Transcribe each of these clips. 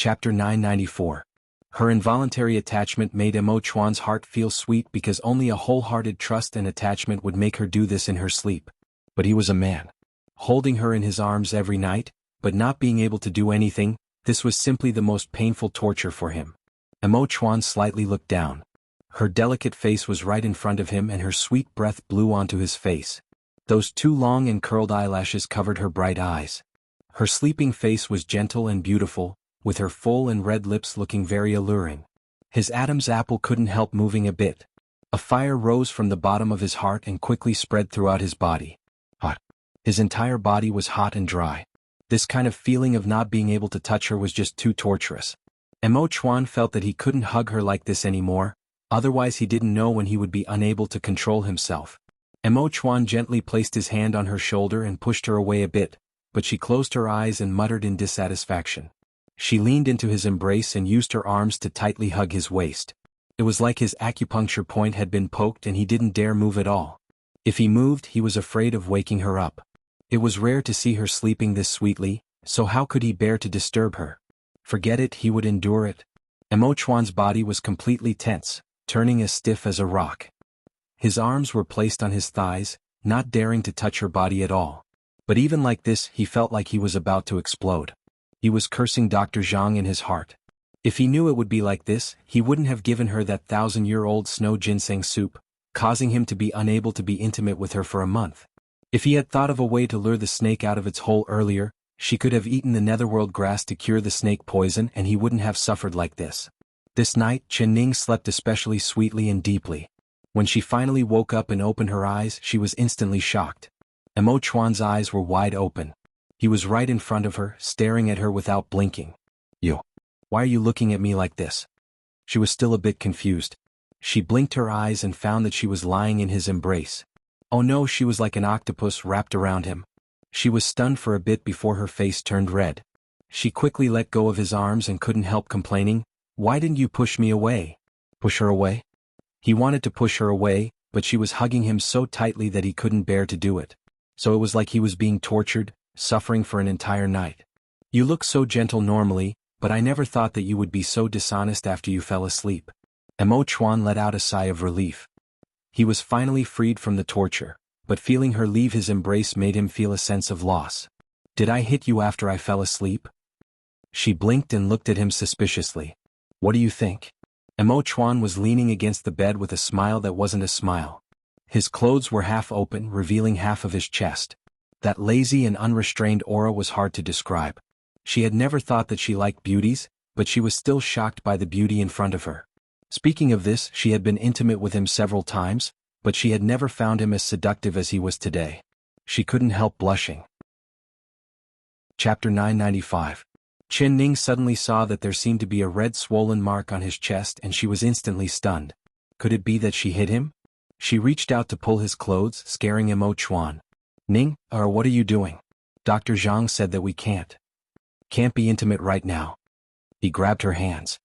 Chapter 994. Her involuntary attachment made Mo Chuan's heart feel sweet because only a wholehearted trust and attachment would make her do this in her sleep. But he was a man. Holding her in his arms every night, but not being able to do anything, this was simply the most painful torture for him. Mo Chuan slightly looked down. Her delicate face was right in front of him and her sweet breath blew onto his face. Those two long and curled eyelashes covered her bright eyes. Her sleeping face was gentle and beautiful, with her full and red lips looking very alluring. His Adam's apple couldn't help moving a bit. A fire rose from the bottom of his heart and quickly spread throughout his body. Hot. His entire body was hot and dry. This kind of feeling of not being able to touch her was just too torturous. Mo Chuan felt that he couldn't hug her like this anymore, otherwise he didn't know when he would be unable to control himself. Mo Chuan gently placed his hand on her shoulder and pushed her away a bit, but she closed her eyes and muttered in dissatisfaction. She leaned into his embrace and used her arms to tightly hug his waist. It was like his acupuncture point had been poked and he didn't dare move at all. If he moved, he was afraid of waking her up. It was rare to see her sleeping this sweetly, so how could he bear to disturb her? Forget it, he would endure it. Mo Chuan's body was completely tense, turning as stiff as a rock. His arms were placed on his thighs, not daring to touch her body at all. But even like this, he felt like he was about to explode. He was cursing Dr. Zhang in his heart. If he knew it would be like this, he wouldn't have given her that 1,000-year-old snow ginseng soup, causing him to be unable to be intimate with her for a month. If he had thought of a way to lure the snake out of its hole earlier, she could have eaten the netherworld grass to cure the snake poison and he wouldn't have suffered like this. This night, Chen Ning slept especially sweetly and deeply. When she finally woke up and opened her eyes, she was instantly shocked. Mo Chuan's eyes were wide open. He was right in front of her, staring at her without blinking. Why are you looking at me like this? She was still a bit confused. She blinked her eyes and found that she was lying in his embrace. Oh no, she was like an octopus wrapped around him. She was stunned for a bit before her face turned red. She quickly let go of his arms and couldn't help complaining, "Why didn't you push me away?" Push her away? He wanted to push her away, but she was hugging him so tightly that he couldn't bear to do it. So it was like he was being tortured, suffering for an entire night. You look so gentle normally, but I never thought that you would be so dishonest after you fell asleep. Mo Chuan let out a sigh of relief. He was finally freed from the torture, but feeling her leave his embrace made him feel a sense of loss. Did I hit you after I fell asleep? She blinked and looked at him suspiciously. What do you think? Mo Chuan was leaning against the bed with a smile that wasn't a smile. His clothes were half open, revealing half of his chest. That lazy and unrestrained aura was hard to describe. She had never thought that she liked beauties, but she was still shocked by the beauty in front of her. Speaking of this, she had been intimate with him several times, but she had never found him as seductive as he was today. She couldn't help blushing. Chapter 995. Chen Ning suddenly saw that there seemed to be a red swollen mark on his chest and she was instantly stunned. Could it be that she hit him? She reached out to pull his clothes, scaring Mo Chuan. Ning, what are you doing? Dr. Zhang said that we can't be intimate right now. He grabbed her hands.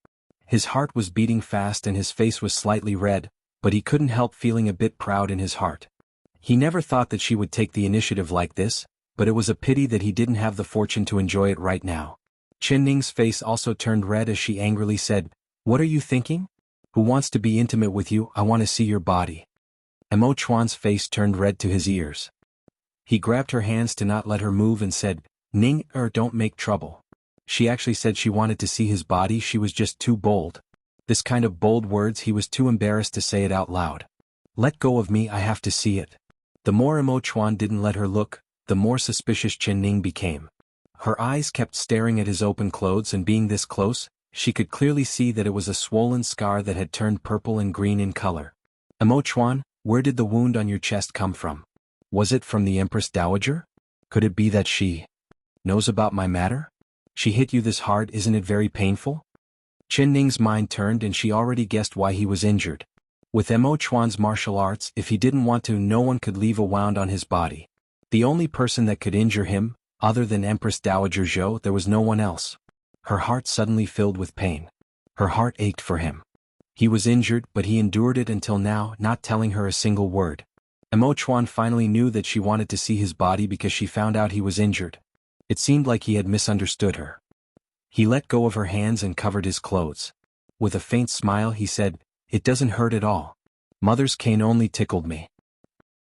His heart was beating fast and his face was slightly red, but he couldn't help feeling a bit proud in his heart. He never thought that she would take the initiative like this, but it was a pity that he didn't have the fortune to enjoy it right now. Chen Ning's face also turned red as she angrily said, "What are you thinking? Who wants to be intimate with you? I want to see your body." Mo Chuan's face turned red to his ears. He grabbed her hands to not let her move and said, "Ning, don't make trouble." She actually said she wanted to see his body, she was just too bold. This kind of bold words he was too embarrassed to say it out loud. "Let go of me, I have to see it." The more Mo Chuan didn't let her look, the more suspicious Chen Ning became. Her eyes kept staring at his open clothes and being this close, she could clearly see that it was a swollen scar that had turned purple and green in color. "Mo Chuan, where did the wound on your chest come from? Was it from the Empress Dowager? Could it be that she knows about my matter? She hit you this hard, isn't it very painful?" Chen Ning's mind turned and she already guessed why he was injured. With Mo Chuan's martial arts, if he didn't want to, no one could leave a wound on his body. The only person that could injure him, other than Empress Dowager Zhou, there was no one else. Her heart suddenly filled with pain. Her heart ached for him. He was injured, but he endured it until now, not telling her a single word. Mo Chuan finally knew that she wanted to see his body because she found out he was injured. It seemed like he had misunderstood her. He let go of her hands and covered his clothes. With a faint smile he said, "It doesn't hurt at all. Mother's cane only tickled me."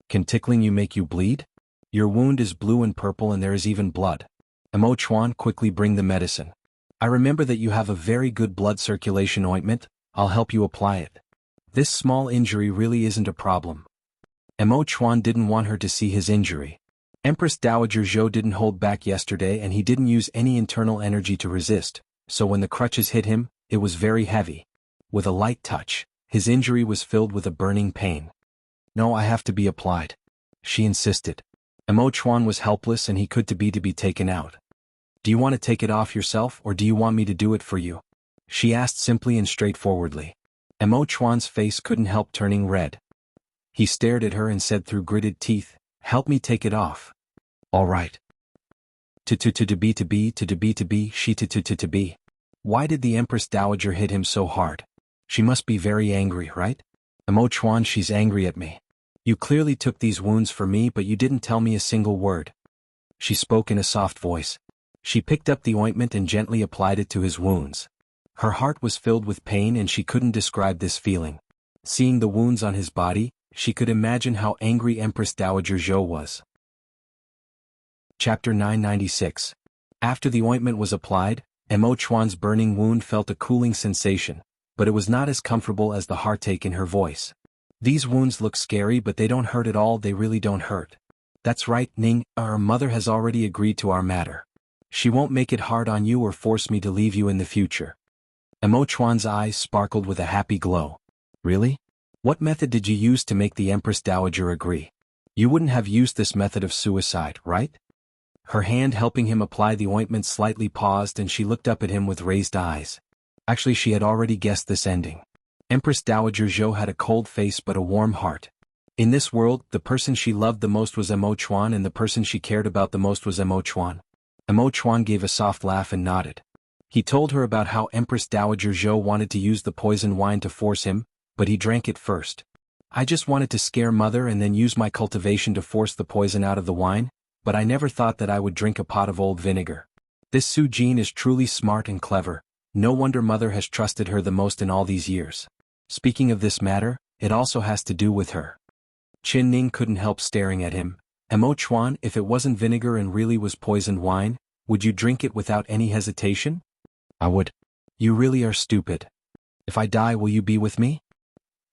"Can tickling you make you bleed? Your wound is blue and purple and there is even blood." "Emo Chuan, quickly bring the medicine. I remember that you have a very good blood circulation ointment, I'll help you apply it. This small injury really isn't a problem." Emo Chuan didn't want her to see his injury. Empress Dowager Zhou didn't hold back yesterday and he didn't use any internal energy to resist, so when the crutches hit him, it was very heavy. With a light touch, his injury was filled with a burning pain. "No, I have to be applied," she insisted. Emo Chuan was helpless and he could to be taken out. "Do you want to take it off yourself or do you want me to do it for you?" she asked simply and straightforwardly. Emo Chuan's face couldn't help turning red. He stared at her and said through gritted teeth, "Help me take it off." "All right." To be. Why did the Empress Dowager hit him so hard? She must be very angry, right? "Emo Chuan, she's angry at me. You clearly took these wounds for me but you didn't tell me a single word." She spoke in a soft voice. She picked up the ointment and gently applied it to his wounds. Her heart was filled with pain and she couldn't describe this feeling. Seeing the wounds on his body, she could imagine how angry Empress Dowager Zhou was. Chapter 996. After the ointment was applied, Emo Chuan's burning wound felt a cooling sensation, but it was not as comfortable as the heartache in her voice. "These wounds look scary but they don't hurt at all, they really don't hurt." "That's right, Ning, our mother has already agreed to our matter. She won't make it hard on you or force me to leave you in the future." Emo Chuan's eyes sparkled with a happy glow. "Really? What method did you use to make the Empress Dowager agree? You wouldn't have used this method of suicide, right?" Her hand helping him apply the ointment slightly paused and she looked up at him with raised eyes. Actually, she had already guessed this ending. Empress Dowager Zhou had a cold face but a warm heart. In this world, the person she loved the most was Emo Chuan and the person she cared about the most was Emo Chuan. Emo Chuan gave a soft laugh and nodded. He told her about how Empress Dowager Zhou wanted to use the poison wine to force him, but he drank it first. "I just wanted to scare Mother and then use my cultivation to force the poison out of the wine, but I never thought that I would drink a pot of old vinegar. This Su Jin is truly smart and clever. No wonder Mother has trusted her the most in all these years. Speaking of this matter, it also has to do with her." Qin Ning couldn't help staring at him. "Emo Chuan, if it wasn't vinegar and really was poisoned wine, would you drink it without any hesitation?" "I would." "You really are stupid. If I die, will you be with me?"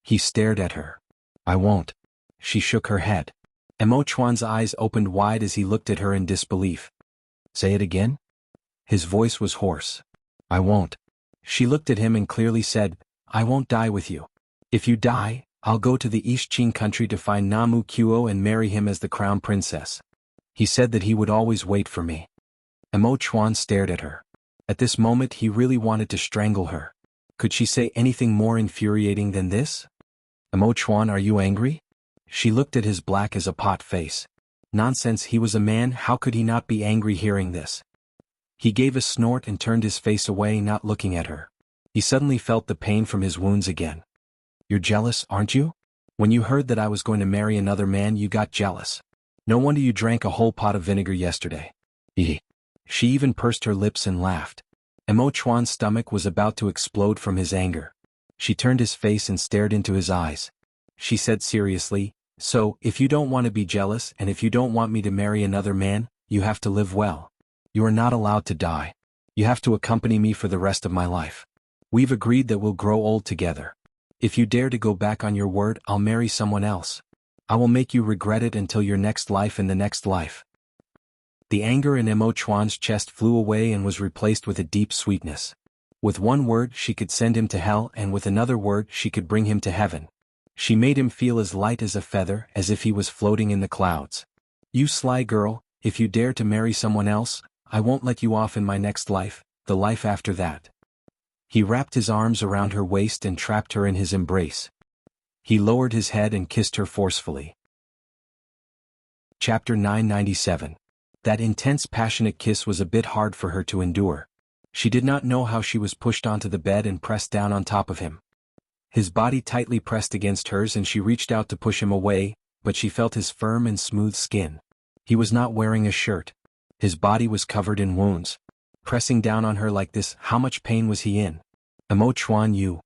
He stared at her. "I won't." She shook her head. Emo Chuan's eyes opened wide as he looked at her in disbelief. "Say it again?" His voice was hoarse. "I won't." She looked at him and clearly said, "I won't die with you. If you die, I'll go to the East Qing country to find Namu Kuo and marry him as the crown princess. He said that he would always wait for me." Emo Chuan stared at her. At this moment he really wanted to strangle her. Could she say anything more infuriating than this? "Emo Chuan, are you angry?" She looked at his black as a pot face. Nonsense, he was a man, how could he not be angry hearing this? He gave a snort and turned his face away, not looking at her. He suddenly felt the pain from his wounds again. "You're jealous, aren't you? When you heard that I was going to marry another man you got jealous. No wonder you drank a whole pot of vinegar yesterday." Eeh. She even pursed her lips and laughed. Emo Chuan's stomach was about to explode from his anger. She turned his face and stared into his eyes. She said seriously, "So, if you don't want to be jealous and if you don't want me to marry another man, you have to live well. You are not allowed to die. You have to accompany me for the rest of my life. We've agreed that we'll grow old together. If you dare to go back on your word, I'll marry someone else. I will make you regret it until your next life and the next life." The anger in Emo Chuan's chest flew away and was replaced with a deep sweetness. With one word she could send him to hell and with another word she could bring him to heaven. She made him feel as light as a feather, as if he was floating in the clouds. "You sly girl, if you dare to marry someone else, I won't let you off in my next life, the life after that." He wrapped his arms around her waist and trapped her in his embrace. He lowered his head and kissed her forcefully. Chapter 997. That intense passionate kiss was a bit hard for her to endure. She did not know how she was pushed onto the bed and pressed down on top of him. His body tightly pressed against hers and she reached out to push him away, but she felt his firm and smooth skin. He was not wearing a shirt. His body was covered in wounds. pressing down on her like this. How much pain was he in? Emo Chuan, you.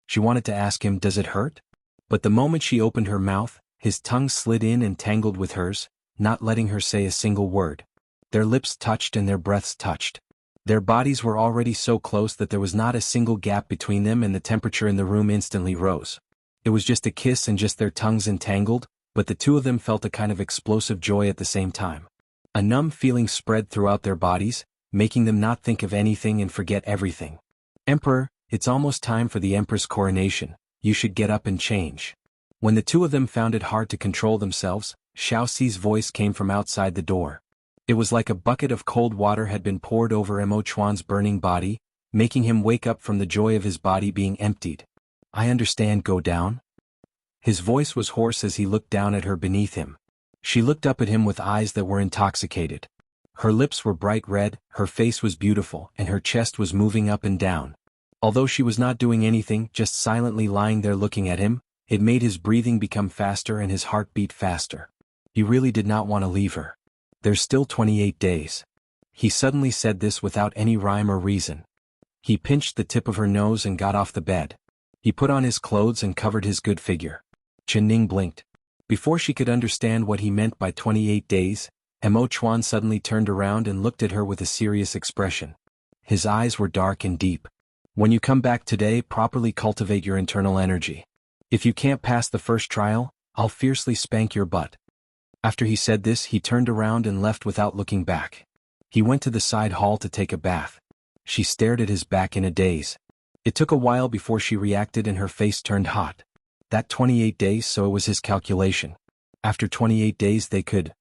She wanted to ask him, does it hurt? But the moment she opened her mouth, his tongue slid in and tangled with hers, not letting her say a single word. Their lips touched and their breaths touched. Their bodies were already so close that there was not a single gap between them, and the temperature in the room instantly rose. It was just a kiss and just their tongues entangled, but the two of them felt a kind of explosive joy at the same time. A numb feeling spread throughout their bodies, making them not think of anything and forget everything. Emperor, it's almost time for the Empress coronation. You should get up and change. When the two of them found it hard to control themselves, Xiao Xi's voice came from outside the door. It was like a bucket of cold water had been poured over Emo Chuan's burning body, making him wake up from the joy of his body being emptied. I understand, go down. His voice was hoarse as he looked down at her beneath him. She looked up at him with eyes that were intoxicated. Her lips were bright red, her face was beautiful, and her chest was moving up and down. Although she was not doing anything, just silently lying there looking at him, it made his breathing become faster and his heart beat faster. He really did not want to leave her. There's still 28 days. He suddenly said this without any rhyme or reason. He pinched the tip of her nose and got off the bed. He put on his clothes and covered his good figure. Chen Ning blinked. Before she could understand what he meant by 28 days, Emo Chuan suddenly turned around and looked at her with a serious expression. His eyes were dark and deep. When you come back today, properly cultivate your internal energy. If you can't pass the first trial, I'll fiercely spank your butt. After he said this, he turned around and left without looking back. He went to the side hall to take a bath. She stared at his back in a daze. It took a while before she reacted and her face turned hot. That 28 days, so it was his calculation. After 28 days they could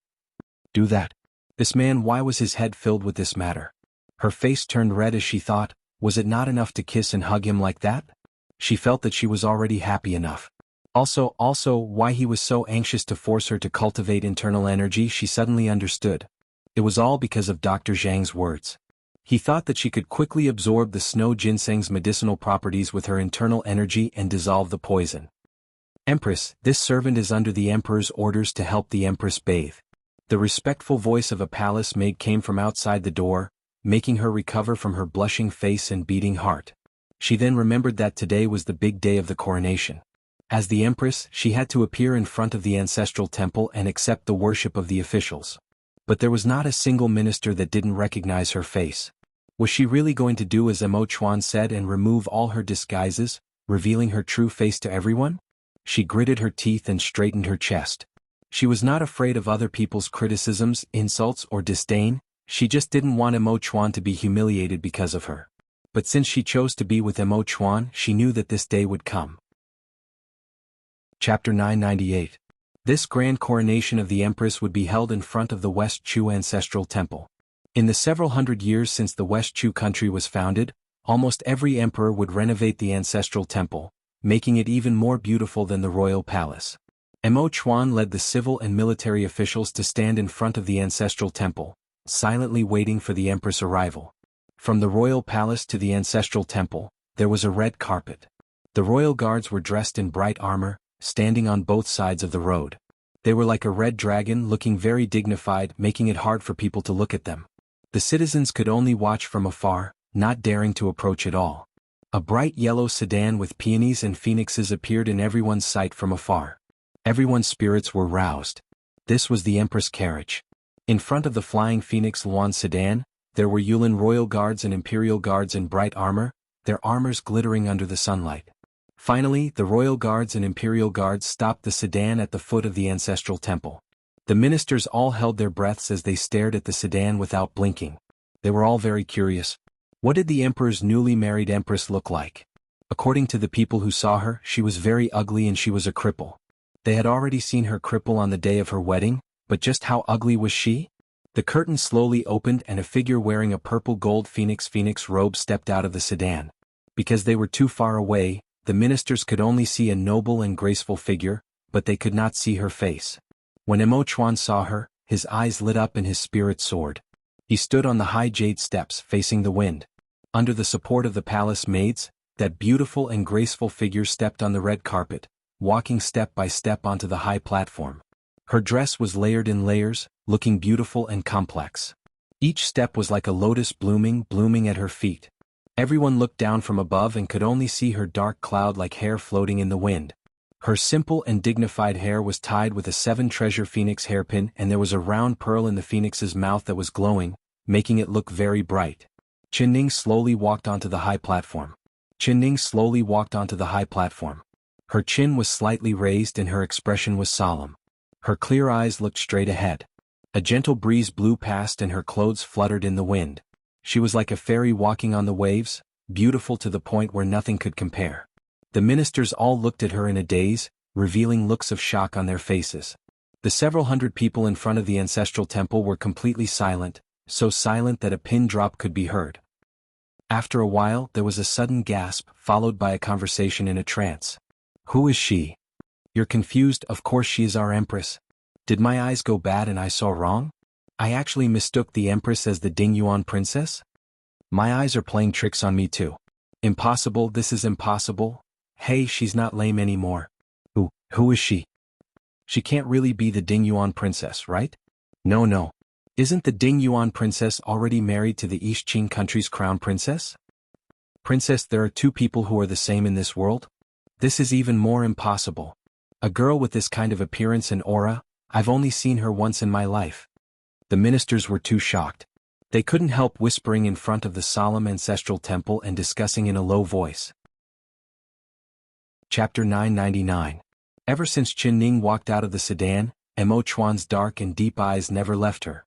do that. This man, why was his head filled with this matter? Her face turned red as she thought, was it not enough to kiss and hug him like that? She felt that she was already happy enough. Also, why he was so anxious to force her to cultivate internal energy, she suddenly understood. It was all because of Dr. Zhang's words. He thought that she could quickly absorb the snow ginseng's medicinal properties with her internal energy and dissolve the poison. Empress, this servant is under the Emperor's orders to help the Empress bathe. The respectful voice of a palace maid came from outside the door, making her recover from her blushing face and beating heart. She then remembered that today was the big day of the coronation. As the Empress, she had to appear in front of the ancestral temple and accept the worship of the officials. But there was not a single minister that didn't recognize her face. Was she really going to do as Emo Chuan said and remove all her disguises, revealing her true face to everyone? She gritted her teeth and straightened her chest. She was not afraid of other people's criticisms, insults, or disdain. She just didn't want Emo Chuan to be humiliated because of her. But since she chose to be with Emo Chuan, she knew that this day would come. Chapter 998. This grand coronation of the Empress would be held in front of the West Chu Ancestral Temple. In the several hundred years since the West Chu country was founded, almost every emperor would renovate the ancestral temple, making it even more beautiful than the royal palace. Emo Chuan led the civil and military officials to stand in front of the ancestral temple, silently waiting for the Empress' arrival. From the royal palace to the ancestral temple, there was a red carpet. The royal guards were dressed in bright armor, standing on both sides of the road. They were like a red dragon, looking very dignified, making it hard for people to look at them. The citizens could only watch from afar, not daring to approach at all. A bright yellow sedan with peonies and phoenixes appeared in everyone's sight from afar. Everyone's spirits were roused. This was the Empress carriage. In front of the flying Phoenix Luan sedan, there were Yulin royal guards and imperial guards in bright armor, their armors glittering under the sunlight. Finally, the royal guards and imperial guards stopped the sedan at the foot of the ancestral temple. The ministers all held their breaths as they stared at the sedan without blinking. They were all very curious. What did the emperor's newly married empress look like? According to the people who saw her, she was very ugly and she was a cripple. They had already seen her cripple on the day of her wedding, but just how ugly was she? The curtain slowly opened and a figure wearing a purple gold phoenix robe stepped out of the sedan. Because they were too far away, the ministers could only see a noble and graceful figure, but they could not see her face. When Emo Chuan saw her, his eyes lit up and his spirit soared. He stood on the high jade steps facing the wind. Under the support of the palace maids, that beautiful and graceful figure stepped on the red carpet, walking step by step onto the high platform. Her dress was layered in layers, looking beautiful and complex. Each step was like a lotus blooming at her feet. Everyone looked down from above and could only see her dark cloud-like hair floating in the wind. Her simple and dignified hair was tied with a 7-treasure phoenix hairpin, and there was a round pearl in the phoenix's mouth that was glowing, making it look very bright. Qianning slowly walked onto the high platform. Her chin was slightly raised and her expression was solemn. Her clear eyes looked straight ahead. A gentle breeze blew past and her clothes fluttered in the wind. She was like a fairy walking on the waves, beautiful to the point where nothing could compare. The ministers all looked at her in a daze, revealing looks of shock on their faces. The several hundred people in front of the ancestral temple were completely silent, so silent that a pin drop could be heard. After a while, there was a sudden gasp, followed by a conversation in a trance. "Who is she? You're confused, of course she is our Empress. Did my eyes go bad and I saw wrong? I actually mistook the Empress as the Dingyuan princess? My eyes are playing tricks on me too. Impossible, this is impossible. Hey, she's not lame anymore. Who is she? She can't really be the Dingyuan princess, right? No. Isn't the Dingyuan princess already married to the East Qing country's crown princess? Princess, there are two people who are the same in this world? This is even more impossible. A girl with this kind of appearance and aura, I've only seen her once in my life." The ministers were too shocked. They couldn't help whispering in front of the solemn ancestral temple and discussing in a low voice. Chapter 999. Ever since Qianning walked out of the sedan, Mo Chuan's dark and deep eyes never left her.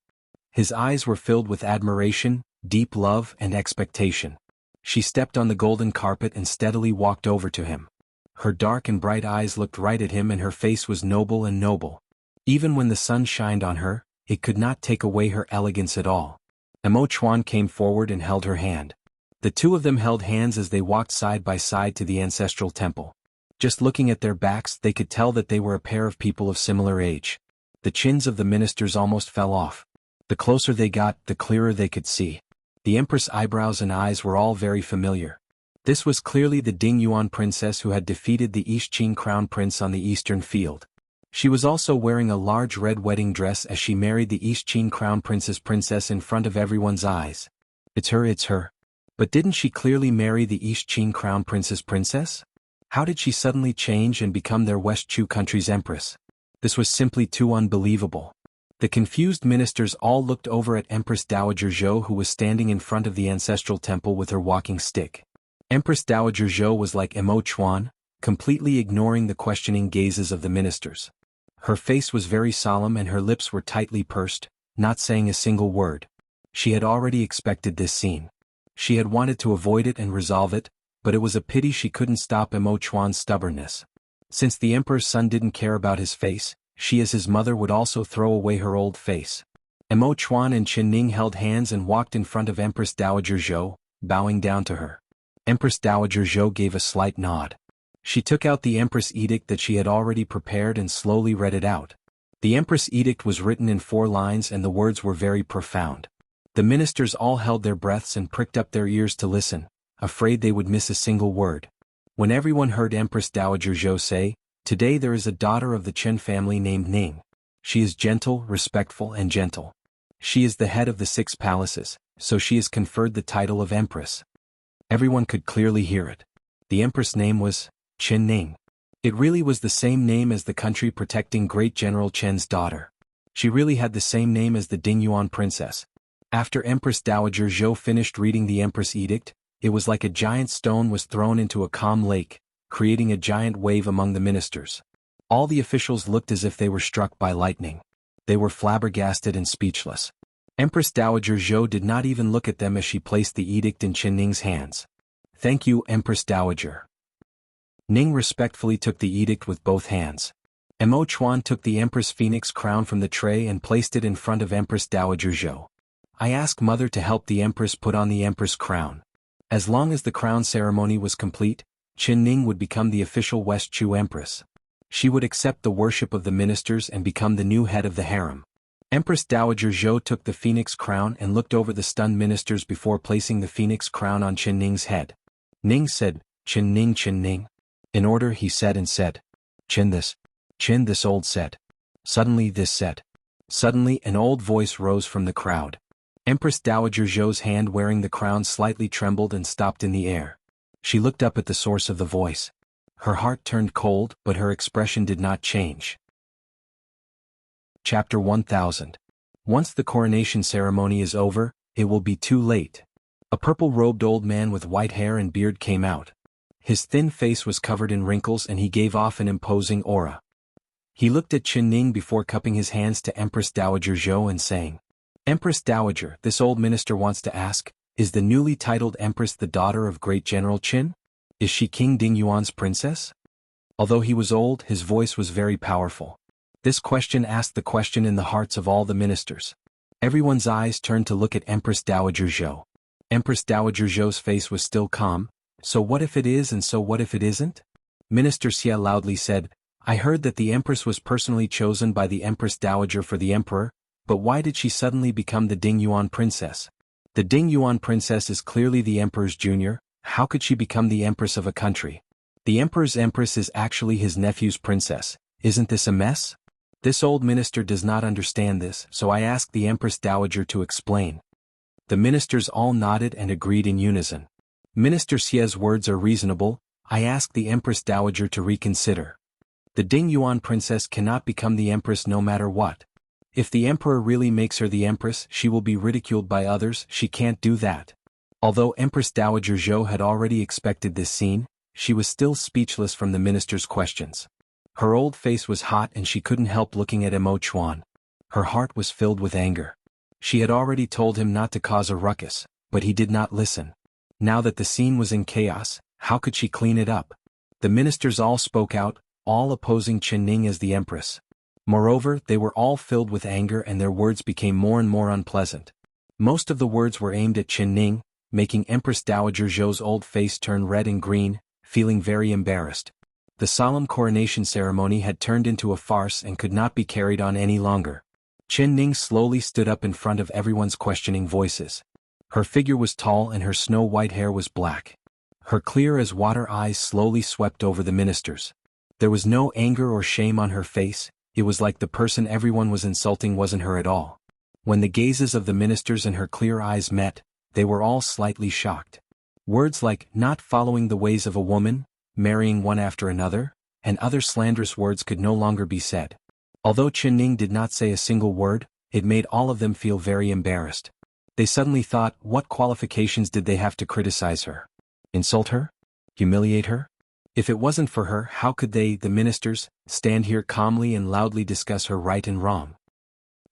His eyes were filled with admiration, deep love and expectation. She stepped on the golden carpet and steadily walked over to him. Her dark and bright eyes looked right at him and her face was noble and noble. Even when the sun shined on her, it could not take away her elegance at all. Mo Chuan came forward and held her hand. The two of them held hands as they walked side by side to the ancestral temple. Just looking at their backs, they could tell that they were a pair of people of similar age. The chins of the ministers almost fell off. The closer they got, the clearer they could see. The Empress' eyebrows and eyes were all very familiar. This was clearly the Dingyuan princess who had defeated the East Qing crown prince on the eastern field. She was also wearing a large red wedding dress as she married the East Qing crown prince's princess in front of everyone's eyes. It's her. But didn't she clearly marry the East Qing crown prince's princess? How did she suddenly change and become their West Chu country's empress? This was simply too unbelievable. The confused ministers all looked over at Empress Dowager Zhou, who was standing in front of the ancestral temple with her walking stick. Empress Dowager Zhou was like Mo Chuan, completely ignoring the questioning gazes of the ministers. Her face was very solemn and her lips were tightly pursed, not saying a single word. She had already expected this scene. She had wanted to avoid it and resolve it, but it was a pity she couldn't stop Mo Chuan's stubbornness. Since the emperor's son didn't care about his face, she as his mother would also throw away her old face. Mo Chuan and Qianning held hands and walked in front of Empress Dowager Zhou, bowing down to her. Empress Dowager Zhou gave a slight nod. She took out the Empress Edict that she had already prepared and slowly read it out. The Empress Edict was written in 4 lines and the words were very profound. The ministers all held their breaths and pricked up their ears to listen, afraid they would miss a single word. When everyone heard Empress Dowager Zhou say, "Today there is a daughter of the Chen family named Ning. She is gentle, respectful and gentle. She is the head of the 6 palaces, so she is conferred the title of Empress." Everyone could clearly hear it. The Empress' name was Qianning. It really was the same name as the country protecting Great General Chen's daughter. She really had the same name as the Dingyuan princess. After Empress Dowager Zhou finished reading the Empress Edict, it was like a giant stone was thrown into a calm lake, creating a giant wave among the ministers. All the officials looked as if they were struck by lightning. They were flabbergasted and speechless. Empress Dowager Zhou did not even look at them as she placed the edict in Qianning's hands. "Thank you, Empress Dowager." Ning respectfully took the edict with both hands. Mo Chuan took the Empress Phoenix crown from the tray and placed it in front of Empress Dowager Zhou. "I ask Mother to help the Empress put on the Empress crown." As long as the crown ceremony was complete, Qianning would become the official West Chu Empress. She would accept the worship of the ministers and become the new head of the harem. Empress Dowager Zhou took the Phoenix crown and looked over the stunned ministers before placing the Phoenix crown on Qianning's head. Ning said, Qianning. In order he said and said. Qin this old said. Suddenly this said. Suddenly an old voice rose from the crowd. Empress Dowager Zhou's hand wearing the crown slightly trembled and stopped in the air. She looked up at the source of the voice. Her heart turned cold, but her expression did not change. Chapter 1000. Once the coronation ceremony is over, it will be too late. A purple-robed old man with white hair and beard came out. His thin face was covered in wrinkles and he gave off an imposing aura. He looked at Qin Ning before cupping his hands to Empress Dowager Zhou and saying, "Empress Dowager, this old minister wants to ask, is the newly titled Empress the daughter of Great General Qin? Is she King Ding Yuan's princess?" Although he was old, his voice was very powerful. This question asked the question in the hearts of all the ministers. Everyone's eyes turned to look at Empress Dowager Zhou. Empress Dowager Zhou's face was still calm. So what if it is and so what if it isn't? Minister Xie loudly said, "I heard that the Empress was personally chosen by the Empress Dowager for the Emperor, but why did she suddenly become the Ding Yuan princess? The Ding Yuan princess is clearly the Emperor's junior, how could she become the Empress of a country? The Emperor's Empress is actually his nephew's princess, isn't this a mess?" This old minister does not understand this, so I asked the Empress Dowager to explain. The ministers all nodded and agreed in unison. Minister Xie's words are reasonable, I asked the Empress Dowager to reconsider. The Ding Yuan princess cannot become the Empress no matter what. If the Emperor really makes her the Empress, she will be ridiculed by others, she can't do that. Although Empress Dowager Zhou had already expected this scene, she was still speechless from the minister's questions. Her old face was hot and she couldn't help looking at Mo Chuan. Her heart was filled with anger. She had already told him not to cause a ruckus, but he did not listen. Now that the scene was in chaos, how could she clean it up? The ministers all spoke out, all opposing Qin Ning as the Empress. Moreover, they were all filled with anger and their words became more and more unpleasant. Most of the words were aimed at Qin Ning, making Empress Dowager Zhou's old face turn red and green, feeling very embarrassed. The solemn coronation ceremony had turned into a farce and could not be carried on any longer. Qin Ning slowly stood up in front of everyone's questioning voices. Her figure was tall and her snow-white hair was black. Her clear-as-water eyes slowly swept over the ministers. There was no anger or shame on her face, it was like the person everyone was insulting wasn't her at all. When the gazes of the ministers and her clear eyes met, they were all slightly shocked. Words like, not following the ways of a woman, marrying one after another, and other slanderous words could no longer be said. Although Qin Ning did not say a single word, it made all of them feel very embarrassed. They suddenly thought, what qualifications did they have to criticize her? Insult her? Humiliate her? If it wasn't for her, how could they, the ministers, stand here calmly and loudly discuss her right and wrong?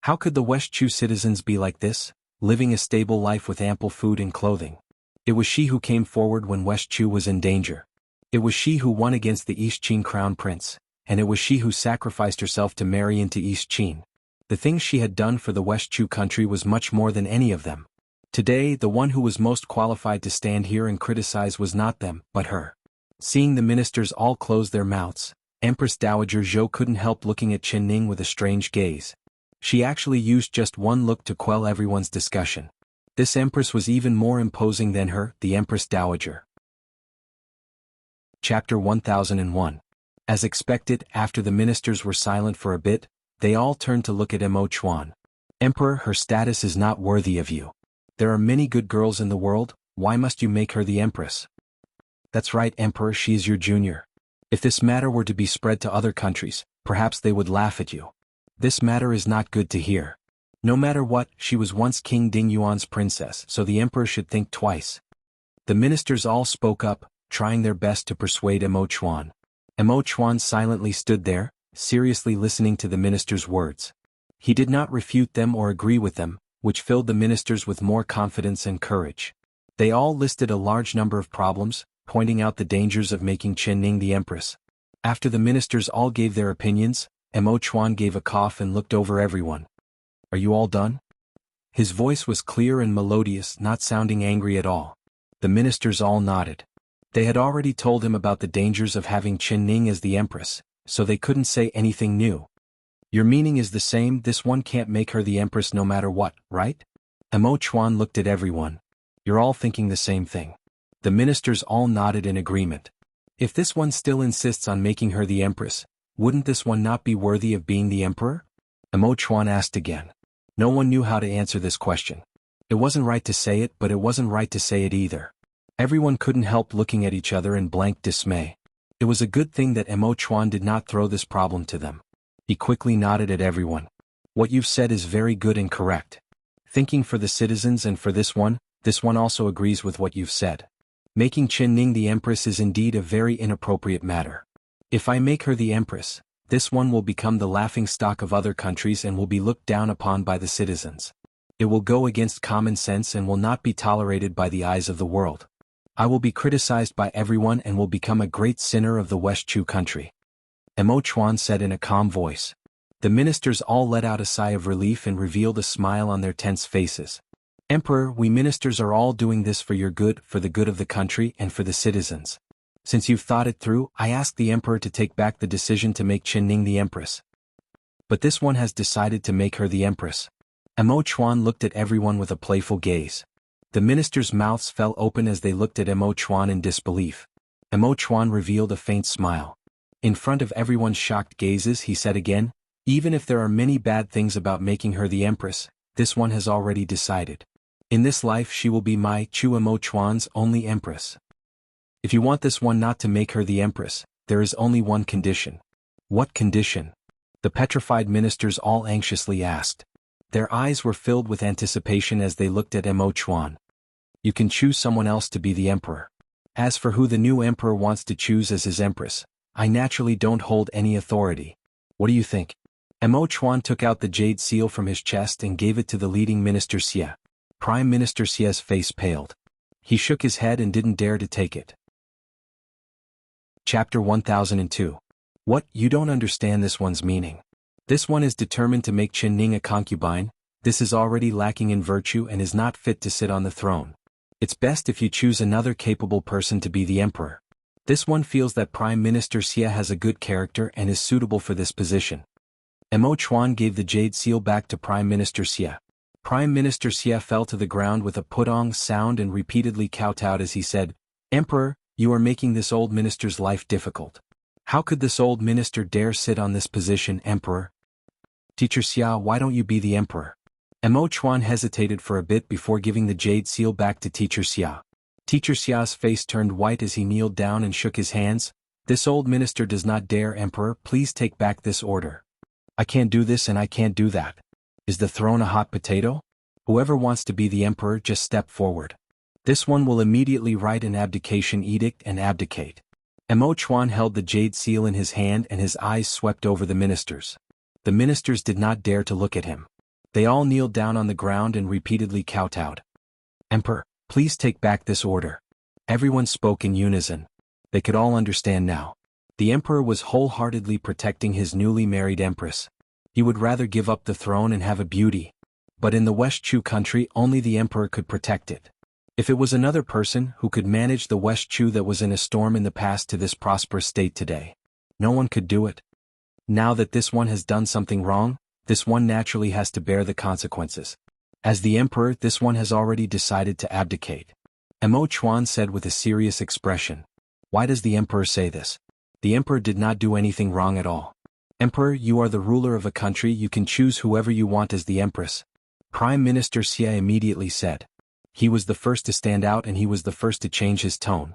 How could the West Chu citizens be like this, living a stable life with ample food and clothing? It was she who came forward when West Chu was in danger. It was she who won against the East Qin crown prince, and it was she who sacrificed herself to marry into East Qin. The things she had done for the West Chu country was much more than any of them. Today, the one who was most qualified to stand here and criticize was not them, but her. Seeing the ministers all close their mouths, Empress Dowager Zhou couldn't help looking at Qin Ning with a strange gaze. She actually used just one look to quell everyone's discussion. This empress was even more imposing than her, the Empress Dowager. Chapter 1001. As expected, after the ministers were silent for a bit, they all turned to look at Mo Chuan. "Emperor, her status is not worthy of you. There are many good girls in the world, why must you make her the Empress?" "That's right, Emperor, she is your junior. If this matter were to be spread to other countries, perhaps they would laugh at you. This matter is not good to hear. No matter what, she was once King Ding Yuan's princess, so the Emperor should think twice." The ministers all spoke up, trying their best to persuade Mo Chuan. Mo Chuan silently stood there, seriously listening to the ministers' words. He did not refute them or agree with them, which filled the ministers with more confidence and courage. They all listed a large number of problems, pointing out the dangers of making Qin Ning the Empress. After the ministers all gave their opinions, Mo Chuan gave a cough and looked over everyone. "Are you all done?" His voice was clear and melodious, not sounding angry at all. The ministers all nodded. They had already told him about the dangers of having Qin Ning as the Empress, so they couldn't say anything new. "Your meaning is the same, this one can't make her the Empress no matter what, right?" Mo Chuan looked at everyone. "You're all thinking the same thing." The ministers all nodded in agreement. "If this one still insists on making her the Empress, wouldn't this one not be worthy of being the Emperor?" Mo Chuan asked again. No one knew how to answer this question. It wasn't right to say it, but it wasn't right to say it either. Everyone couldn't help looking at each other in blank dismay. It was a good thing that Mo Chuan did not throw this problem to them. He quickly nodded at everyone. What you've said is very good and correct. Thinking for the citizens and for this one also agrees with what you've said. Making Qinning the Empress is indeed a very inappropriate matter. If I make her the Empress, this one will become the laughingstock of other countries and will be looked down upon by the citizens. It will go against common sense and will not be tolerated by the eyes of the world. I will be criticized by everyone and will become a great sinner of the West Chu country. Mo Chuan said in a calm voice. The ministers all let out a sigh of relief and revealed a smile on their tense faces. Emperor, we ministers are all doing this for your good, for the good of the country and for the citizens. Since you've thought it through, I ask the emperor to take back the decision to make Qinning the Empress. But this one has decided to make her the Empress. Mo Chuan looked at everyone with a playful gaze. The ministers' mouths fell open as they looked at Mo Chuan in disbelief. Mo Chuan revealed a faint smile. In front of everyone's shocked gazes he said again, even if there are many bad things about making her the Empress, this one has already decided. In this life she will be my Mo Chuan's only Empress. If you want this one not to make her the Empress, there is only one condition. What condition? The petrified ministers all anxiously asked. Their eyes were filled with anticipation as they looked at Mo Chuan. You can choose someone else to be the emperor. As for who the new emperor wants to choose as his empress, I naturally don't hold any authority. What do you think? Mo Chuan took out the jade seal from his chest and gave it to the leading minister Xie. Prime Minister Xie's face paled. He shook his head and didn't dare to take it. Chapter 1002. What, you don't understand this one's meaning. This one is determined to make Qinning a concubine. This is already lacking in virtue and is not fit to sit on the throne. It's best if you choose another capable person to be the emperor. This one feels that Prime Minister Xie has a good character and is suitable for this position. Mo Chuan gave the jade seal back to Prime Minister Xie. Prime Minister Xie fell to the ground with a putong sound and repeatedly kowtowed as he said, Emperor, you are making this old minister's life difficult. How could this old minister dare sit on this position, Emperor? Teacher Xia, why don't you be the emperor? Mo Chuan hesitated for a bit before giving the jade seal back to Teacher Xia. Teacher Xia's face turned white as he kneeled down and shook his hands. This old minister does not dare, Emperor, please take back this order. I can't do this and I can't do that. Is the throne a hot potato? Whoever wants to be the emperor just step forward. This one will immediately write an abdication edict and abdicate. Mo Chuan held the jade seal in his hand and his eyes swept over the ministers. The ministers did not dare to look at him. They all kneeled down on the ground and repeatedly kowtowed. Emperor, please take back this order. Everyone spoke in unison. They could all understand now. The emperor was wholeheartedly protecting his newly married empress. He would rather give up the throne and have a beauty. But in the West Chu country only the emperor could protect it. If it was another person who could manage the West Chu that was in a storm in the past to this prosperous state today, no one could do it. Now that this one has done something wrong, this one naturally has to bear the consequences. As the emperor, this one has already decided to abdicate. Mo Chuan said with a serious expression. Why does the emperor say this? The emperor did not do anything wrong at all. Emperor, you are the ruler of a country, you can choose whoever you want as the empress. Prime Minister Xie immediately said. He was the first to stand out and he was the first to change his tone.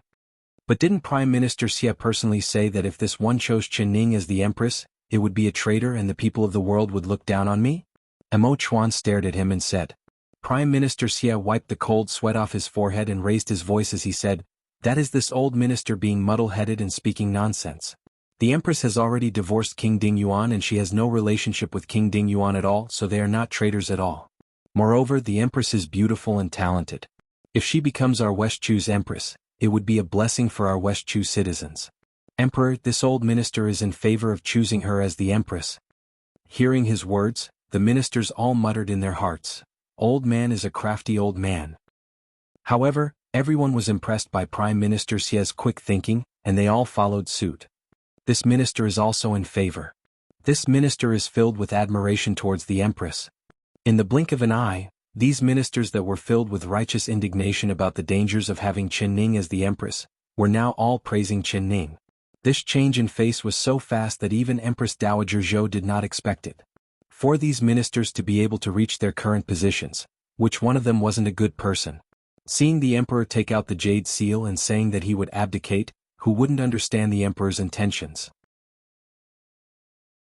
But didn't Prime Minister Xie personally say that if this one chose Qinning as the empress, it would be a traitor and the people of the world would look down on me? Mo Chuan stared at him and said. Prime Minister Xie wiped the cold sweat off his forehead and raised his voice as he said, that is this old minister being muddle-headed and speaking nonsense. The empress has already divorced King Dingyuan and she has no relationship with King Dingyuan at all, so they are not traitors at all. Moreover, the empress is beautiful and talented. If she becomes our West Chu's empress, it would be a blessing for our West Chu citizens. Emperor, this old minister is in favor of choosing her as the empress. Hearing his words, the ministers all muttered in their hearts, old man is a crafty old man. However, everyone was impressed by Prime Minister Xie's quick thinking, and they all followed suit. This minister is also in favor. This minister is filled with admiration towards the empress. In the blink of an eye, these ministers that were filled with righteous indignation about the dangers of having Qinning as the empress, were now all praising Qinning. This change in face was so fast that even Empress Dowager Zhou did not expect it. For these ministers to be able to reach their current positions, Which one of them wasn't a good person? Seeing the emperor take out the jade seal and saying that he would abdicate, who wouldn't understand the emperor's intentions?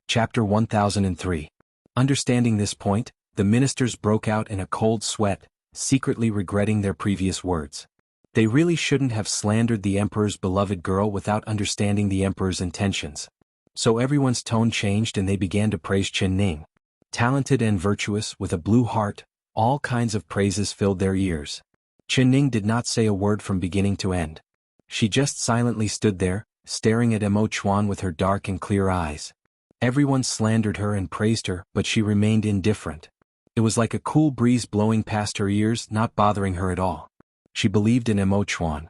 Chapter 1003. Understanding this point, the ministers broke out in a cold sweat, secretly regretting their previous words. They really shouldn't have slandered the emperor's beloved girl without understanding the emperor's intentions. So everyone's tone changed and they began to praise Chen Ning. Talented and virtuous, with a blue heart, all kinds of praises filled their ears. Chen Ning did not say a word from beginning to end. She just silently stood there, staring at Mo Chuan with her dark and clear eyes. Everyone slandered her and praised her, but she remained indifferent. It was like a cool breeze blowing past her ears, not bothering her at all. She believed in Mo Chuan.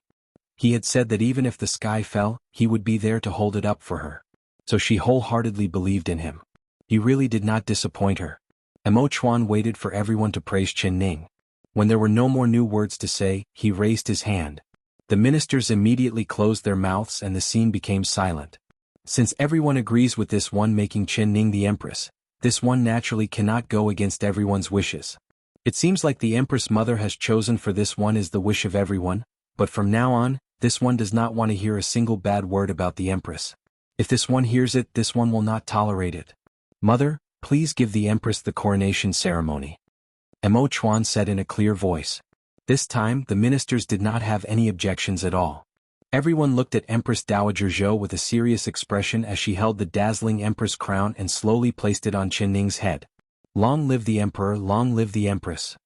He had said that even if the sky fell, he would be there to hold it up for her. So she wholeheartedly believed in him. He really did not disappoint her. Mo Chuan waited for everyone to praise Chen Ning. When there were no more new words to say, he raised his hand. The ministers immediately closed their mouths and the scene became silent. Since everyone agrees with this one making Chen Ning the empress, this one naturally cannot go against everyone's wishes. It seems like the empress mother has chosen for this one is the wish of everyone, but from now on, this one does not want to hear a single bad word about the empress. If this one hears it, this one will not tolerate it. Mother, please give the empress the coronation ceremony. Mo Chuan said in a clear voice. This time, the ministers did not have any objections at all. Everyone looked at Empress Dowager Zhou with a serious expression as she held the dazzling empress crown and slowly placed it on Chen Ning's head. Long live the emperor, long live the empress.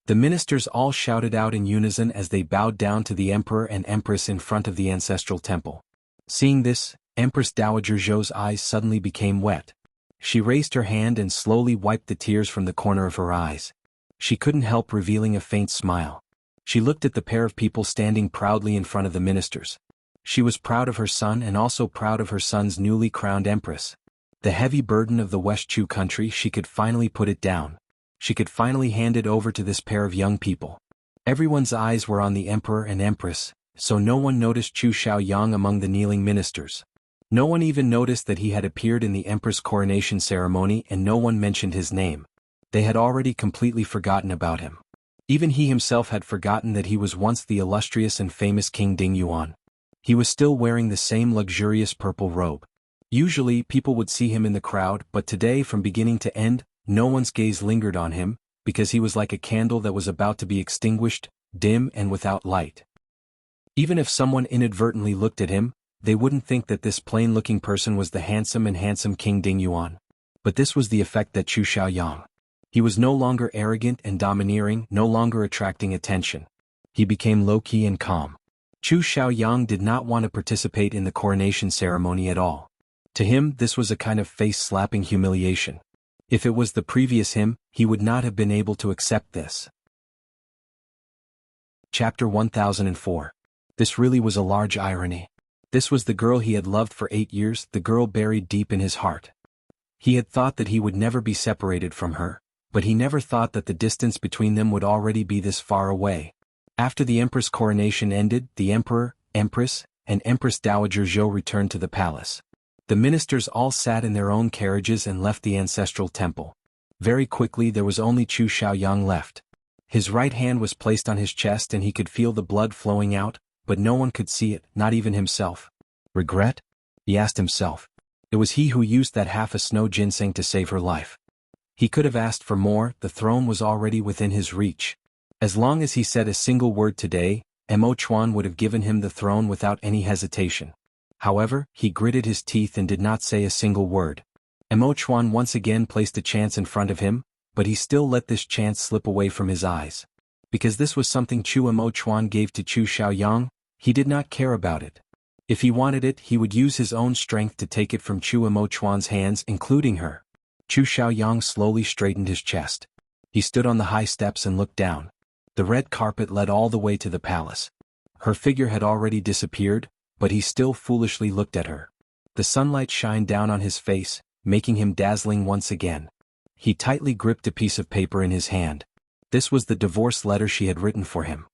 The ministers all shouted out in unison as they bowed down to the emperor and empress in front of the ancestral temple. Seeing this, Empress Dowager Zhou's eyes suddenly became wet. She raised her hand and slowly wiped the tears from the corner of her eyes. She couldn't help revealing a faint smile. She looked at the pair of people standing proudly in front of the ministers. She was proud of her son and also proud of her son's newly crowned empress. The heavy burden of the West Chu country, she could finally put it down. She could finally hand it over to this pair of young people. Everyone's eyes were on the emperor and empress, so no one noticed Chu Xiaoyang among the kneeling ministers. No one even noticed that he had appeared in the empress coronation ceremony and no one mentioned his name. They had already completely forgotten about him. Even he himself had forgotten that he was once the illustrious and famous King Ding Yuan. He was still wearing the same luxurious purple robe. Usually people would see him in the crowd, but today from beginning to end, no one's gaze lingered on him, because he was like a candle that was about to be extinguished, dim and without light. Even if someone inadvertently looked at him, they wouldn't think that this plain-looking person was the handsome King Ding Yuan. But this was the effect that Chu Xiaoyang. He was no longer arrogant and domineering, no longer attracting attention. He became low-key and calm. Chu Xiaoyang did not want to participate in the coronation ceremony at all. To him, this was a kind of face-slapping humiliation. If it was the previous him, he would not have been able to accept this. Chapter 1004. This really was a large irony. This was the girl he had loved for 8 years, the girl buried deep in his heart. He had thought that he would never be separated from her, but he never thought that the distance between them would already be this far away. After the empress coronation ended, the emperor, empress, and Empress Dowager Zhou returned to the palace. The ministers all sat in their own carriages and left the ancestral temple. Very quickly there was only Chu Xiaoyang left. His right hand was placed on his chest and he could feel the blood flowing out, but no one could see it, not even himself. Regret? He asked himself. It was he who used that half a snow ginseng to save her life. He could have asked for more, the throne was already within his reach. As long as he said a single word today, Mo Chuan would have given him the throne without any hesitation. However, he gritted his teeth and did not say a single word. Mo Chuan once again placed a chance in front of him, but he still let this chance slip away from his eyes. Because this was something Mo Chuan gave to Chu Xiaoyang, he did not care about it. If he wanted it, he would use his own strength to take it from Mo Chuan's hands, including her. Chu Xiaoyang slowly straightened his chest. He stood on the high steps and looked down. The red carpet led all the way to the palace. Her figure had already disappeared, but he still foolishly looked at her. The sunlight shined down on his face, making him dazzling once again. He tightly gripped a piece of paper in his hand. This was the divorce letter she had written for him.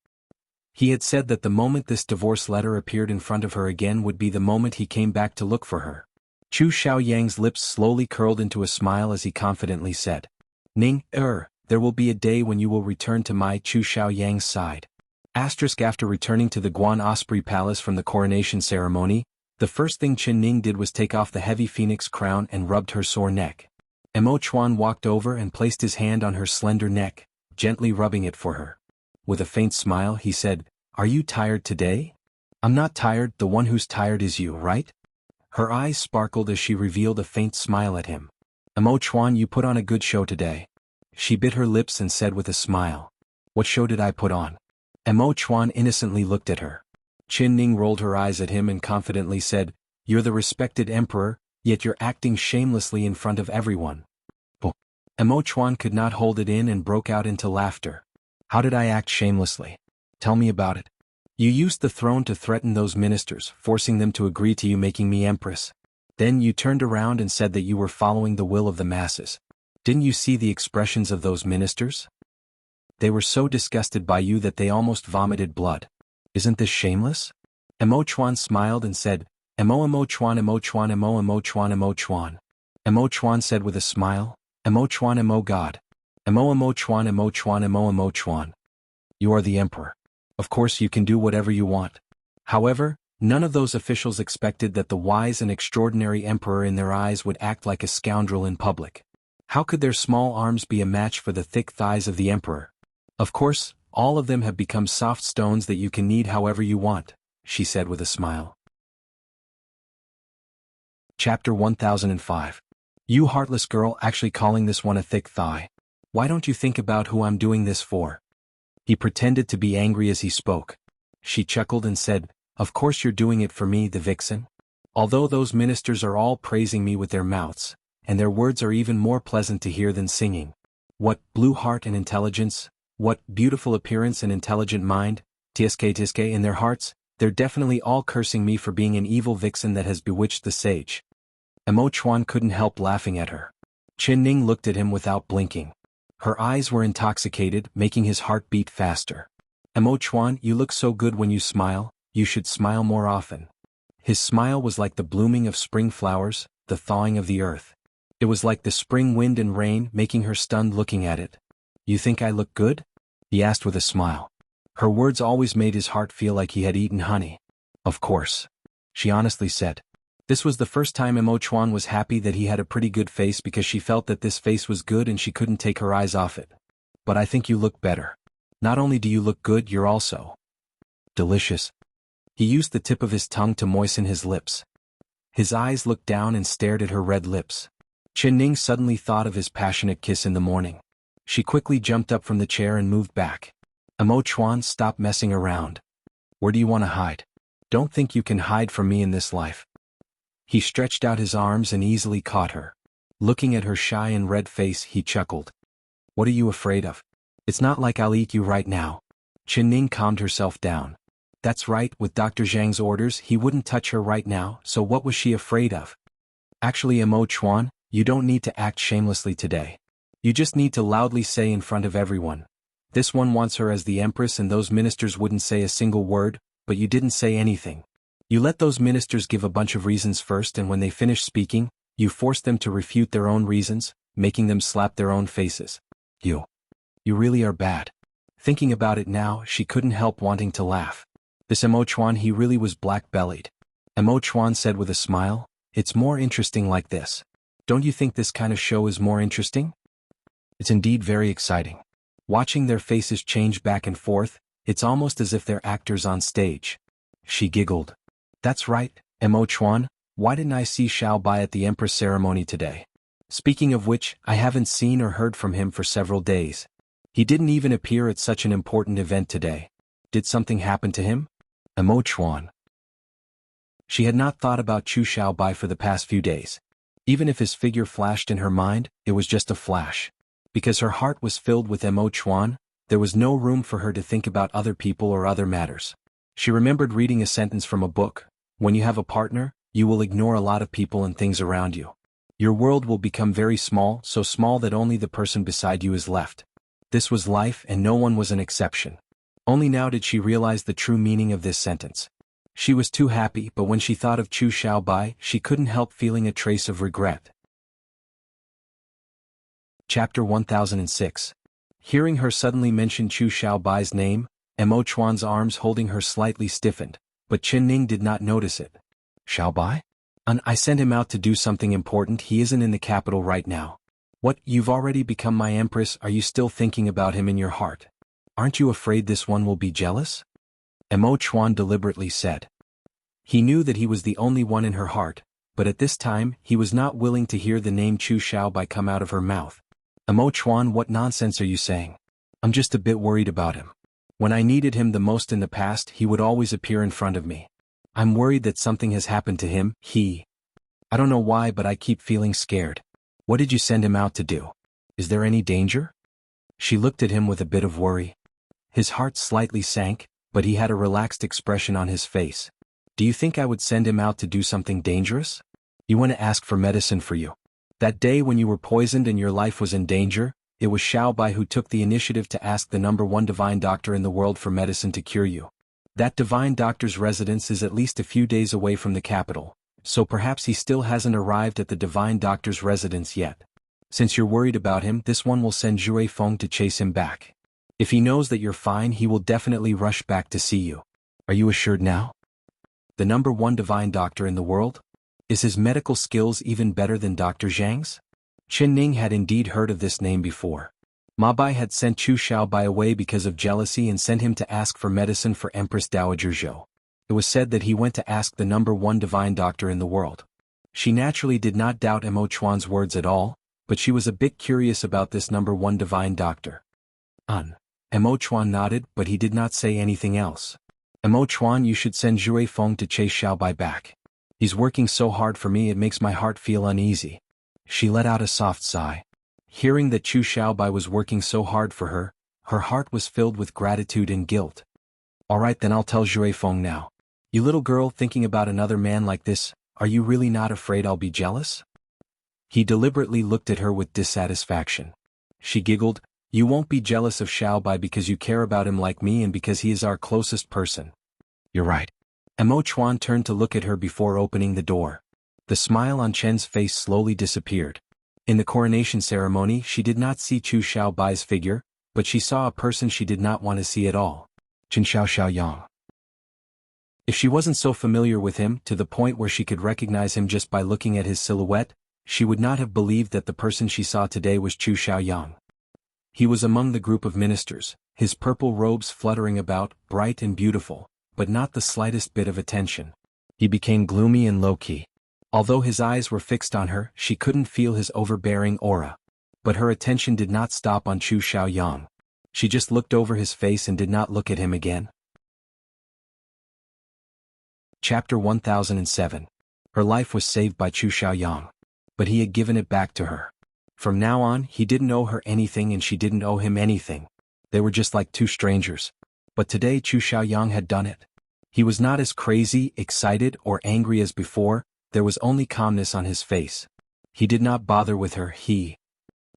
He had said that the moment this divorce letter appeared in front of her again would be the moment he came back to look for her. Chu Xiaoyang's lips slowly curled into a smile as he confidently said, Ning, there will be a day when you will return to my Chu Xiaoyang's side. After returning to the Guan Osprey Palace from the coronation ceremony, the first thing Qin Ning did was take off the heavy phoenix crown and rubbed her sore neck. Mo Chuan walked over and placed his hand on her slender neck, gently rubbing it for her. With a faint smile he said, "Are you tired today?" "I'm not tired, the one who's tired is you, right?" Her eyes sparkled as she revealed a faint smile at him. "Mo Chuan, you put on a good show today." She bit her lips and said with a smile, "What show did I put on?" Mo Chuan innocently looked at her. Qin Ning rolled her eyes at him and confidently said, "You're the respected emperor, yet you're acting shamelessly in front of everyone." Mo Chuan could not hold it in and broke out into laughter. "How did I act shamelessly? Tell me about it." "You used the throne to threaten those ministers, forcing them to agree to you making me empress. Then you turned around and said that you were following the will of the masses. Didn't you see the expressions of those ministers? They were so disgusted by you that they almost vomited blood. Isn't this shameless?" Mo Chuan smiled and said, Mo Chuan, Mo Chuan, Mo Chuan, Mo Chuan." Mo Chuan said with a smile, "Mo Chuan, Mo God. Mo Chuan, Mo Chuan, Mo Chuan. You are the emperor. Of course you can do whatever you want." However, none of those officials expected that the wise and extraordinary emperor in their eyes would act like a scoundrel in public. How could their small arms be a match for the thick thighs of the emperor? "Of course, all of them have become soft stones that you can knead however you want," she said with a smile. Chapter 1005. "You heartless girl, actually calling this one a thick thigh. Why don't you think about who I'm doing this for?" He pretended to be angry as he spoke. She chuckled and said, "Of course you're doing it for me, the vixen. Although those ministers are all praising me with their mouths, and their words are even more pleasant to hear than singing. What blue heart and intelligence, what beautiful appearance and intelligent mind, tsk in their hearts, they're definitely all cursing me for being an evil vixen that has bewitched the sage." Mo Chuan couldn't help laughing at her. Qin Ning looked at him without blinking. Her eyes were intoxicated, making his heart beat faster. "Mo Chuan, you look so good when you smile, you should smile more often." His smile was like the blooming of spring flowers, the thawing of the earth. It was like the spring wind and rain, making her stunned looking at it. "You think I look good?" he asked with a smile. Her words always made his heart feel like he had eaten honey. "Of course," she honestly said. This was the first time Mo Chuan was happy that he had a pretty good face because she felt that this face was good and she couldn't take her eyes off it. "But I think you look better. Not only do you look good, you're also delicious." He used the tip of his tongue to moisten his lips. His eyes looked down and stared at her red lips. Qin Ning suddenly thought of his passionate kiss in the morning. She quickly jumped up from the chair and moved back. "Mo Chuan, stop messing around. Where do you want to hide? Don't think you can hide from me in this life." He stretched out his arms and easily caught her. Looking at her shy and red face, he chuckled. "What are you afraid of? It's not like I'll eat you right now." Qin Ning calmed herself down. That's right, with Dr. Zhang's orders he wouldn't touch her right now, so what was she afraid of? "Actually, Mo Chuan, you don't need to act shamelessly today. You just need to loudly say in front of everyone. This one wants her as the empress and those ministers wouldn't say a single word, but you didn't say anything. You let those ministers give a bunch of reasons first and when they finish speaking, you forced them to refute their own reasons, making them slap their own faces. You really are bad." Thinking about it now, she couldn't help wanting to laugh. This Mo Chuan, he really was black-bellied. Mo Chuan said with a smile, "It's more interesting like this. Don't you think this kind of show is more interesting?" It's indeed very exciting. Watching their faces change back and forth, it's almost as if they're actors on stage. She giggled. "That's right, Mo Chuan, why didn't I see Xiao Bai at the Empress ceremony today? Speaking of which, I haven't seen or heard from him for several days. He didn't even appear at such an important event today. Did something happen to him?" Mo Chuan. She had not thought about Chu Xiao Bai for the past few days. Even if his figure flashed in her mind, it was just a flash. Because her heart was filled with Mo Chuan, there was no room for her to think about other people or other matters. She remembered reading a sentence from a book: when you have a partner, you will ignore a lot of people and things around you. Your world will become very small, so small that only the person beside you is left. This was life and no one was an exception. Only now did she realize the true meaning of this sentence. She was too happy, but when she thought of Chu Xiao Bai, she couldn't help feeling a trace of regret. Chapter 1006. Hearing her suddenly mention Chu Xiaobai's name, Mo Chuan's arms holding her slightly stiffened, but Qin Ning did not notice it. Xiaobai? I sent him out to do something important. He isn't in the capital right now. What, you've already become my empress? Are you still thinking about him in your heart? Aren't you afraid this one will be jealous? Mo Chuan deliberately said. He knew that he was the only one in her heart, but at this time he was not willing to hear the name Chu Xiaobai come out of her mouth. Mo Chuan, what nonsense are you saying? I'm just a bit worried about him. When I needed him the most in the past, he would always appear in front of me. I'm worried that something has happened to him. I don't know why, but I keep feeling scared. What did you send him out to do? Is there any danger? She looked at him with a bit of worry. His heart slightly sank, but he had a relaxed expression on his face. Do you think I would send him out to do something dangerous? You want to ask for medicine for you. That day when you were poisoned and your life was in danger, it was Xiaobai who took the initiative to ask the #1 divine doctor in the world for medicine to cure you. That divine doctor's residence is at least a few days away from the capital, so perhaps he still hasn't arrived at the divine doctor's residence yet. Since you're worried about him, this one will send Jue Feng to chase him back. If he knows that you're fine, he will definitely rush back to see you. Are you assured now? The #1 divine doctor in the world? Is his medical skills even better than Dr. Zhang's? Qin Ning had indeed heard of this name before. Ma Bai had sent Chu Xiaobai away because of jealousy and sent him to ask for medicine for Empress Dowager Zhou. It was said that he went to ask the #1 divine doctor in the world. She naturally did not doubt Mo Chuan's words at all, but she was a bit curious about this #1 divine doctor. Mo Chuan nodded, but he did not say anything else. Mo Chuan, you should send Jue Feng to chase Xiaobai back. He's working so hard for me, it makes my heart feel uneasy. She let out a soft sigh. Hearing that Chu Xiaobai was working so hard for her heart was filled with gratitude and guilt. Alright, then I'll tell Jue Feng now. You little girl, thinking about another man like this, are you really not afraid I'll be jealous? He deliberately looked at her with dissatisfaction. She giggled. You won't be jealous of Xiaobai because you care about him like me and because he is our closest person. You're right. Mo Chuan turned to look at her before opening the door. The smile on Chen's face slowly disappeared. In the coronation ceremony, she did not see Chu Xiaobai's figure, but she saw a person she did not want to see at all. Chen Xiaoxiaoyang. If she wasn't so familiar with him to the point where she could recognize him just by looking at his silhouette, she would not have believed that the person she saw today was Chu Xiaoyang. He was among the group of ministers, his purple robes fluttering about, bright and beautiful, but not the slightest bit of attention. He became gloomy and low-key. Although his eyes were fixed on her, she couldn't feel his overbearing aura. But her attention did not stop on Chu Xiaoyang. She just looked over his face and did not look at him again. Chapter 1007. Her life was saved by Chu Xiaoyang. But he had given it back to her. From now on, he didn't owe her anything and she didn't owe him anything. They were just like two strangers. But today Chu Xiaoyang had done it. He was not as crazy, excited, or angry as before. There was only calmness on his face. He did not bother with her. He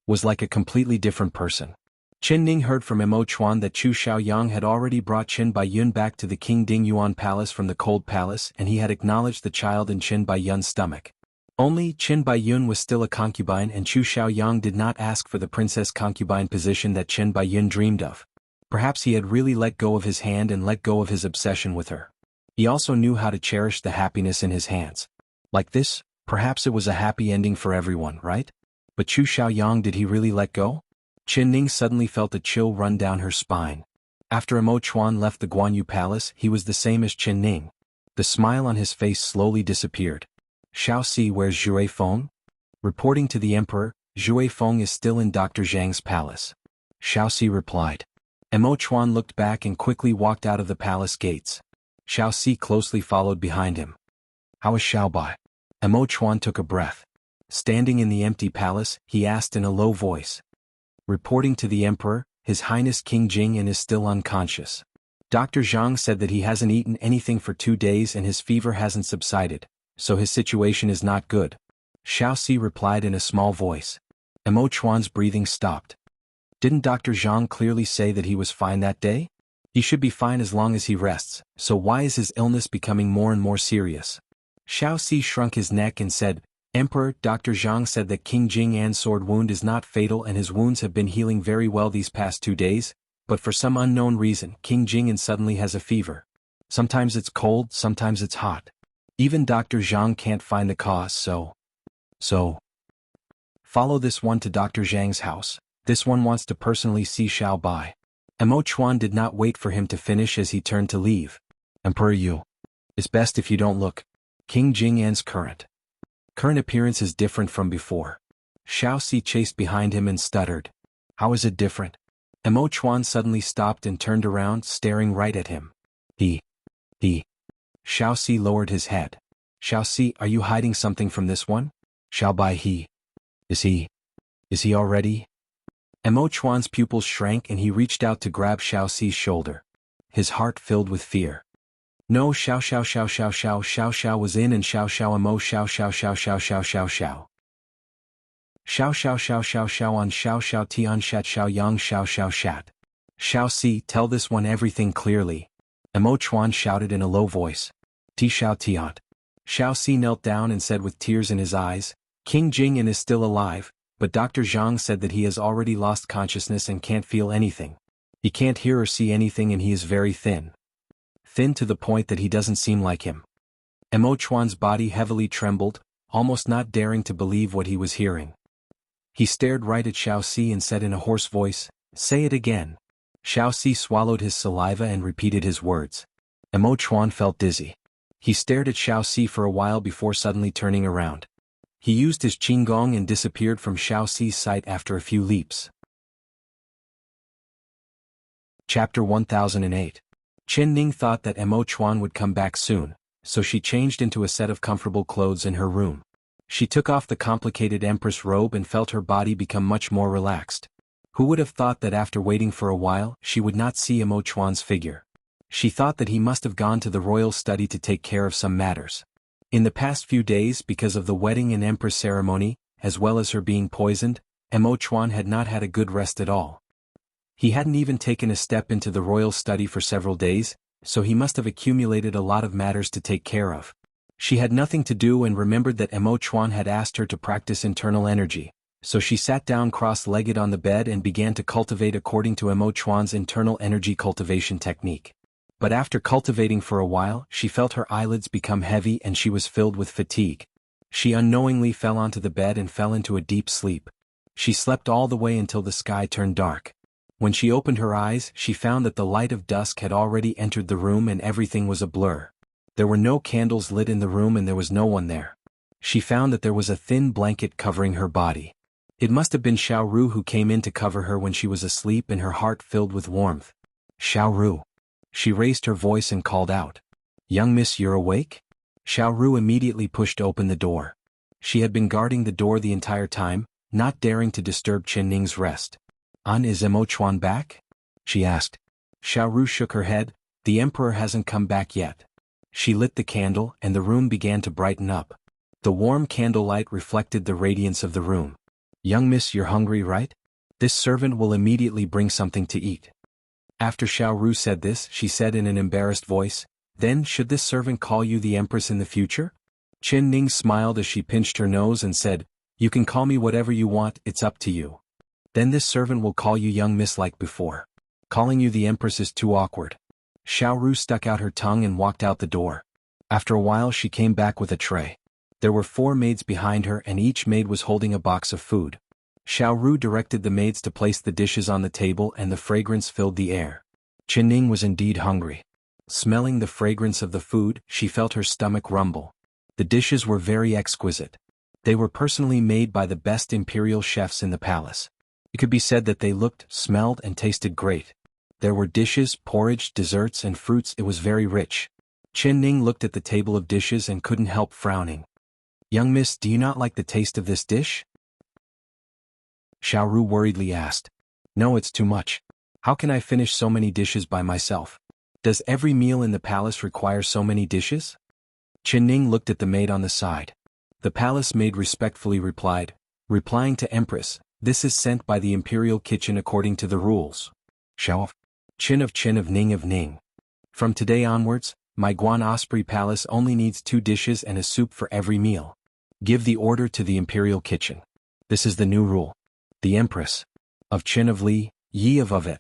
was like a completely different person. Qin Ning heard from Mo Chuan that Chu Xiaoyang had already brought Qin Baiyun back to the King Ding Yuan Palace from the Cold Palace, and he had acknowledged the child in Qin Baiyun's stomach. Only Qin Baiyun was still a concubine, and Chu Xiaoyang did not ask for the princess concubine position that Qin Baiyun dreamed of. Perhaps he had really let go of his hand and let go of his obsession with her. He also knew how to cherish the happiness in his hands. Like this, perhaps it was a happy ending for everyone, right? But Chu Xiaoyang, did he really let go? Qin Ning suddenly felt a chill run down her spine. After Mo Chuan left the Guanyu Palace, he was the same as Qin Ning. The smile on his face slowly disappeared. Xiaoxi, where's Jue Feng? Reporting to the emperor, Jue Feng is still in Dr. Zhang's palace. Xiaoxi replied. Mo Chuan looked back and quickly walked out of the palace gates. Xiaoxi closely followed behind him. How is Xiaobai? Mo Chuan took a breath. Standing in the empty palace, he asked in a low voice. Reporting to the emperor, His Highness King Jing is still unconscious. Dr. Zhang said that he hasn't eaten anything for 2 days and his fever hasn't subsided, so his situation is not good. Xiaoxi replied in a small voice. Mo Chuan's breathing stopped. Didn't Dr. Zhang clearly say that he was fine that day? He should be fine as long as he rests, so why is his illness becoming more and more serious? Xiaoxi shrunk his neck and said, Emperor, Dr. Zhang said that King Jing-An's sword wound is not fatal and his wounds have been healing very well these past 2 days, but for some unknown reason, King Jing-An suddenly has a fever. Sometimes it's cold, sometimes it's hot. Even Dr. Zhang can't find the cause, so. Follow this one to Dr. Zhang's house. This one wants to personally see Xiao Bai. Mo Chuan did not wait for him to finish as he turned to leave. Emperor, it's best if you don't look. King Jing-An's current appearance is different from before. Xiao Si chased behind him and stuttered. How is it different? Mo Chuan suddenly stopped and turned around, staring right at him. Xiao Si lowered his head. Xiao Si, are you hiding something from this one? Xiao Bai Is he already? Mo Chuan's pupils shrank and he reached out to grab Xiao Si's shoulder. His heart filled with fear. No, Xiao was in and Xiao Mo Xiao on Xiao Tian Shat Xiao Yang Xiao Shat. Xiao Si, tell this one everything clearly. Mo Chuan shouted in a low voice. Ti Xiao Tian. Xiao Si knelt down and said with tears in his eyes, King Jing-An is still alive, but Dr. Zhang said that he has already lost consciousness and can't feel anything. He can't hear or see anything and he is very thin. Thin to the point that he doesn't seem like him. Mo Chuan's body heavily trembled, almost not daring to believe what he was hearing. He stared right at Xiao Si and said in a hoarse voice, say it again. Xiao Si swallowed his saliva and repeated his words. Mo Chuan felt dizzy. He stared at Xiao Si for a while before suddenly turning around. He used his qinggong and disappeared from Xiao Si's sight after a few leaps. Chapter 1008. Chen Ning thought that Mo Chuan would come back soon, so she changed into a set of comfortable clothes in her room. She took off the complicated Empress robe and felt her body become much more relaxed. Who would have thought that after waiting for a while, she would not see Mo Chuan's figure? She thought that he must have gone to the royal study to take care of some matters. In the past few days, because of the wedding and Empress ceremony, as well as her being poisoned, Mo Chuan had not had a good rest at all. He hadn't even taken a step into the royal study for several days, so he must have accumulated a lot of matters to take care of. She had nothing to do and remembered that Mo Chuan had asked her to practice internal energy, so she sat down cross-legged on the bed and began to cultivate according to Mo Chuan's internal energy cultivation technique. But after cultivating for a while, she felt her eyelids become heavy and she was filled with fatigue. She unknowingly fell onto the bed and fell into a deep sleep. She slept all the way until the sky turned dark. When she opened her eyes, she found that the light of dusk had already entered the room and everything was a blur. There were no candles lit in the room and there was no one there. She found that there was a thin blanket covering her body. It must have been Xiao Ru who came in to cover her when she was asleep and her heart filled with warmth. Xiao Ru. She raised her voice and called out. Young miss, you're awake? Xiao Ru immediately pushed open the door. She had been guarding the door the entire time, not daring to disturb Chen Ning's rest. Is Mo Chuan back? She asked. Xiao Ru shook her head. The emperor hasn't come back yet. She lit the candle and the room began to brighten up. The warm candlelight reflected the radiance of the room. Young miss, you're hungry, right? This servant will immediately bring something to eat. After Xiao Ru said this, she said in an embarrassed voice, then should this servant call you the Empress in the future? Chen Ning smiled as she pinched her nose and said, you can call me whatever you want, it's up to you. Then this servant will call you young miss like before. Calling you the Empress is too awkward. Xiao Ru stuck out her tongue and walked out the door. After a while she came back with a tray. There were 4 maids behind her and each maid was holding a box of food. Xiao Ru directed the maids to place the dishes on the table and the fragrance filled the air. Chen Ning was indeed hungry. Smelling the fragrance of the food, she felt her stomach rumble. The dishes were very exquisite. They were personally made by the best imperial chefs in the palace. It could be said that they looked, smelled, and tasted great. There were dishes, porridge, desserts, and fruits. It was very rich. Chen Ning looked at the table of dishes and couldn't help frowning. Young miss, do you not like the taste of this dish? Xiao Ru worriedly asked. No, it's too much. How can I finish so many dishes by myself? Does every meal in the palace require so many dishes? Chen Ning looked at the maid on the side. The palace maid respectfully replied, replying to Empress, this is sent by the imperial kitchen according to the rules. Xiao of Chin of Ning of Ning. From today onwards, my Guan Osprey Palace only needs 2 dishes and a soup for every meal. Give the order to the imperial kitchen. This is the new rule. The Empress. Of Qin of Li, Yi of Avet.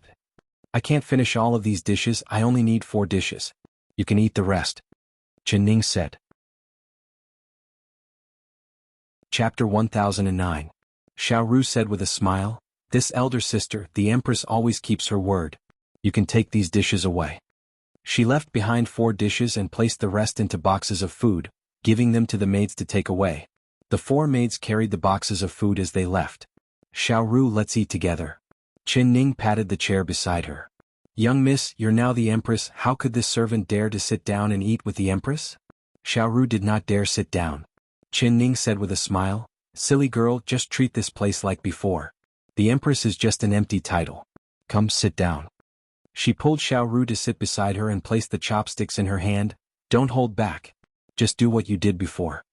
I can't finish all of these dishes, I only need 4 dishes. You can eat the rest. Chen Ning said. Chapter 1009. Xiao Ru said with a smile, this elder sister, the Empress, always keeps her word. You can take these dishes away. She left behind 4 dishes and placed the rest into boxes of food, giving them to the maids to take away. The 4 maids carried the boxes of food as they left. Xiao Ru, let's eat together. Chen Ning patted the chair beside her. Young miss, you're now the Empress, how could this servant dare to sit down and eat with the Empress? Xiao Ru did not dare sit down. Chen Ning said with a smile, silly girl, just treat this place like before. The Empress is just an empty title. Come sit down. She pulled Xiao Ru to sit beside her and placed the chopsticks in her hand. Don't hold back. Just do what you did before.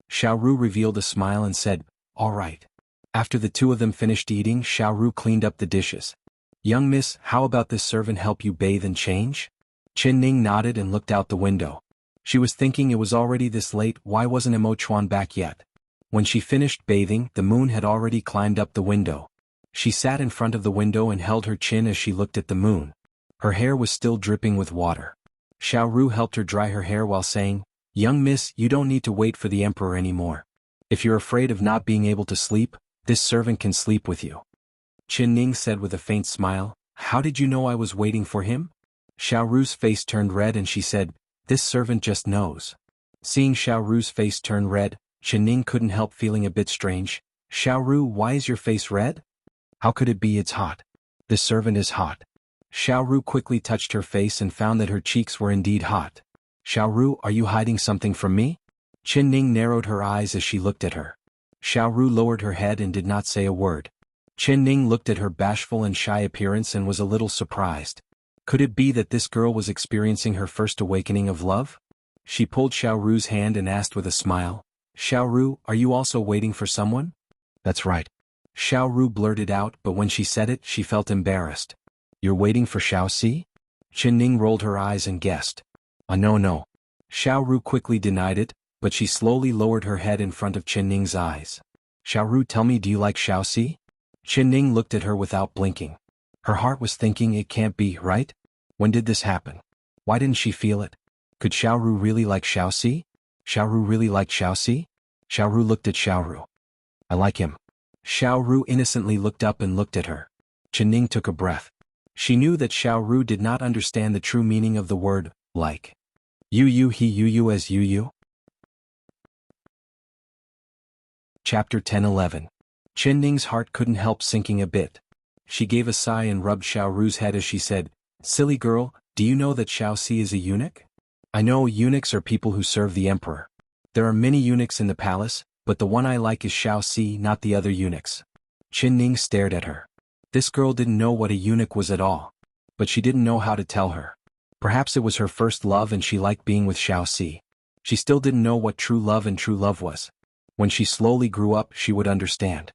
Xiao Ru revealed a smile and said, all right. After the 2 of them finished eating, Xiao Ru cleaned up the dishes. Young miss, how about this servant help you bathe and change? Chen Ning nodded and looked out the window. She was thinking it was already this late, why wasn't Mo Chuan back yet? When she finished bathing, the moon had already climbed up the window. She sat in front of the window and held her chin as she looked at the moon. Her hair was still dripping with water. Xiao Ru helped her dry her hair while saying, young miss, you don't need to wait for the emperor anymore. If you're afraid of not being able to sleep, this servant can sleep with you. Chen Ning said with a faint smile, how did you know I was waiting for him? Xiao Ru's face turned red and she said, this servant just knows. Seeing Xiao Ru's face turn red, Chen Ning couldn't help feeling a bit strange. Xiao Ru, why is your face red? How could it be? It's hot. This servant is hot. Xiao Ru quickly touched her face and found that her cheeks were indeed hot. Xiao Ru, are you hiding something from me? Chen Ning narrowed her eyes as she looked at her. Xiao Ru lowered her head and did not say a word. Chen Ning looked at her bashful and shy appearance and was a little surprised. Could it be that this girl was experiencing her first awakening of love? She pulled Xiao Ru's hand and asked with a smile, Xiao Ru, are you also waiting for someone? That's right. Xiao Ru blurted out, but when she said it, she felt embarrassed. You're waiting for Xiao Si? Chen Ning rolled her eyes and guessed. No. Xiao Ru quickly denied it, but she slowly lowered her head in front of Chen Ning's eyes. Xiao Ru, tell me, do you like Xiao Si? Chen Ning looked at her without blinking. Her heart was thinking it can't be, right? When did this happen? Why didn't she feel it? Could Xiao Ru really like Xiao Si? Xiao Ru really like Xiao Si? Xiao Ru looked at Xiao Ru. I like him. Xiao Ru innocently looked up and looked at her. Chen Ning took a breath. She knew that Xiao Ru did not understand the true meaning of the word, like. You he you as you. Chapter 10:11. Chen Ning's heart couldn't help sinking a bit. She gave a sigh and rubbed Xiao Ru's head as she said, silly girl, do you know that Xiao Si is a eunuch? I know eunuchs are people who serve the emperor. There are many eunuchs in the palace, but the one I like is Xiao Si, not the other eunuchs. Chen Ning stared at her. This girl didn't know what a eunuch was at all. But she didn't know how to tell her. Perhaps it was her first love and she liked being with Xiao Si. She still didn't know what true love was. When she slowly grew up, she would understand.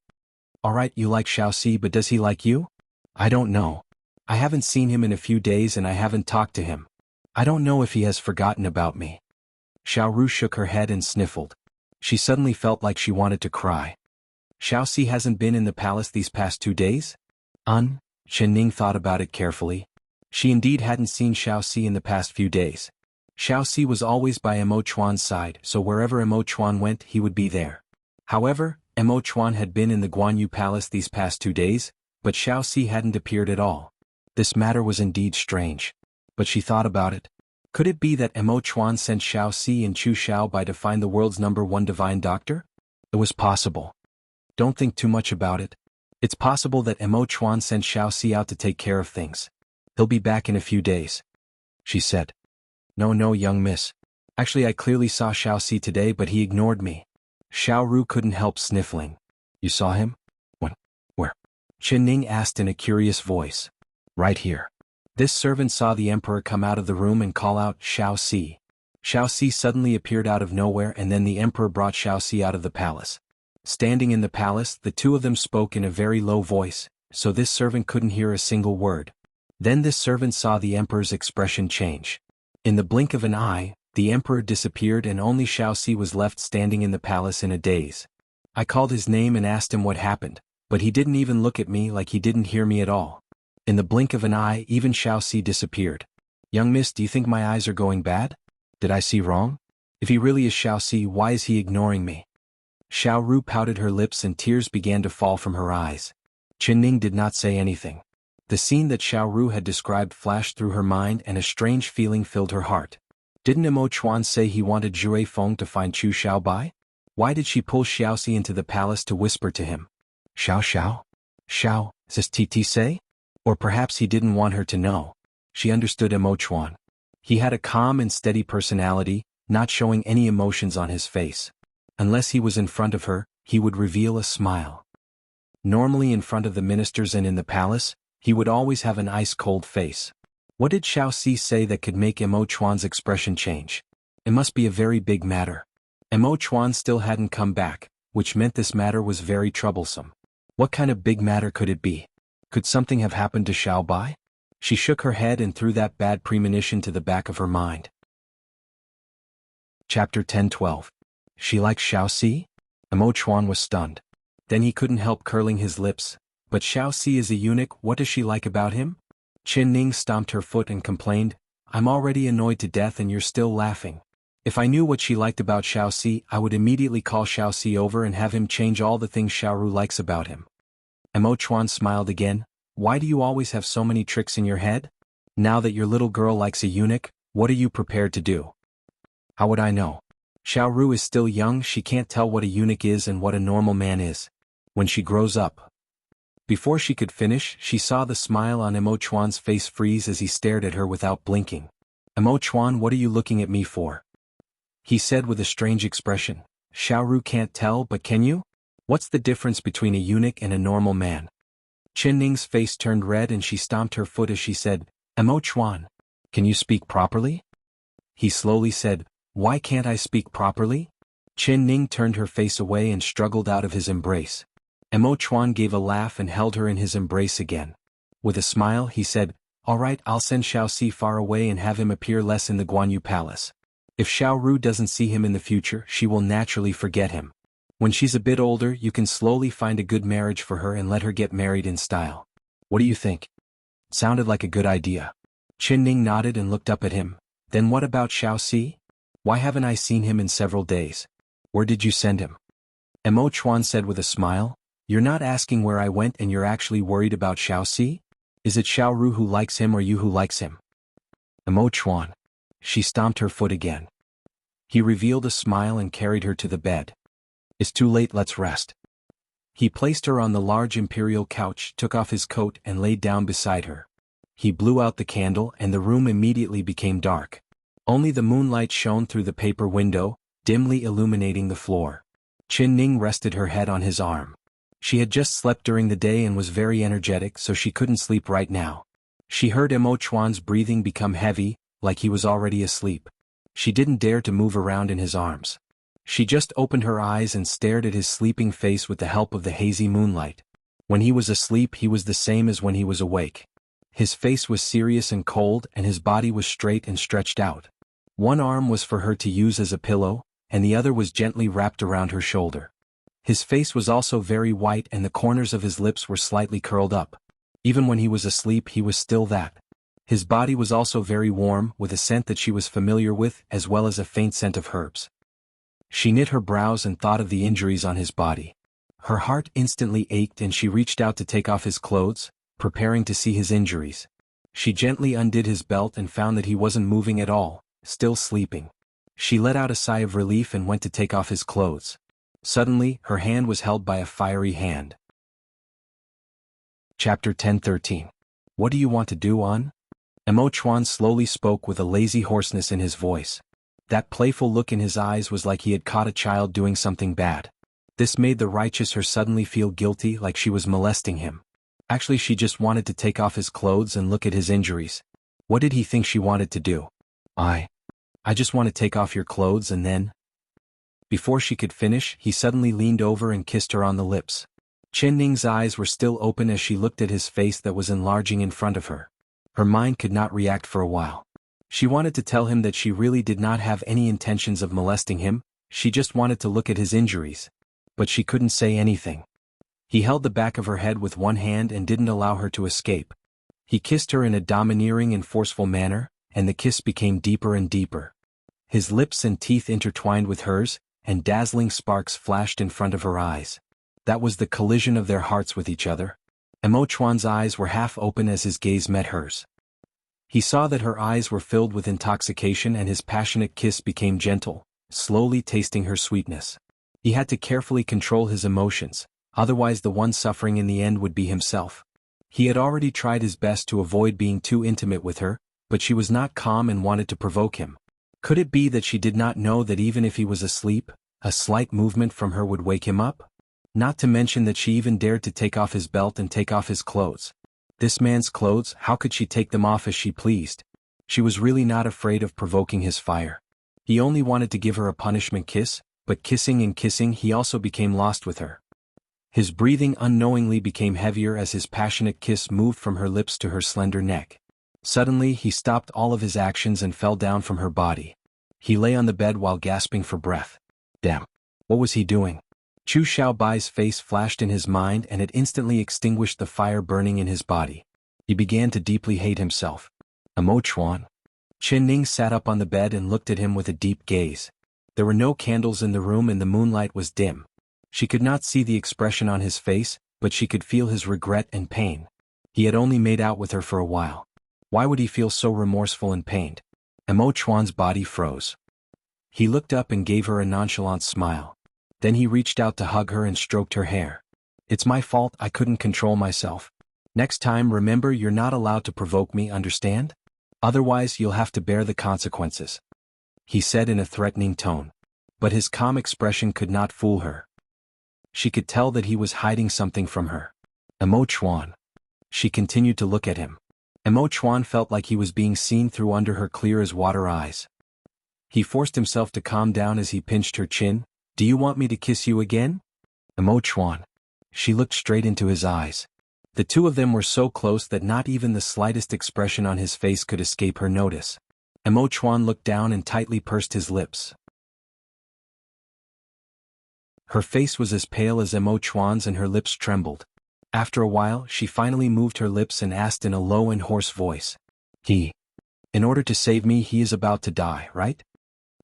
Alright, you like Xiao Si, but does he like you? I don't know. I haven't seen him in a few days and I haven't talked to him. I don't know if he has forgotten about me. Xiao Ru shook her head and sniffled. She suddenly felt like she wanted to cry. Xiao Si hasn't been in the palace these past 2 days? Chen Ning thought about it carefully. She indeed hadn't seen Xiao Si in the past few days. Xiao Si was always by Mo Chuan's side, so wherever Mo Chuan went, he would be there. However, Mo Chuan had been in the Guanyu Palace these past 2 days, but Xiao Si hadn't appeared at all. This matter was indeed strange. But she thought about it. Could it be that Mo Chuan sent Xiao Si and Chu Xiao by to find the world's #1 divine doctor? It was possible. Don't think too much about it. It's possible that Mo Chuan sent Xiao Si out to take care of things. He'll be back in a few days. She said. No, young miss. Actually, I clearly saw Xiao Si today, but he ignored me. Xiao Ru couldn't help sniffling. You saw him? When? Where? Chen Ning asked in a curious voice. Right here. This servant saw the emperor come out of the room and call out, Xiao Si. Xiao Si suddenly appeared out of nowhere and then the emperor brought Xiao Si out of the palace. Standing in the palace, the 2 of them spoke in a very low voice, so this servant couldn't hear a single word. Then this servant saw the emperor's expression change. In the blink of an eye, The emperor disappeared and only Xiaoxi was left standing in the palace in a daze. I called his name and asked him what happened, but he didn't even look at me, like he didn't hear me at all. In the blink of an eye, even Xiaoxi disappeared. Young miss, do you think my eyes are going bad? Did I see wrong? If he really is Xiaoxi, why is he ignoring me? Xiao Ru pouted her lips and tears began to fall from her eyes. Qinning did not say anything. The scene that Xiao Ru had described flashed through her mind and a strange feeling filled her heart. Didn't Mo Chuan say he wanted Zhui Feng to find Chu Xiaobai? Why did she pull Xiaoxi into the palace to whisper to him? Xiao Xiao? Xiao, does TT say? Or perhaps he didn't want her to know. She understood Mo Chuan. He had a calm and steady personality, not showing any emotions on his face. Unless he was in front of her, he would reveal a smile. Normally in front of the ministers and in the palace, he would always have an ice-cold face. What did Xiaoxi say that could make Mo Chuan's expression change? It must be a very big matter. Mo Chuan still hadn't come back, which meant this matter was very troublesome. What kind of big matter could it be? Could something have happened to Xiaobai? She shook her head and threw that bad premonition to the back of her mind. Chapter 10-12. She likes Xiaoxi? Mo Chuan was stunned. Then he couldn't help curling his lips. But Xiaoxi is a eunuch, what does she like about him? Qinning stomped her foot and complained, I'm already annoyed to death and you're still laughing. If I knew what she liked about Xiaoxi, I would immediately call Xiaoxi over and have him change all the things Xiaoru likes about him. Mo Chuan smiled again. Why do you always have so many tricks in your head? Now that your little girl likes a eunuch, what are you prepared to do? How would I know? Xiaoru is still young, she can't tell what a eunuch is and what a normal man is. When she grows up. Before she could finish, she saw the smile on Mo Chuan's face freeze as he stared at her without blinking. Mo Chuan, what are you looking at me for? He said with a strange expression. Xiaoru can't tell, but can you? What's the difference between a eunuch and a normal man? Qinning's face turned red and she stomped her foot as she said, Mo Chuan, can you speak properly? He slowly said, why can't I speak properly? Qinning turned her face away and struggled out of his embrace. Mo Chuan gave a laugh and held her in his embrace again. With a smile, he said, all right, I'll send Xiaoxi far away and have him appear less in the Guanyu Palace. If Xiaoru doesn't see him in the future, she will naturally forget him. When she's a bit older, you can slowly find a good marriage for her and let her get married in style. What do you think? Sounded like a good idea. Qinning nodded and looked up at him. Then what about Xiaoxi? Why haven't I seen him in several days? Where did you send him? Mo Chuan said with a smile, you're not asking where I went and you're actually worried about Xiaoxi? Is it Xiaoru who likes him or you who likes him? Mo Chuan. She stomped her foot again. He revealed a smile and carried her to the bed. It's too late, let's rest. He placed her on the large imperial couch, took off his coat and laid down beside her. He blew out the candle and the room immediately became dark. Only the moonlight shone through the paper window, dimly illuminating the floor. Qinning rested her head on his arm. She had just slept during the day and was very energetic, so she couldn't sleep right now. She heard Mo Chuan's breathing become heavy, like he was already asleep. She didn't dare to move around in his arms. She just opened her eyes and stared at his sleeping face with the help of the hazy moonlight. When he was asleep, he was the same as when he was awake. His face was serious and cold and his body was straight and stretched out. One arm was for her to use as a pillow, and the other was gently wrapped around her shoulder. His face was also very white and the corners of his lips were slightly curled up. Even when he was asleep, he was still that. His body was also very warm, with a scent that she was familiar with, as well as a faint scent of herbs. She knit her brows and thought of the injuries on his body. Her heart instantly ached and she reached out to take off his clothes, preparing to see his injuries. She gently undid his belt and found that he wasn't moving at all, still sleeping. She let out a sigh of relief and went to take off his clothes. Suddenly, her hand was held by a fiery hand. Chapter 10-13. What do you want to do, An? Mo Chuan slowly spoke with a lazy hoarseness in his voice. That playful look in his eyes was like he had caught a child doing something bad. This made the righteous her suddenly feel guilty, like she was molesting him. Actually, she just wanted to take off his clothes and look at his injuries. What did he think she wanted to do? I just want to take off your clothes and then... Before she could finish, he suddenly leaned over and kissed her on the lips. Qinning's eyes were still open as she looked at his face that was enlarging in front of her. Her mind could not react for a while. She wanted to tell him that she really did not have any intentions of molesting him, she just wanted to look at his injuries. But she couldn't say anything. He held the back of her head with one hand and didn't allow her to escape. He kissed her in a domineering and forceful manner, and the kiss became deeper and deeper. His lips and teeth intertwined with hers, and dazzling sparks flashed in front of her eyes. That was the collision of their hearts with each other. Emo Chuan's eyes were half open as his gaze met hers. He saw that her eyes were filled with intoxication and his passionate kiss became gentle, slowly tasting her sweetness. He had to carefully control his emotions, otherwise the one suffering in the end would be himself. He had already tried his best to avoid being too intimate with her, but she was not calm and wanted to provoke him. Could it be that she did not know that even if he was asleep, a slight movement from her would wake him up? Not to mention that she even dared to take off his belt and take off his clothes. This man's clothes, how could she take them off as she pleased? She was really not afraid of provoking his fire. He only wanted to give her a punishment kiss, but kissing and kissing he also became lost with her. His breathing unknowingly became heavier as his passionate kiss moved from her lips to her slender neck. Suddenly he stopped all of his actions and fell down from her body. He lay on the bed while gasping for breath. Damn. What was he doing? Chu Xiaobai's face flashed in his mind and it instantly extinguished the fire burning in his body. He began to deeply hate himself. Emo Chuan. Qin Ning sat up on the bed and looked at him with a deep gaze. There were no candles in the room and the moonlight was dim. She could not see the expression on his face, but she could feel his regret and pain. He had only made out with her for a while. Why would he feel so remorseful and pained? Emo Chuan's body froze. He looked up and gave her a nonchalant smile. Then he reached out to hug her and stroked her hair. It's my fault, I couldn't control myself. Next time remember you're not allowed to provoke me, understand? Otherwise you'll have to bear the consequences. He said in a threatening tone. But his calm expression could not fool her. She could tell that he was hiding something from her. Emo Chuan. She continued to look at him. Emo Chuan felt like he was being seen through under her clear-as-water eyes. He forced himself to calm down as he pinched her chin. Do you want me to kiss you again? Emo Chuan. She looked straight into his eyes. The two of them were so close that not even the slightest expression on his face could escape her notice. Emo Chuan looked down and tightly pursed his lips. Her face was as pale as Emo Chuan's and her lips trembled. After a while, she finally moved her lips and asked in a low and hoarse voice. In order to save me, he is about to die, right?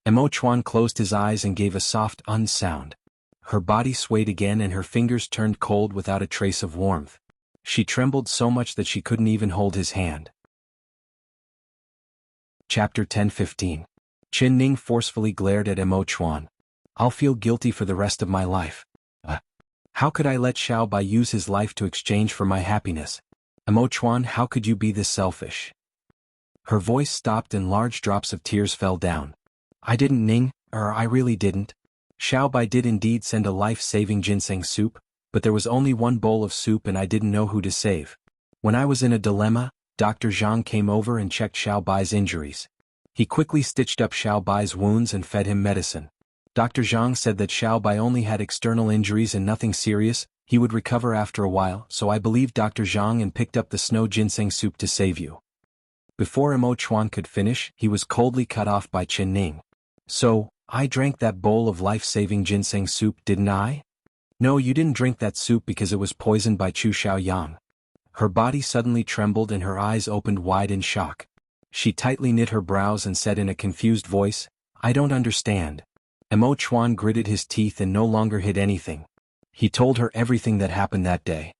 Emo Chuan closed his eyes and gave a soft sound. Her body swayed again and her fingers turned cold without a trace of warmth. She trembled so much that she couldn't even hold his hand. Chapter 10:15. Qin Ning forcefully glared at Emo Chuan. I'll feel guilty for the rest of my life. How could I let Xiaobai use his life to exchange for my happiness? Emo Chuan, how could you be this selfish? Her voice stopped and large drops of tears fell down. I didn't, Ning, I really didn't. Xiaobai did indeed send a life-saving ginseng soup, but there was only one bowl of soup and I didn't know who to save. When I was in a dilemma, Dr. Zhang came over and checked Xiaobai's injuries. He quickly stitched up Xiaobai's wounds and fed him medicine. Dr. Zhang said that Xiaobai only had external injuries and nothing serious, he would recover after a while, so I believed Dr. Zhang and picked up the snow ginseng soup to save you. Before Emo Chuan could finish, he was coldly cut off by Qin Ning. So, I drank that bowl of life-saving ginseng soup, didn't I? No, you didn't drink that soup because it was poisoned by Chu Xiaoyang. Her body suddenly trembled and her eyes opened wide in shock. She tightly knit her brows and said in a confused voice, I don't understand. Emo Chuan gritted his teeth and no longer hid anything. He told her everything that happened that day.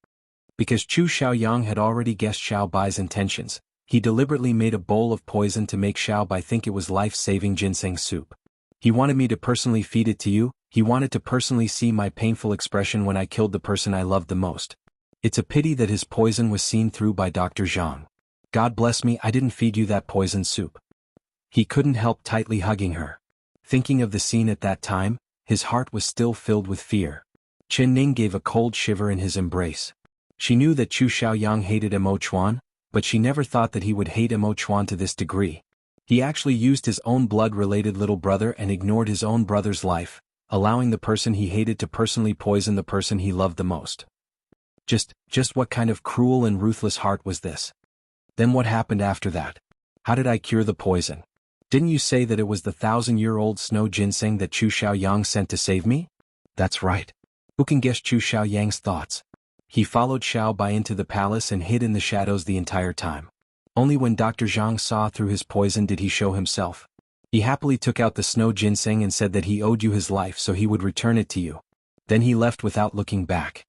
Because Chu Xiaoyang had already guessed Xiaobai's intentions, he deliberately made a bowl of poison to make Xiaobai think it was life-saving ginseng soup. He wanted me to personally feed it to you, he wanted to personally see my painful expression when I killed the person I loved the most. It's a pity that his poison was seen through by Dr. Zhang. God bless me, I didn't feed you that poisoned soup. He couldn't help tightly hugging her. Thinking of the scene at that time, his heart was still filled with fear. Qin Ning gave a cold shiver in his embrace. She knew that Chu Xiaoyang hated Emo Chuan, but she never thought that he would hate Emo Chuan to this degree. He actually used his own blood-related little brother and ignored his own brother's life, allowing the person he hated to personally poison the person he loved the most. Just what kind of cruel and ruthless heart was this? Then what happened after that? How did I cure the poison? Didn't you say that it was the 1,000-year-old snow ginseng that Chu Xiaoyang sent to save me? That's right. Who can guess Chu Xiaoyang's thoughts? He followed Xiao Bai into the palace and hid in the shadows the entire time. Only when Dr. Zhang saw through his poison did he show himself. He happily took out the snow ginseng and said that he owed you his life so he would return it to you. Then he left without looking back.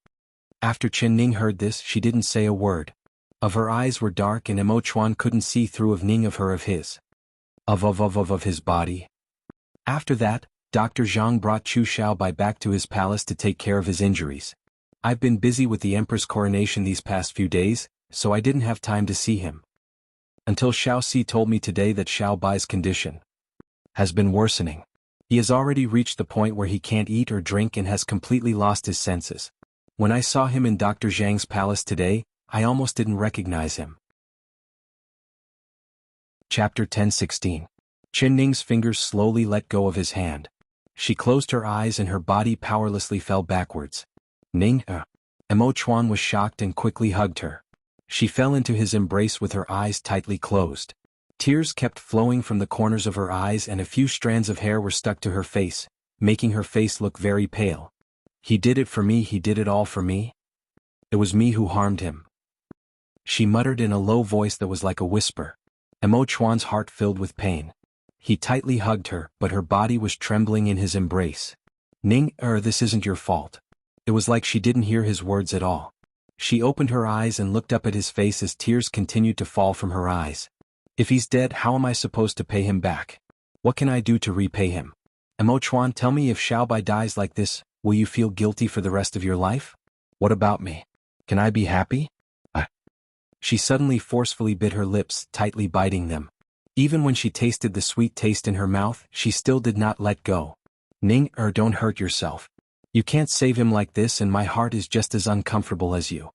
After Chen Ning heard this, she didn't say a word. Of her eyes were dark and Emo Chuan couldn't see through of Ning of her of his. Of his body. After that, Dr. Zhang brought Chu Xiaobai back to his palace to take care of his injuries. I've been busy with the Empress coronation these past few days, so I didn't have time to see him. Until Xiao Si told me today that Xiao Bai's condition has been worsening. He has already reached the point where he can't eat or drink and has completely lost his senses. When I saw him in Dr. Zhang's palace today, I almost didn't recognize him. Chapter 10:16. Chen Ning's fingers slowly let go of his hand. She closed her eyes and her body powerlessly fell backwards. Ning, Emo Chuan was shocked and quickly hugged her. She fell into his embrace with her eyes tightly closed. Tears kept flowing from the corners of her eyes and a few strands of hair were stuck to her face, making her face look very pale. He did it for me, he did it all for me? It was me who harmed him. She muttered in a low voice that was like a whisper. Emo Chuan's heart filled with pain. He tightly hugged her, but her body was trembling in his embrace. Ning, this isn't your fault. It was like she didn't hear his words at all. She opened her eyes and looked up at his face as tears continued to fall from her eyes. If he's dead, how am I supposed to pay him back? What can I do to repay him? Emo Chuan, tell me, if Xiaobai dies like this, will you feel guilty for the rest of your life? What about me? Can I be happy? She suddenly forcefully bit her lips, tightly biting them. Even when she tasted the sweet taste in her mouth, she still did not let go. Ning, don't hurt yourself. You can't save him like this and my heart is just as uncomfortable as you.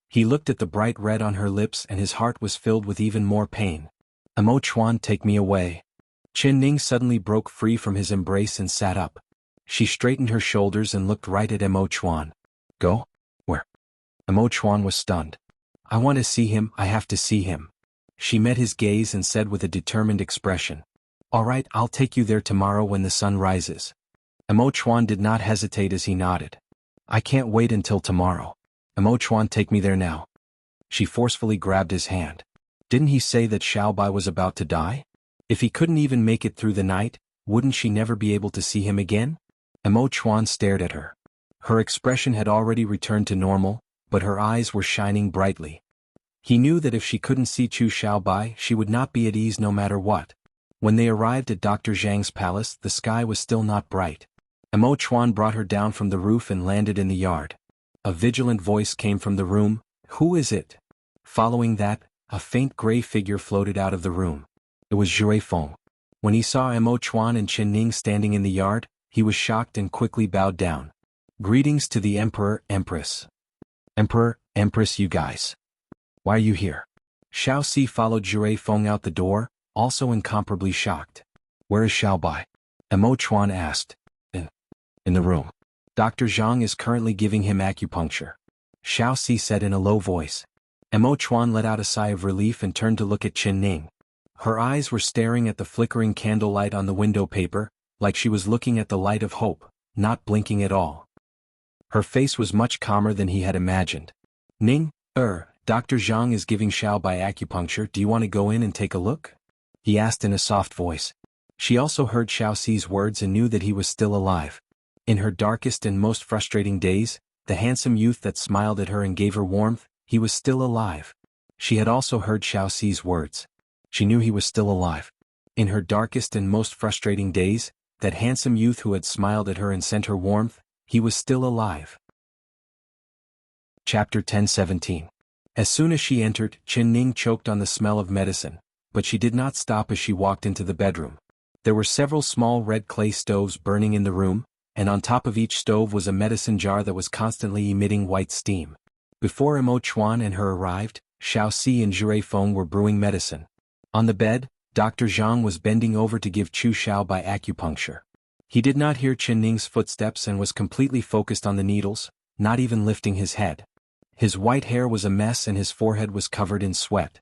He looked at the bright red on her lips and his heart was filled with even more pain. Emo Chuan, take me away. Chen Ning suddenly broke free from his embrace and sat up. She straightened her shoulders and looked right at Emo Chuan. Go? Where? Emo Chuan was stunned. I want to see him, I have to see him. She met his gaze and said with a determined expression. All right, I'll take you there tomorrow when the sun rises. Emo Chuan did not hesitate as he nodded. I can't wait until tomorrow. Emo Chuan, take me there now. She forcefully grabbed his hand. Didn't he say that Xiaobai was about to die? If he couldn't even make it through the night, wouldn't she never be able to see him again? Emo Chuan stared at her. Her expression had already returned to normal, but her eyes were shining brightly. He knew that if she couldn't see Chu Xiaobai, she would not be at ease no matter what. When they arrived at Dr. Zhang's palace, the sky was still not bright. Emo Chuan brought her down from the roof and landed in the yard. A vigilant voice came from the room. Who is it? Following that, a faint gray figure floated out of the room. It was Jue Feng. When he saw Emo Chuan and Chen Ning standing in the yard, he was shocked and quickly bowed down. Greetings to the Emperor, Empress. Emperor, Empress, you guys. Why are you here? Xiao Si followed Jue Feng out the door, also incomparably shocked. Where is Xiaobai? Emo Chuan asked. In the room. Dr. Zhang is currently giving him acupuncture. Xiao Si said in a low voice. Emo Chuan let out a sigh of relief and turned to look at Chen Ning. Her eyes were staring at the flickering candlelight on the window paper, like she was looking at the light of hope, not blinking at all. Her face was much calmer than he had imagined. Ning, Dr. Zhang is giving Xiaobai acupuncture, do you want to go in and take a look? He asked in a soft voice. She also heard Xiao Si's words and knew that he was still alive. In her darkest and most frustrating days, the handsome youth that smiled at her and gave her warmth, he was still alive. She had also heard Xiao Si's words. She knew he was still alive. In her darkest and most frustrating days, that handsome youth who had smiled at her and sent her warmth, he was still alive. Chapter 10:17. As soon as she entered, Chen Ning choked on the smell of medicine, but she did not stop as she walked into the bedroom. There were several small red clay stoves burning in the room, and on top of each stove was a medicine jar that was constantly emitting white steam. Before Emo Chuan and her arrived, Xiao Si and Jue Feng were brewing medicine. On the bed, Dr. Zhang was bending over to give Chu Xiaobai acupuncture. He did not hear Chen Ning's footsteps and was completely focused on the needles, not even lifting his head. His white hair was a mess and his forehead was covered in sweat.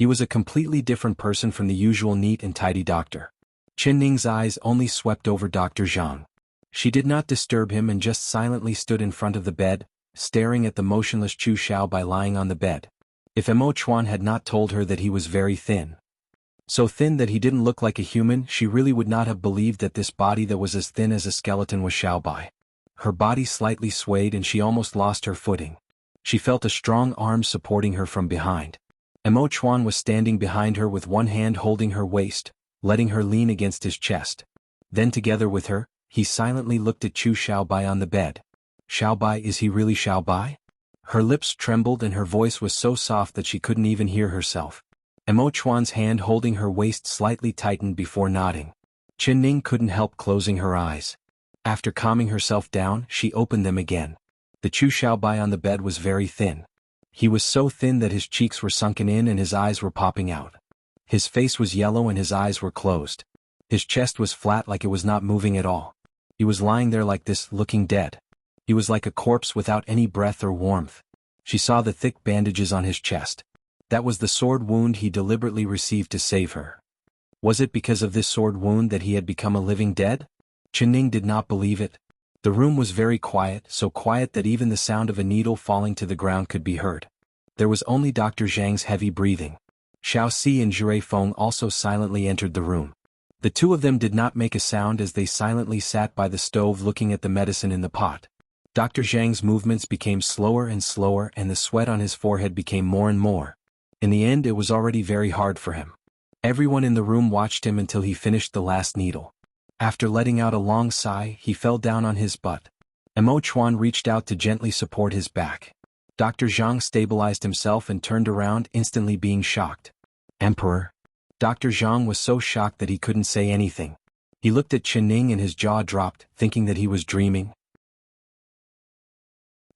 He was a completely different person from the usual neat and tidy doctor. Chen Ning's eyes only swept over Dr. Zhang. She did not disturb him and just silently stood in front of the bed, staring at the motionless Chu Xiaobai lying on the bed. If Mo Chuan had not told her that he was very thin, so thin that he didn't look like a human, she really would not have believed that this body that was as thin as a skeleton was Xiaobai. Her body slightly swayed and she almost lost her footing. She felt a strong arm supporting her from behind. Mo Chuan was standing behind her with one hand holding her waist, letting her lean against his chest. Then together with her, he silently looked at Chu Xiaobai on the bed. Xiaobai, is he really Xiaobai? Her lips trembled and her voice was so soft that she couldn't even hear herself. Mo Chuan's hand holding her waist slightly tightened before nodding. Chen Ning couldn't help closing her eyes. After calming herself down, she opened them again. The Chu Xiaobai on the bed was very thin. He was so thin that his cheeks were sunken in and his eyes were popping out. His face was yellow and his eyes were closed. His chest was flat like it was not moving at all. He was lying there like this, looking dead. He was like a corpse without any breath or warmth. She saw the thick bandages on his chest. That was the sword wound he deliberately received to save her. Was it because of this sword wound that he had become a living dead? Chen Ning did not believe it. The room was very quiet, so quiet that even the sound of a needle falling to the ground could be heard. There was only Dr. Zhang's heavy breathing. Xiao Si and Jure Feng also silently entered the room. The two of them did not make a sound as they silently sat by the stove looking at the medicine in the pot. Dr. Zhang's movements became slower and slower and the sweat on his forehead became more and more. In the end, it was already very hard for him. Everyone in the room watched him until he finished the last needle. After letting out a long sigh, he fell down on his butt. Mo Chuan reached out to gently support his back. Dr. Zhang stabilized himself and turned around, instantly being shocked. Emperor. Dr. Zhang was so shocked that he couldn't say anything. He looked at Chen Ning and his jaw dropped, thinking that he was dreaming.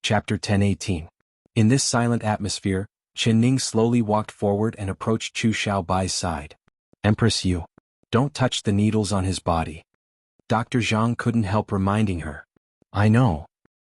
Chapter 10:18. In this silent atmosphere, Chen Ning slowly walked forward and approached Chu Xiaobai's side. Empress, you don't touch the needles on his body. Dr. Zhang couldn't help reminding her. I know,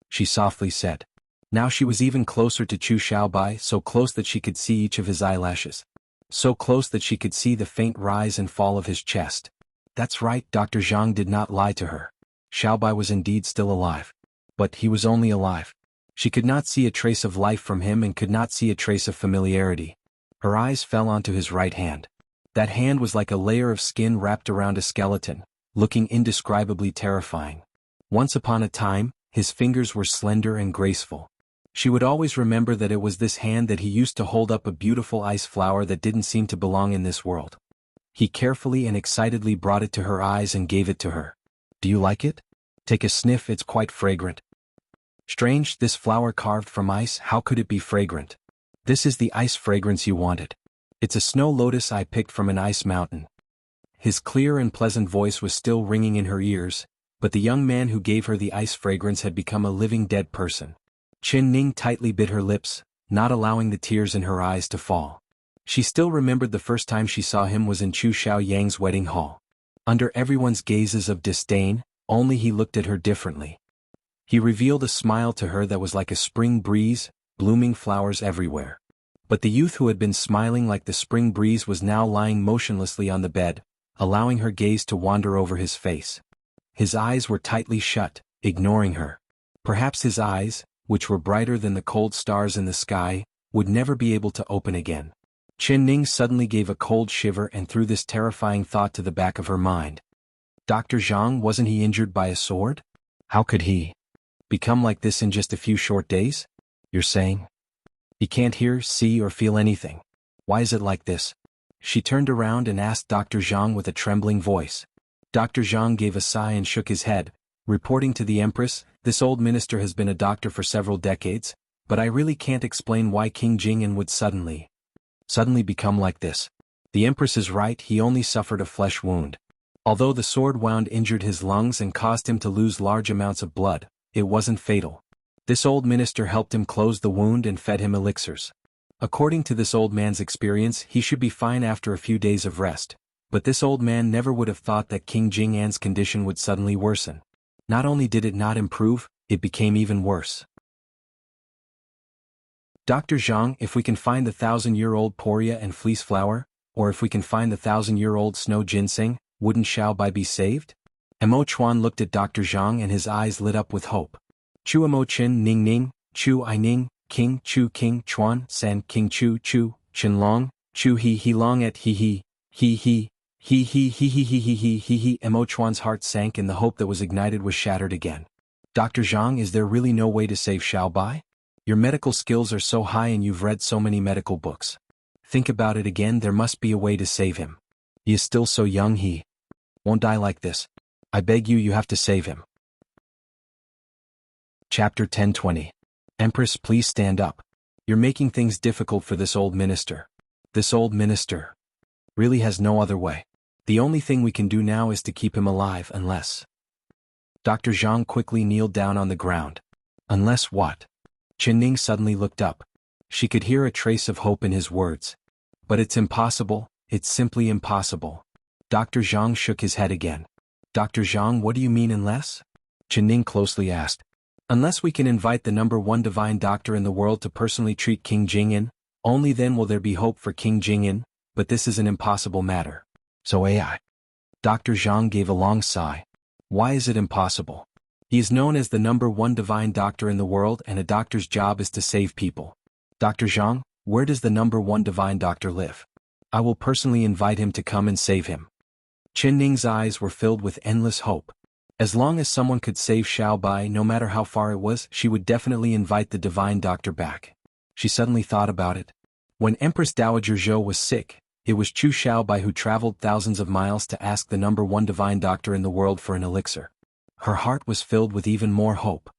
she softly said. Now she was even closer to Chu Xiaobai, so close that she could see each of his eyelashes. So close that she could see the faint rise and fall of his chest. That's right, Dr. Zhang did not lie to her. Xiaobai was indeed still alive. But he was only alive. She could not see a trace of life from him and could not see a trace of familiarity. Her eyes fell onto his right hand. That hand was like a layer of skin wrapped around a skeleton, looking indescribably terrifying. Once upon a time, his fingers were slender and graceful. She would always remember that it was this hand that he used to hold up a beautiful ice flower that didn't seem to belong in this world. He carefully and excitedly brought it to her eyes and gave it to her. Do you like it? Take a sniff, it's quite fragrant. Strange, this flower carved from ice, how could it be fragrant? This is the ice fragrance you wanted. It's a snow lotus I picked from an ice mountain. His clear and pleasant voice was still ringing in her ears, but the young man who gave her the ice fragrance had become a living dead person. Chen Ning tightly bit her lips, not allowing the tears in her eyes to fall. She still remembered the first time she saw him was in Chu Xiaoyang's wedding hall. Under everyone's gazes of disdain, only he looked at her differently. He revealed a smile to her that was like a spring breeze, blooming flowers everywhere. But the youth who had been smiling like the spring breeze was now lying motionlessly on the bed, allowing her gaze to wander over his face. His eyes were tightly shut, ignoring her. Perhaps his eyes, which were brighter than the cold stars in the sky, would never be able to open again. Chen Ning suddenly gave a cold shiver and threw this terrifying thought to the back of her mind. Dr. Zhang, wasn't he injured by a sword? How could he become like this in just a few short days? You're saying? He can't hear, see, or feel anything. Why is it like this? She turned around and asked Dr. Zhang with a trembling voice. Dr. Zhang gave a sigh and shook his head, reporting to the Empress, this old minister has been a doctor for several decades, but I really can't explain why King Jing'an would suddenly become like this. The Empress is right, he only suffered a flesh wound. Although the sword wound injured his lungs and caused him to lose large amounts of blood, it wasn't fatal. This old minister helped him close the wound and fed him elixirs. According to this old man's experience, he should be fine after a few days of rest. But this old man never would have thought that King Jing'an's condition would suddenly worsen. Not only did it not improve, it became even worse. Dr. Zhang, if we can find the 1,000-year-old Poria and Fleece Flower, or if we can find the 1,000-year-old Snow Ginseng, wouldn't Xiaobai be saved? Emo Chuan looked at Dr. Zhang and his eyes lit up with hope. Chu Emo Chin Ning Ning, Chu I Ning, King Chu King Chuan San King Chu Chu, Chin Long, Chu He Long at He. Emo Chuan's heart sank and the hope that was ignited was shattered again. Dr. Zhang, is there really no way to save Xiaobai? Your medical skills are so high and you've read so many medical books. Think about it again, there must be a way to save him. He is still so young, he won't die like this. I beg you, you have to save him. Chapter 10:20. Empress, please stand up. You're making things difficult for this old minister. This old minister really has no other way. The only thing we can do now is to keep him alive unless... Dr. Zhang quickly kneeled down on the ground. Unless what? Chen Ning suddenly looked up. She could hear a trace of hope in his words. But it's impossible, it's simply impossible. Dr. Zhang shook his head again. Dr. Zhang, what do you mean unless? Chen Ning closely asked. Unless we can invite the #1 divine doctor in the world to personally treat King Jing'an, only then will there be hope for King Jing'an, but this is an impossible matter. So AI. Dr. Zhang gave a long sigh. Why is it impossible? He is known as the #1 divine doctor in the world and a doctor's job is to save people. Dr. Zhang, where does the #1 divine doctor live? I will personally invite him to come and save him. Chen Ning's eyes were filled with endless hope. As long as someone could save Xiaobai, no matter how far it was, she would definitely invite the divine doctor back. She suddenly thought about it. When Empress Dowager Zhou was sick, it was Chu Xiaobai who traveled thousands of miles to ask the #1 divine doctor in the world for an elixir. Her heart was filled with even more hope.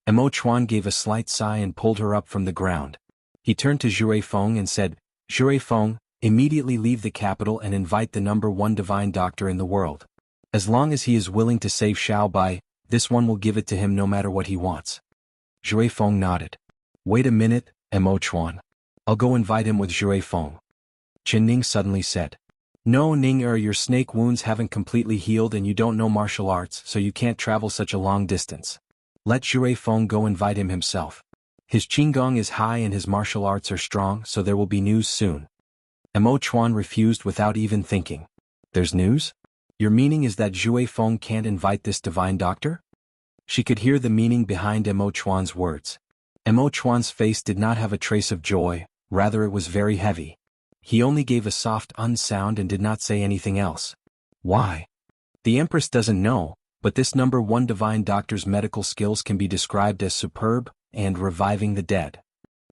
Emo Chuan gave a slight sigh and pulled her up from the ground. He turned to Zhui Feng and said, Zhui Feng, immediately leave the capital and invite the #1 divine doctor in the world. As long as he is willing to save Xiaobai, this one will give it to him no matter what he wants. Zhui Feng nodded. Wait a minute, Emo Chuan. I'll go invite him with Zhui Feng. Chen Ning suddenly said. No, Ning, your snake wounds haven't completely healed and you don't know martial arts, so you can't travel such a long distance. Let Zhui Feng go invite him himself. His qigong is high and his martial arts are strong, so there will be news soon. Emo Chuan refused without even thinking. There's news? Your meaning is that Zhui Feng can't invite this divine doctor? She could hear the meaning behind Emo Chuan's words. Emo Chuan's face did not have a trace of joy, rather it was very heavy. He only gave a soft sound and did not say anything else. Why? The Empress doesn't know, but this #1 divine doctor's medical skills can be described as superb and reviving the dead.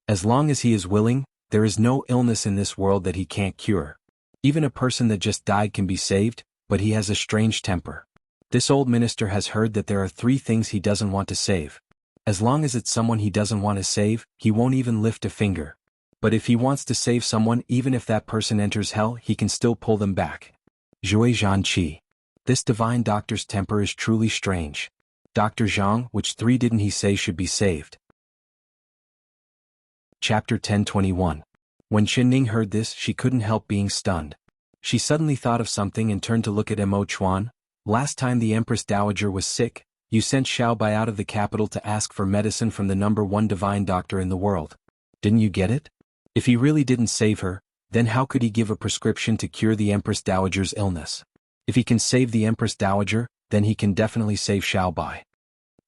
As long as he is willing, there is no illness in this world that he can't cure. Even a person that just died can be saved, but he has a strange temper. This old minister has heard that there are 3 things he doesn't want to save. As long as it's someone he doesn't want to save, he won't even lift a finger. But if he wants to save someone, even if that person enters hell, he can still pull them back. Zhui Zhanqi. This divine doctor's temper is truly strange. Dr. Zhang, which 3 didn't he say should be saved? Chapter 10:21. When Chen Ning heard this, she couldn't help being stunned. She suddenly thought of something and turned to look at Emo Chuan. Last time the Empress Dowager was sick, you sent Xiaobai out of the capital to ask for medicine from the #1 divine doctor in the world. Didn't you get it? If he really didn't save her, then how could he give a prescription to cure the Empress Dowager's illness? If he can save the Empress Dowager, then he can definitely save Xiaobai.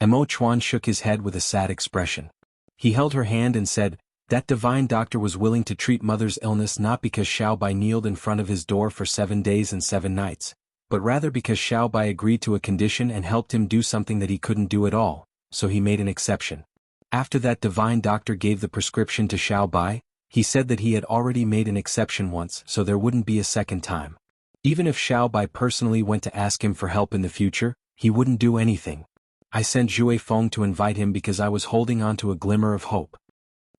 Emo Chuan shook his head with a sad expression. He held her hand and said, that divine doctor was willing to treat mother's illness not because Xiaobai kneeled in front of his door for 7 days and 7 nights, but rather because Xiaobai agreed to a condition and helped him do something that he couldn't do at all, so he made an exception. After that divine doctor gave the prescription to Xiaobai, he said that he had already made an exception once, so there wouldn't be a second time. Even if Xiaobai personally went to ask him for help in the future, he wouldn't do anything. I sent Zhui Feng to invite him because I was holding on to a glimmer of hope.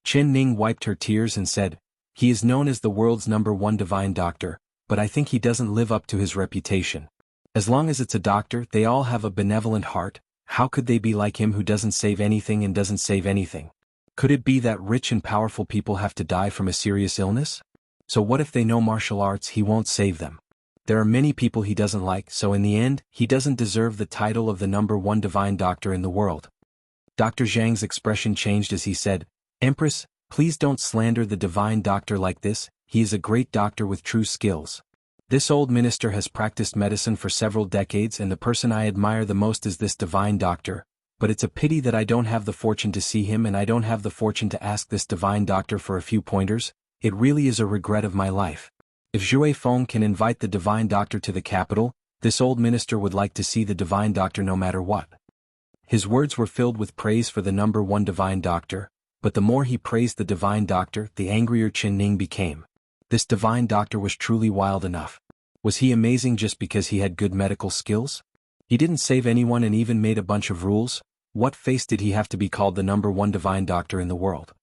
Chen Ning wiped her tears and said, he is known as the world's #1 divine doctor, but I think he doesn't live up to his reputation. As long as it's a doctor, they all have a benevolent heart. How could they be like him who doesn't save anything and doesn't save anything? Could it be that rich and powerful people have to die from a serious illness? So what if they know martial arts, he won't save them? There are many people he doesn't like, so in the end, he doesn't deserve the title of the #1 divine doctor in the world. Dr. Zhang's expression changed as he said, Empress, Please don't slander the divine doctor like this, he is a great doctor with true skills. This old minister has practiced medicine for several decades and the person I admire the most is this divine doctor, but it's a pity that I don't have the fortune to see him and I don't have the fortune to ask this divine doctor for a few pointers. It really is a regret of my life. If Zhui Feng can invite the divine doctor to the capital, this old minister would like to see the divine doctor no matter what. His words were filled with praise for the number one divine doctor, but the more he praised the divine doctor, the angrier Qin Ning became. This divine doctor was truly wild enough. Was he amazing just because he had good medical skills? He didn't save anyone and even made a bunch of rules. What face did he have to be called the number one divine doctor in the world?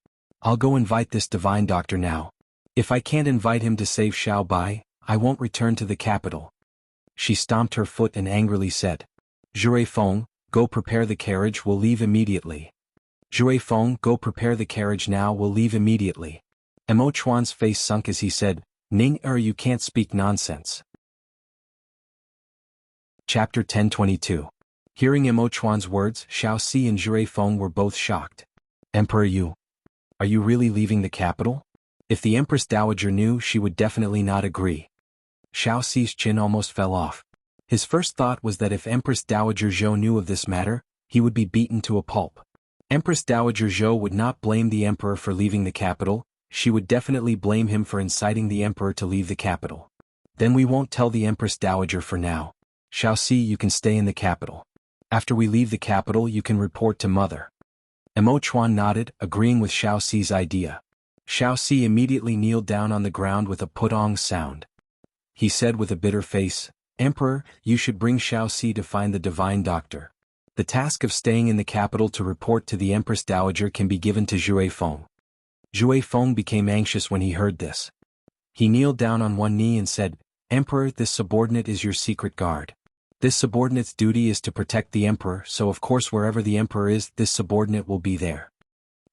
I'll go invite this divine doctor now. If I can't invite him to save Xiao Bai, I won't return to the capital. She stomped her foot and angrily said, Zhui Feng, go prepare the carriage, we'll leave immediately. Zhui Feng, go prepare the carriage now, we'll leave immediately. Mo Chuan's face sunk as he said, Ning you can't speak nonsense. Chapter 1022. Hearing Mo Chuan's words, Xiao Si and Zhui Feng were both shocked. Emperor, are you really leaving the capital? If the Empress Dowager knew, she would definitely not agree. Xiao Si's chin almost fell off. His first thought was that if Empress Dowager Zhou knew of this matter, he would be beaten to a pulp. Empress Dowager Zhou would not blame the emperor for leaving the capital, she would definitely blame him for inciting the emperor to leave the capital. Then we won't tell the Empress Dowager for now. Xiao Si, you can stay in the capital. After we leave the capital you can report to Mother. Mo Chuan nodded, agreeing with Xiao Si's idea. Xiao Si immediately kneeled down on the ground with a putong sound. He said with a bitter face, Emperor, you should bring Xiao Si to find the divine doctor. The task of staying in the capital to report to the Empress Dowager can be given to Zhui Feng. Zhui Feng became anxious when he heard this. He kneeled down on one knee and said, Emperor, this subordinate is your secret guard. This subordinate's duty is to protect the emperor, so of course wherever the emperor is, this subordinate will be there.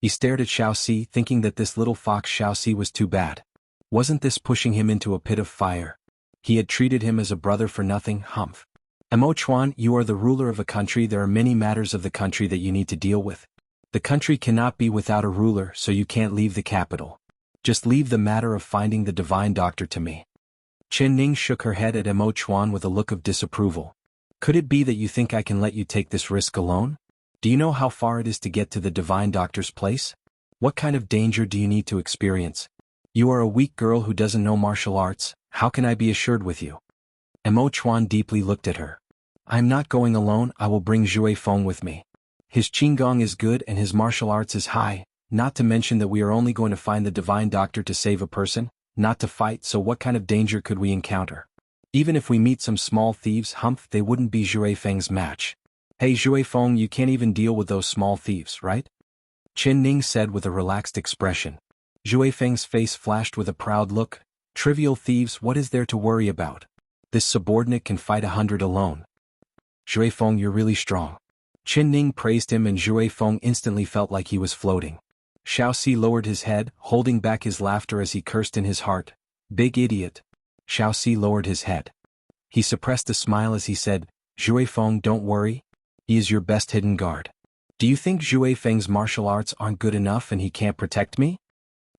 He stared at Xiao Si, thinking that this little fox Xiao Si was too bad. Wasn't this pushing him into a pit of fire? He had treated him as a brother for nothing, humph. Mo Chuan, you are the ruler of a country, there are many matters of the country that you need to deal with. The country cannot be without a ruler, so you can't leave the capital. Just leave the matter of finding the divine doctor to me. Qin Ning shook her head at Mo Chuan with a look of disapproval. Could it be that you think I can let you take this risk alone? Do you know how far it is to get to the divine doctor's place? What kind of danger do you need to experience? You are a weak girl who doesn't know martial arts, how can I be assured with you? Mo Chuan deeply looked at her. I'm not going alone, I will bring Zhui Feng with me. His Qinggong is good and his martial arts is high, not to mention that we are only going to find the divine doctor to save a person, not to fight, so what kind of danger could we encounter? Even if we meet some small thieves, humph, they wouldn't be Zhui Feng's match. Hey Zhui Feng, you can't even deal with those small thieves, right? Qin Ning said with a relaxed expression. Zhui Feng's face flashed with a proud look. Trivial thieves, what is there to worry about? This subordinate can fight 100 alone. Zhui Feng, you're really strong. Qin Ning praised him and Zhui Feng instantly felt like he was floating. Xiao Si lowered his head, holding back his laughter as he cursed in his heart. Big idiot. Xiao Si lowered his head. He suppressed a smile as he said, Zhui Feng, don't worry. He is your best hidden guard. Do you think Zhui Feng's martial arts aren't good enough and he can't protect me?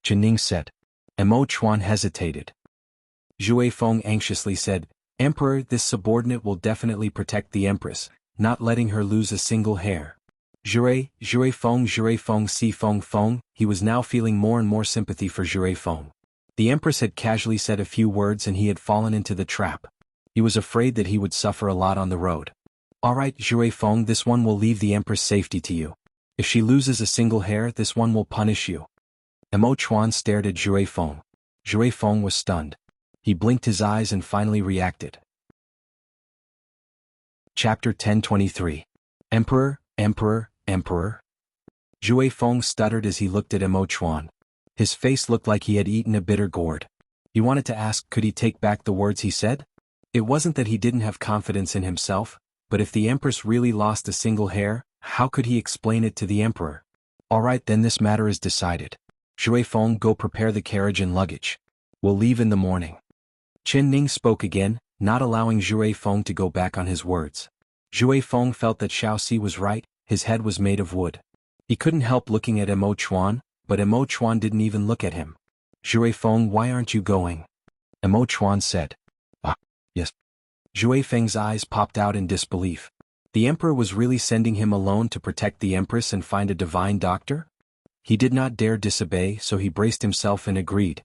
Qin Ning said. Mo Chuan hesitated. Zhui Feng anxiously said, Emperor, this subordinate will definitely protect the Empress, not letting her lose a single hair. Zhui Feng, Si Feng. He was now feeling more and more sympathy for Zhui Feng. The Empress had casually said a few words and he had fallen into the trap. He was afraid that he would suffer a lot on the road. Alright Zhui Feng, this one will leave the Empress' safety to you. If she loses a single hair, this one will punish you. Mo Chuan stared at Zhui Feng. Zhui Feng was stunned. He blinked his eyes and finally reacted. Chapter 1023. Emperor. Zhui Feng stuttered as he looked at Mo Chuan. His face looked like he had eaten a bitter gourd. He wanted to ask, could he take back the words he said? It wasn't that he didn't have confidence in himself, but if the Empress really lost a single hair, how could he explain it to the Emperor? Alright then, this matter is decided. Zhui Feng, go prepare the carriage and luggage. We'll leave in the morning. Qin Ning spoke again, not allowing Zhui Feng to go back on his words. Zhui Feng felt that Xiao Si was right, his head was made of wood. He couldn't help looking at Mo Chuan, but Emo Chuan didn't even look at him. Zhui Feng, why aren't you going? Emo Chuan said. Ah, yes. Zhui Feng's eyes popped out in disbelief. The emperor was really sending him alone to protect the empress and find a divine doctor? He did not dare disobey, so he braced himself and agreed.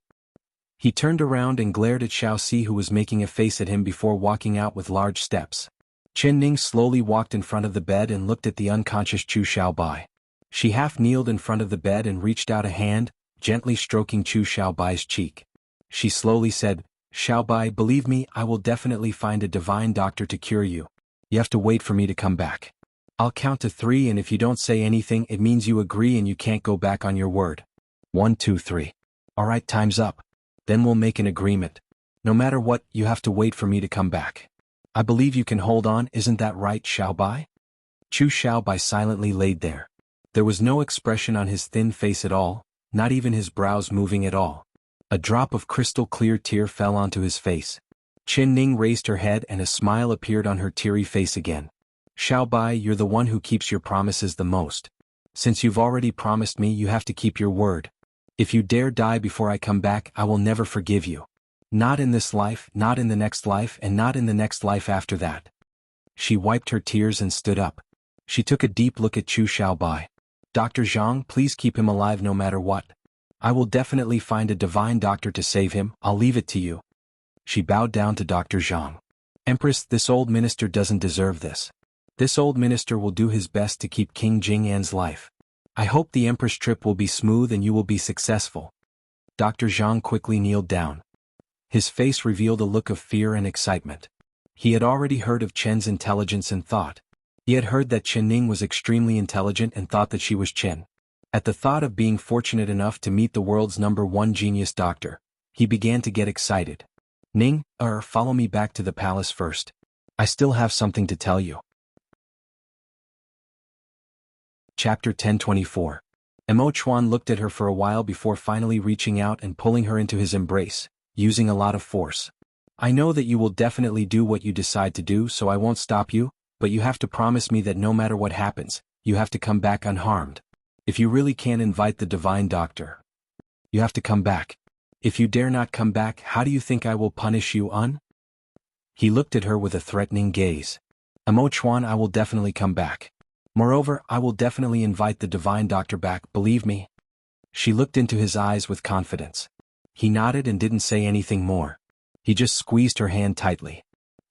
He turned around and glared at Xiaoxi, who was making a face at him before walking out with large steps. Chen Ning slowly walked in front of the bed and looked at the unconscious Chu Xiaobai. She half kneeled in front of the bed and reached out a hand, gently stroking Chu Xiaobai's cheek. She slowly said, Xiaobai, believe me, I will definitely find a divine doctor to cure you. You have to wait for me to come back. I'll count to 3, and if you don't say anything, it means you agree and you can't go back on your word. 1, 2, 3. Alright, time's up. Then we'll make an agreement. No matter what, you have to wait for me to come back. I believe you can hold on, isn't that right, Xiaobai? Chu Xiaobai silently laid there. There was no expression on his thin face at all, not even his brows moving at all. A drop of crystal-clear tear fell onto his face. Chen Ning raised her head and a smile appeared on her teary face again. Xiaobai, you're the one who keeps your promises the most. Since you've already promised me, you have to keep your word. If you dare die before I come back, I will never forgive you. Not in this life, not in the next life, and not in the next life after that. She wiped her tears and stood up. She took a deep look at Chu Xiaobai. Dr. Zhang, please keep him alive no matter what. I will definitely find a divine doctor to save him, I'll leave it to you. She bowed down to Dr. Zhang. Empress, this old minister doesn't deserve this. This old minister will do his best to keep King Jing'an's life. I hope the Empress trip will be smooth and you will be successful. Dr. Zhang quickly kneeled down. His face revealed a look of fear and excitement. He had already heard of Chen's intelligence and thought. He had heard that Chen Ning was extremely intelligent and thought that she was Chen. At the thought of being fortunate enough to meet the world's #1 genius doctor, he began to get excited. Ning, follow me back to the palace first. I still have something to tell you. Chapter 1024. Emo Chuan looked at her for a while before finally reaching out and pulling her into his embrace, using a lot of force. I know that you will definitely do what you decide to do, so I won't stop you, but you have to promise me that no matter what happens, you have to come back unharmed. If you really can't invite the divine doctor, you have to come back. If you dare not come back, how do you think I will punish you, He looked at her with a threatening gaze. Emo Chuan, I will definitely come back. Moreover, I will definitely invite the divine doctor back, believe me. She looked into his eyes with confidence. He nodded and didn't say anything more. He just squeezed her hand tightly.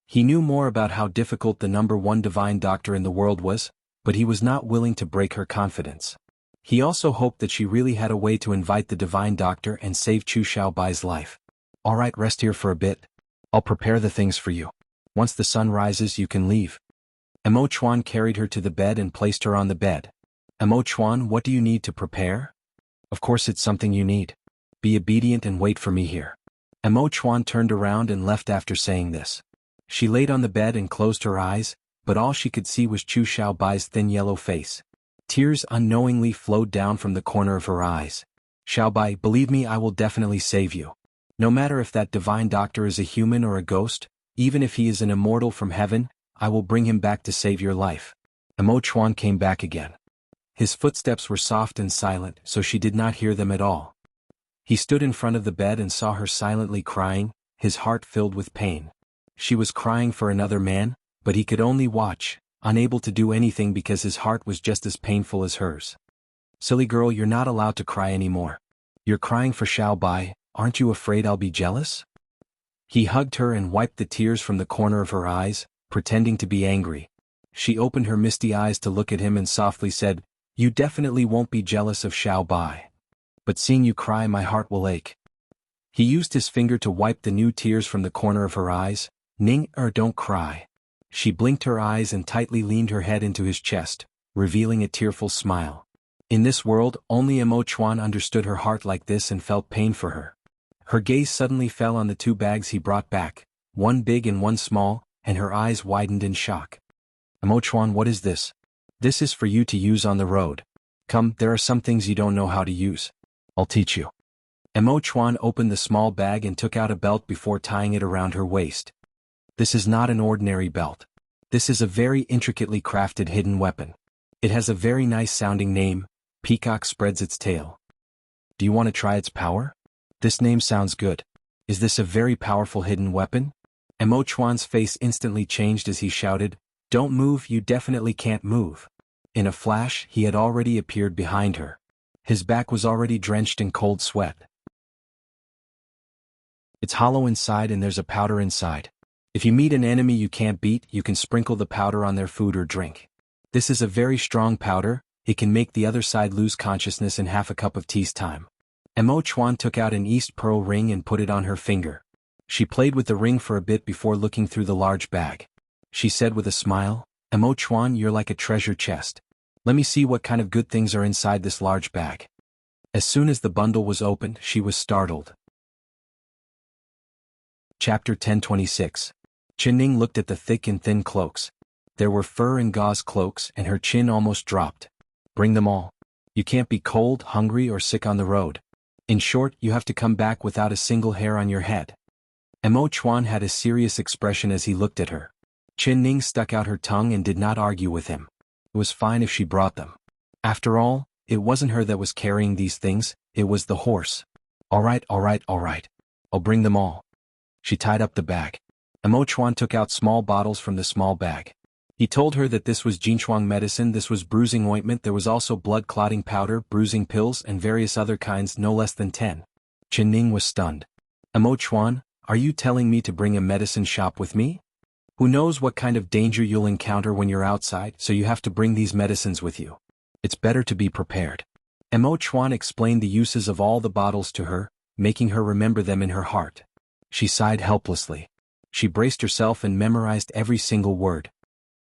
He knew more about how difficult the #1 divine doctor in the world was, but he was not willing to break her confidence. He also hoped that she really had a way to invite the divine doctor and save Chu Xiaobai's life. Alright, rest here for a bit. I'll prepare the things for you. Once the sun rises, you can leave. Emo Chuan carried her to the bed and placed her on the bed. Emo Chuan, what do you need to prepare? Of course it's something you need. Be obedient and wait for me here. Emo Chuan turned around and left after saying this. She laid on the bed and closed her eyes, but all she could see was Chu Xiaobai's thin yellow face. Tears unknowingly flowed down from the corner of her eyes. Xiaobai, believe me, I will definitely save you. No matter if that divine doctor is a human or a ghost, even if he is an immortal from heaven, I will bring him back to save your life. Emo Chuan came back again. His footsteps were soft and silent, so she did not hear them at all. He stood in front of the bed and saw her silently crying, his heart filled with pain. She was crying for another man, but he could only watch, unable to do anything because his heart was just as painful as hers. Silly girl, you're not allowed to cry anymore. You're crying for Xiaobai, aren't you afraid I'll be jealous? He hugged her and wiped the tears from the corner of her eyes, pretending to be angry. She opened her misty eyes to look at him and softly said, You definitely won't be jealous of Xiaobai. But seeing you cry, my heart will ache. He used his finger to wipe the new tears from the corner of her eyes. Ning, don't cry. She blinked her eyes and tightly leaned her head into his chest, revealing a tearful smile. In this world, only Emo Chuan understood her heart like this and felt pain for her. Her gaze suddenly fell on the 2 bags he brought back, one big and one small, and her eyes widened in shock. Emo Chuan, what is this? This is for you to use on the road. Come, there are some things you don't know how to use. I'll teach you. Emo Chuan opened the small bag and took out a belt before tying it around her waist. This is not an ordinary belt. This is a very intricately crafted hidden weapon. It has a very nice sounding name, Peacock Spreads Its Tail. Do you want to try its power? This name sounds good. Is this a very powerful hidden weapon? Mo Chuan's face instantly changed as he shouted, "Don't move, you definitely can't move." In a flash, he had already appeared behind her. His back was already drenched in cold sweat. It's hollow inside and there's a powder inside. If you meet an enemy you can't beat, you can sprinkle the powder on their food or drink. This is a very strong powder, it can make the other side lose consciousness in half a cup of tea's time. Mo Chuan took out an East Pearl ring and put it on her finger. She played with the ring for a bit before looking through the large bag. She said with a smile, "Mo Chuan, you're like a treasure chest. Let me see what kind of good things are inside this large bag." As soon as the bundle was opened, she was startled. Chapter 1026. Ning looked at the thick and thin cloaks. There were fur and gauze cloaks and her chin almost dropped. "Bring them all. You can't be cold, hungry or sick on the road. In short, you have to come back without a single hair on your head." Mo Chuan had a serious expression as he looked at her. Ning stuck out her tongue and did not argue with him. It was fine if she brought them. After all, it wasn't her that was carrying these things, it was the horse. All right. I'll bring them all." She tied up the bag. Mo Chuan took out small bottles from the small bag. He told her that this was Jinchuang medicine, this was bruising ointment, there was also blood clotting powder, bruising pills, and various other kinds, no less than 10. Ning was stunned. "Mo Chuan, are you telling me to bring a medicine shop with me? Who knows what kind of danger you'll encounter when you're outside, so you have to bring these medicines with you. It's better to be prepared." Mo Chuan explained the uses of all the bottles to her, making her remember them in her heart. She sighed helplessly. She braced herself and memorized every single word.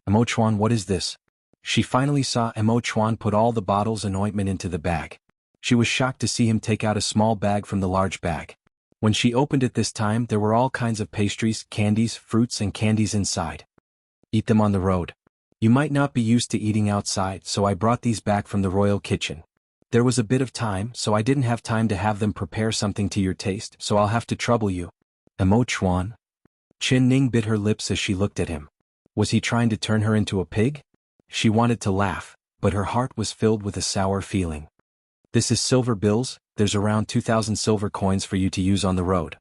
"Mo Chuan, what is this?" She finally saw Mo Chuan put all the bottles and ointment into the bag. She was shocked to see him take out a small bag from the large bag. When she opened it this time, there were all kinds of pastries, candies, fruits and candies inside. "Eat them on the road. You might not be used to eating outside, so I brought these back from the royal kitchen. There was a bit of time, so I didn't have time to have them prepare something to your taste, so I'll have to trouble you." Mo Chuan? Ning bit her lips as she looked at him. Was he trying to turn her into a pig? She wanted to laugh, but her heart was filled with a sour feeling. "This is silver bills, there's around 2,000 silver coins for you to use on the road.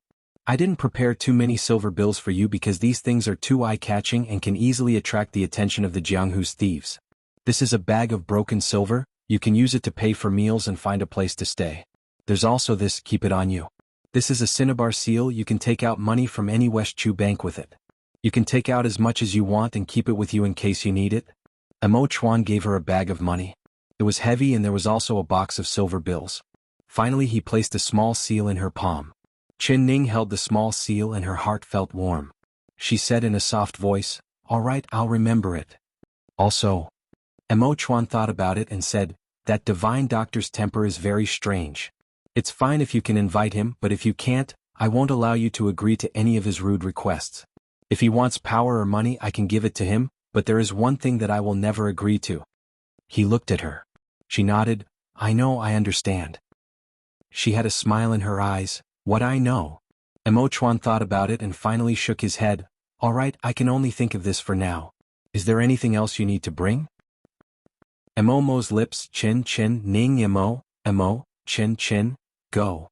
I didn't prepare too many silver bills for you because these things are too eye-catching and can easily attract the attention of the Jianghu's thieves. This is a bag of broken silver, you can use it to pay for meals and find a place to stay. There's also this, keep it on you. This is a cinnabar seal, you can take out money from any West Chu bank with it. You can take out as much as you want and keep it with you in case you need it." Mo Chuan gave her a bag of money. It was heavy and there was also a box of silver bills. Finally he placed a small seal in her palm. Ning held the small seal and her heart felt warm. She said in a soft voice, "All right, I'll remember it. Also." Mo Chuan thought about it and said, "That divine doctor's temper is very strange. It's fine if you can invite him, but if you can't, I won't allow you to agree to any of his rude requests. If he wants power or money I can give it to him, but there is one thing that I will never agree to." He looked at her. She nodded, "I know, I understand." She had a smile in her eyes. "What I know?" Mo Chuan thought about it and finally shook his head. "All right, I can only think of this for now. Is there anything else you need to bring?" Mo's lips, Ning Mo, chin, go.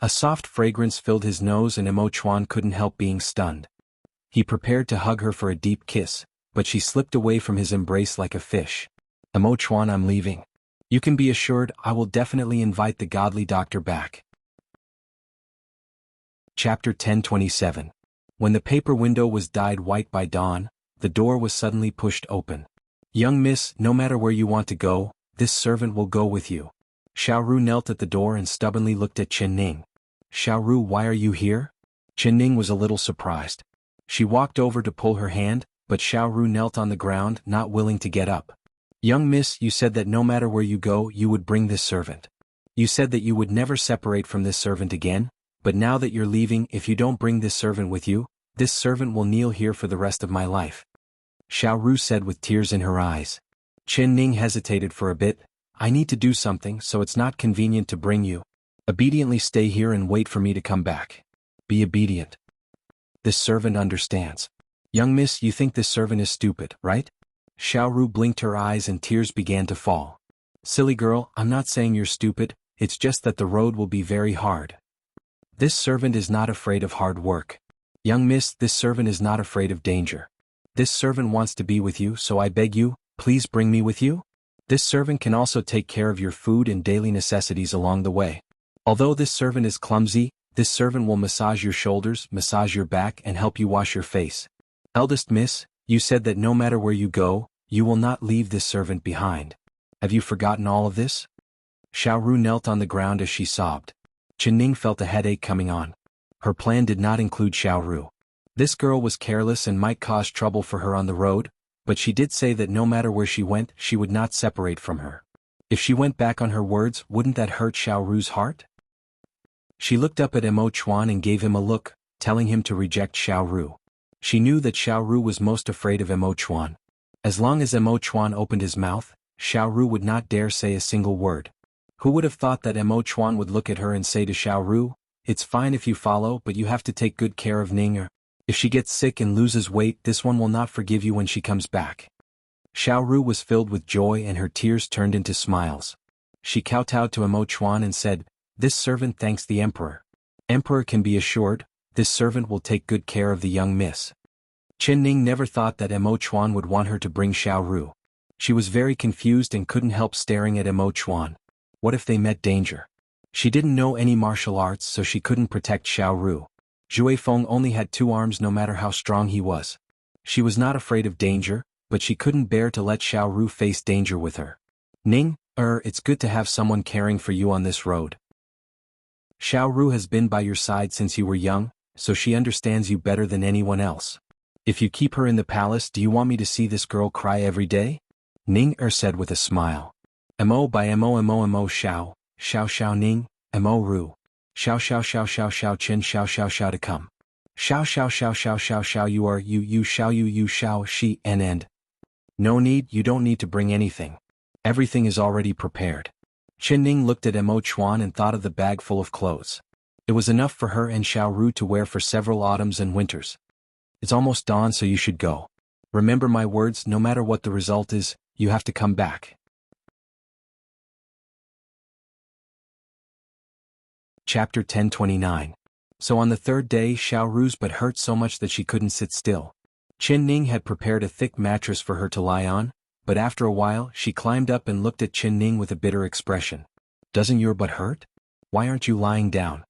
A soft fragrance filled his nose and Mo Chuan couldn't help being stunned. He prepared to hug her for a deep kiss, but she slipped away from his embrace like a fish. "Mo Chuan, I'm leaving. You can be assured I will definitely invite the godly doctor back." Chapter 1027. When the paper window was dyed white by dawn, the door was suddenly pushed open. "Young miss, no matter where you want to go, this servant will go with you." Xiaoru knelt at the door and stubbornly looked at Ning. "Xiaoru, why are you here?" Ning was a little surprised. She walked over to pull her hand, but Xiaoru knelt on the ground, not willing to get up. "Young miss, you said that no matter where you go you would bring this servant. You said that you would never separate from this servant again, but now that you're leaving, if you don't bring this servant with you, this servant will kneel here for the rest of my life." Xiaoru said with tears in her eyes. Ning hesitated for a bit. "I need to do something, so it's not convenient to bring you. Obediently stay here and wait for me to come back. Be obedient. This servant understands." "Young miss, you think this servant is stupid, right?" Xiaoru blinked her eyes and tears began to fall. "Silly girl, I'm not saying you're stupid, it's just that the road will be very hard. This servant is not afraid of hard work. Young miss, this servant is not afraid of danger. This servant wants to be with you, so I beg you, please bring me with you. This servant can also take care of your food and daily necessities along the way. Although this servant is clumsy, this servant will massage your shoulders, massage your back, and help you wash your face. Eldest miss, you said that no matter where you go, you will not leave this servant behind. Have you forgotten all of this? Xiaoru knelt on the ground as she sobbed. Qianning felt a headache coming on. Her plan did not include Xiaoru. This girl was careless and might cause trouble for her on the road, but she did say that no matter where she went, she would not separate from her. If she went back on her words, wouldn't that hurt Xiaoru's heart? She looked up at Mo Chuan and gave him a look, telling him to reject Xiaoru. She knew that Xiaoru was most afraid of Mo Chuan. As long as Mo Chuan opened his mouth, Xiaoru would not dare say a single word. Who would have thought that Mo Chuan would look at her and say to Xiaoru, "It's fine if you follow, but you have to take good care of Ning. If she gets sick and loses weight, this one will not forgive you when she comes back." Xiaoru was filled with joy and her tears turned into smiles. She kowtowed to Mo Chuan and said, "This servant thanks the emperor. Emperor can be assured, this servant will take good care of the young miss." Qianning never thought that Mo Chuan would want her to bring Xiaoru. She was very confused and couldn't help staring at Mo Chuan. What if they met danger? She didn't know any martial arts, so she couldn't protect Xiaoru. Zhui Feng only had 2 arms no matter how strong he was. She was not afraid of danger, but she couldn't bear to let Xiaoru face danger with her. "Ning, it's good to have someone caring for you on this road. Xiaoru has been by your side since you were young, so she understands you better than anyone else. If you keep her in the palace, do you want me to see this girl cry every day?" Ning said with a smile. Mo by Mo Xiao, Xiao Xiao Ning, Mo Ru. Xiao Xiao Xiao Xiao Xiao Qin Xiao Xiao Xiao to come. Xiao Xiao Xiao Xiao Xiao Xiao you are you Xiao you Xiao she and. No need, you don't need to bring anything. Everything is already prepared. Qianning looked at Mo Chuan and thought of the bag full of clothes. It was enough for her and Xiaoru to wear for several autumns and winters. It's almost dawn, so you should go. Remember my words, no matter what the result is, you have to come back. Chapter 1029. So on the 3rd day Xiaoru's butt hurt so much that she couldn't sit still. Qianning had prepared a thick mattress for her to lie on, but after a while she climbed up and looked at Qianning with a bitter expression. "Doesn't your butt hurt? Why aren't you lying down?"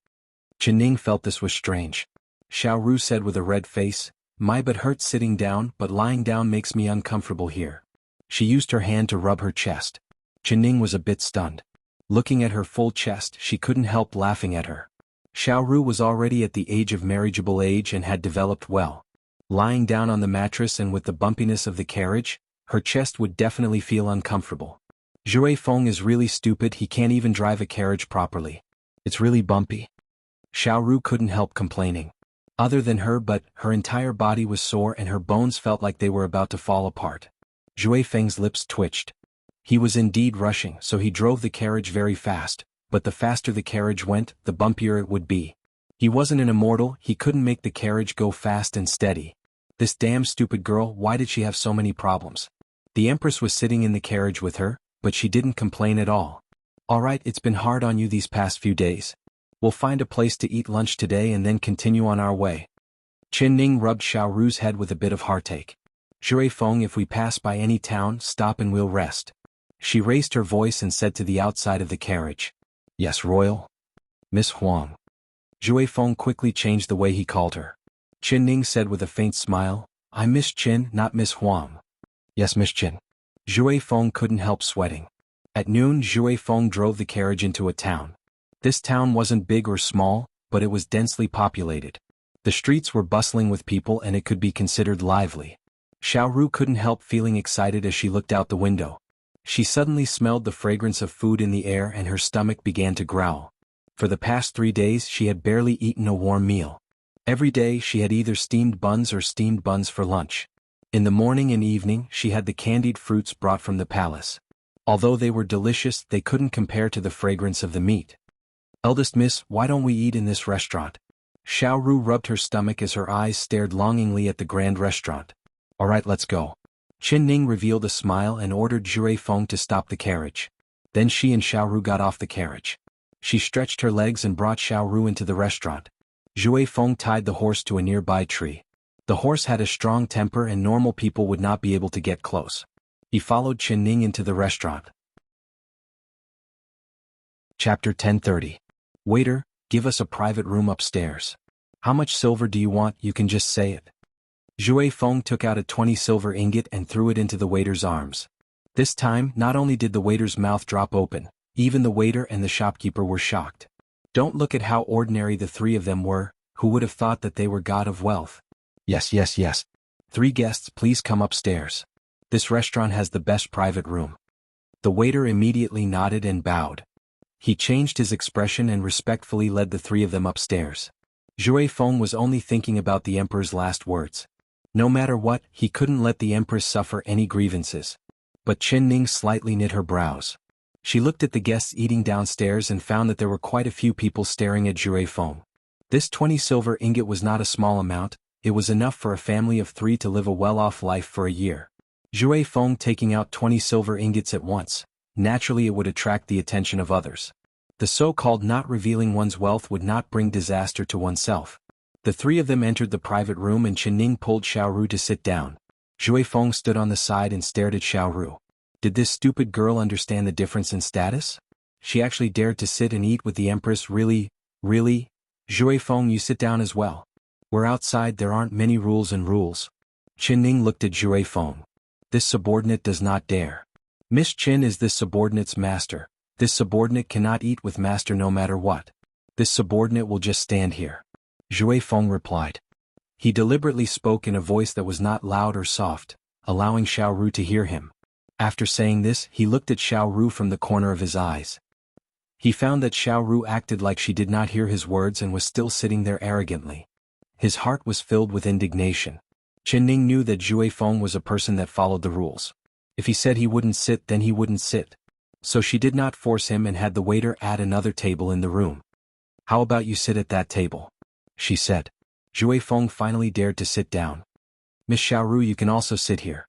Qianning felt this was strange. Xiaoru said with a red face, "My butt hurts sitting down, but lying down makes me uncomfortable here." She used her hand to rub her chest. Qianning was a bit stunned. Looking at her full chest, she couldn't help laughing at her. Xiaoru was already at the age of marriageable age and had developed well. Lying down on the mattress and with the bumpiness of the carriage, her chest would definitely feel uncomfortable. Zhui Feng is really stupid, he can't even drive a carriage properly. It's really bumpy. Xiaoru couldn't help complaining. Other than her butt, her entire body was sore and her bones felt like they were about to fall apart. Zhui Feng's lips twitched. He was indeed rushing, so he drove the carriage very fast, but the faster the carriage went, the bumpier it would be. He wasn't an immortal, he couldn't make the carriage go fast and steady. This damn stupid girl, why did she have so many problems? The Empress was sitting in the carriage with her, but she didn't complain at all. "Alright, it's been hard on you these past few days. We'll find a place to eat lunch today and then continue on our way." Qianning rubbed Xiaoru's head with a bit of heartache. "Zhui Feng, if we pass by any town, stop and we'll rest." She raised her voice and said to the outside of the carriage. "Yes, Royal. Miss Huang." Zhui Feng quickly changed the way he called her. Qianning said with a faint smile, "I'm Miss Qin, not Miss Huang." "Yes, Miss Qin." Zhui Feng couldn't help sweating. At noon Zhui Feng drove the carriage into a town. This town wasn't big or small, but it was densely populated. The streets were bustling with people and it could be considered lively. Xiaoru couldn't help feeling excited as she looked out the window. She suddenly smelled the fragrance of food in the air and her stomach began to growl. For the past 3 days she had barely eaten a warm meal. Every day she had either steamed buns or steamed buns for lunch. In the morning and evening she had the candied fruits brought from the palace. Although they were delicious, they couldn't compare to the fragrance of the meat. "Eldest miss, why don't we eat in this restaurant?" Xiaoru rubbed her stomach as her eyes stared longingly at the grand restaurant. "Alright, let's go." Qianning revealed a smile and ordered Zhui Feng to stop the carriage. Then she and Xiaoru got off the carriage. She stretched her legs and brought Xiao Ru into the restaurant. Zhui Feng tied the horse to a nearby tree. The horse had a strong temper and normal people would not be able to get close. He followed Chen Ning into the restaurant. Chapter 10:30. Waiter, give us a private room upstairs. How much silver do you want? You can just say it. Zhui Feng took out a 20 silver ingot and threw it into the waiter's arms. This time, not only did the waiter's mouth drop open, even the waiter and the shopkeeper were shocked. Don't look at how ordinary the three of them were, who would have thought that they were god of wealth. Yes, yes, yes. 3 guests, please come upstairs. This restaurant has the best private room. The waiter immediately nodded and bowed. He changed his expression and respectfully led the 3 of them upstairs. Zhui Feng was only thinking about the emperor's last words. No matter what, he couldn't let the empress suffer any grievances. But Chen Ning slightly knit her brows. She looked at the guests eating downstairs and found that there were quite a few people staring at Zhui Feng. This 20 silver ingot was not a small amount, it was enough for a family of 3 to live a well-off life for a year. Zhui Feng taking out 20 silver ingots at once, naturally it would attract the attention of others. The so-called not revealing one's wealth would not bring disaster to oneself. The 3 of them entered the private room and Chen Ning pulled Xiao Ru to sit down. Zhui Feng stood on the side and stared at Xiao Ru. Did this stupid girl understand the difference in status? She actually dared to sit and eat with the Empress, really? Really? Zhui Feng, you sit down as well. We're outside, there aren't many rules and rules. Chen Ning looked at Zhui Feng. This subordinate does not dare. Miss Chen is this subordinate's master. This subordinate cannot eat with master no matter what. This subordinate will just stand here. Zhui Feng replied. He deliberately spoke in a voice that was not loud or soft, allowing Xiao Ru to hear him. After saying this, he looked at Xiao Ru from the corner of his eyes. He found that Xiao Ru acted like she did not hear his words and was still sitting there arrogantly. His heart was filled with indignation. Chen Ning knew that Zhui Feng was a person that followed the rules. If he said he wouldn't sit, then he wouldn't sit. So she did not force him and had the waiter add another table in the room. How about you sit at that table? She said. Zhui Feng finally dared to sit down. Miss Xiao Ru, you can also sit here.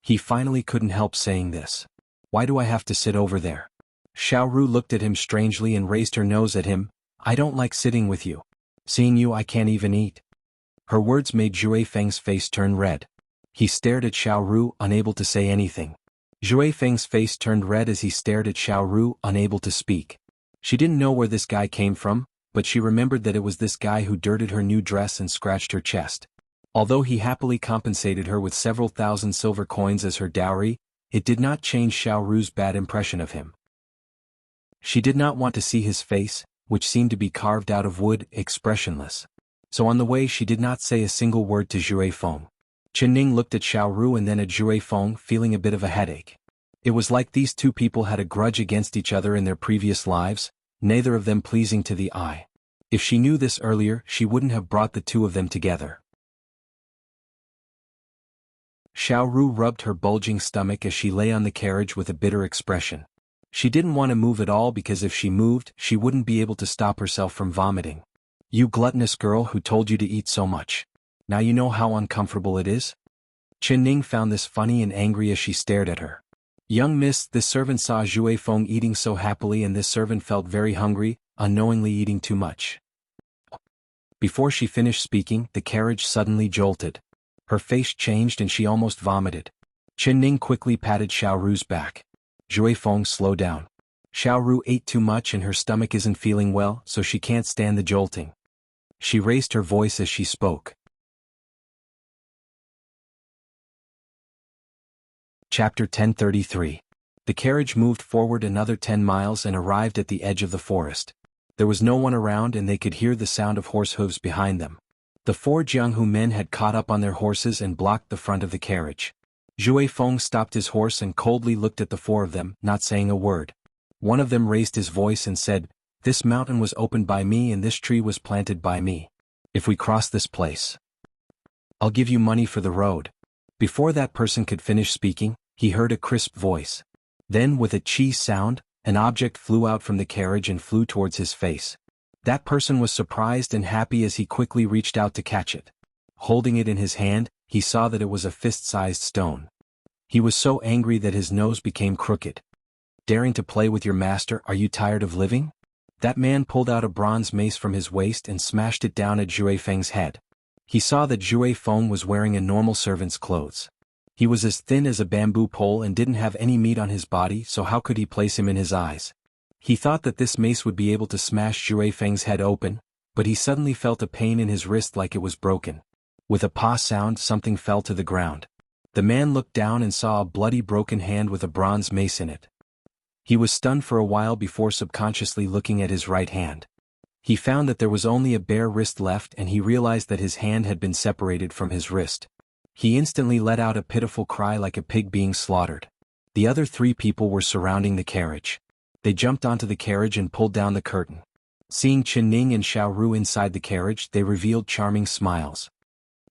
He finally couldn't help saying this. Why do I have to sit over there? Xiao Ru looked at him strangely and raised her nose at him. I don't like sitting with you. Seeing you, I can't even eat. Her words made Zhui Feng's face turn red. He stared at Xiao Ru, unable to say anything. Zhui Feng's face turned red as he stared at Xiao Ru, unable to speak. She didn't know where this guy came from, but she remembered that it was this guy who dirted her new dress and scratched her chest. Although he happily compensated her with several thousand silver coins as her dowry, it did not change Xiao Ru's bad impression of him. She did not want to see his face, which seemed to be carved out of wood, expressionless. So on the way she did not say a single word to Zhui Feng. Chen Ning looked at Xiao Ru and then at Zhui Feng, feeling a bit of a headache. It was like these 2 people had a grudge against each other in their previous lives, neither of them pleasing to the eye. If she knew this earlier, she wouldn't have brought the 2 of them together. Xiao Ru rubbed her bulging stomach as she lay on the carriage with a bitter expression. She didn't want to move at all because if she moved, she wouldn't be able to stop herself from vomiting. You gluttonous girl, who told you to eat so much? Now you know how uncomfortable it is? Chen Ning found this funny and angry as she stared at her. Young miss, this servant saw Zhui Feng eating so happily and this servant felt very hungry, unknowingly eating too much. Before she finished speaking, the carriage suddenly jolted. Her face changed and she almost vomited. Chen Ning quickly patted Xiao Ru's back. Zhui Feng, slow down. Xiao Ru ate too much and her stomach isn't feeling well, so she can't stand the jolting. She raised her voice as she spoke. Chapter 10:33. The carriage moved forward another 10 miles and arrived at the edge of the forest. There was no one around and they could hear the sound of horse hooves behind them. The 4 Jianghu men had caught up on their horses and blocked the front of the carriage. Zhui Feng stopped his horse and coldly looked at the 4 of them, not saying a word. One of them raised his voice and said, "This mountain was opened by me and this tree was planted by me. If we cross this place, I'll give you money for the road." Before that person could finish speaking, he heard a crisp voice. Then, with a chi sound, an object flew out from the carriage and flew towards his face. That person was surprised and happy as he quickly reached out to catch it. Holding it in his hand, he saw that it was a fist-sized stone. He was so angry that his nose became crooked. "Daring to play with your master, are you tired of living?" That man pulled out a bronze mace from his waist and smashed it down at Zhui Feng's head. He saw that Zhui Feng was wearing a normal servant's clothes. He was as thin as a bamboo pole and didn't have any meat on his body, so how could he place him in his eyes? He thought that this mace would be able to smash Zhui Feng's head open, but he suddenly felt a pain in his wrist like it was broken. With a paw sound, something fell to the ground. The man looked down and saw a bloody broken hand with a bronze mace in it. He was stunned for a while before subconsciously looking at his right hand. He found that there was only a bare wrist left, and he realized that his hand had been separated from his wrist. He instantly let out a pitiful cry like a pig being slaughtered. The other 3 people were surrounding the carriage. They jumped onto the carriage and pulled down the curtain. Seeing Chen Ning and Xiao Ru inside the carriage, they revealed charming smiles.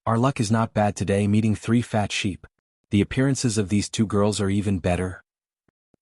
Our luck is not bad today, meeting 3 fat sheep. The appearances of these 2 girls are even better.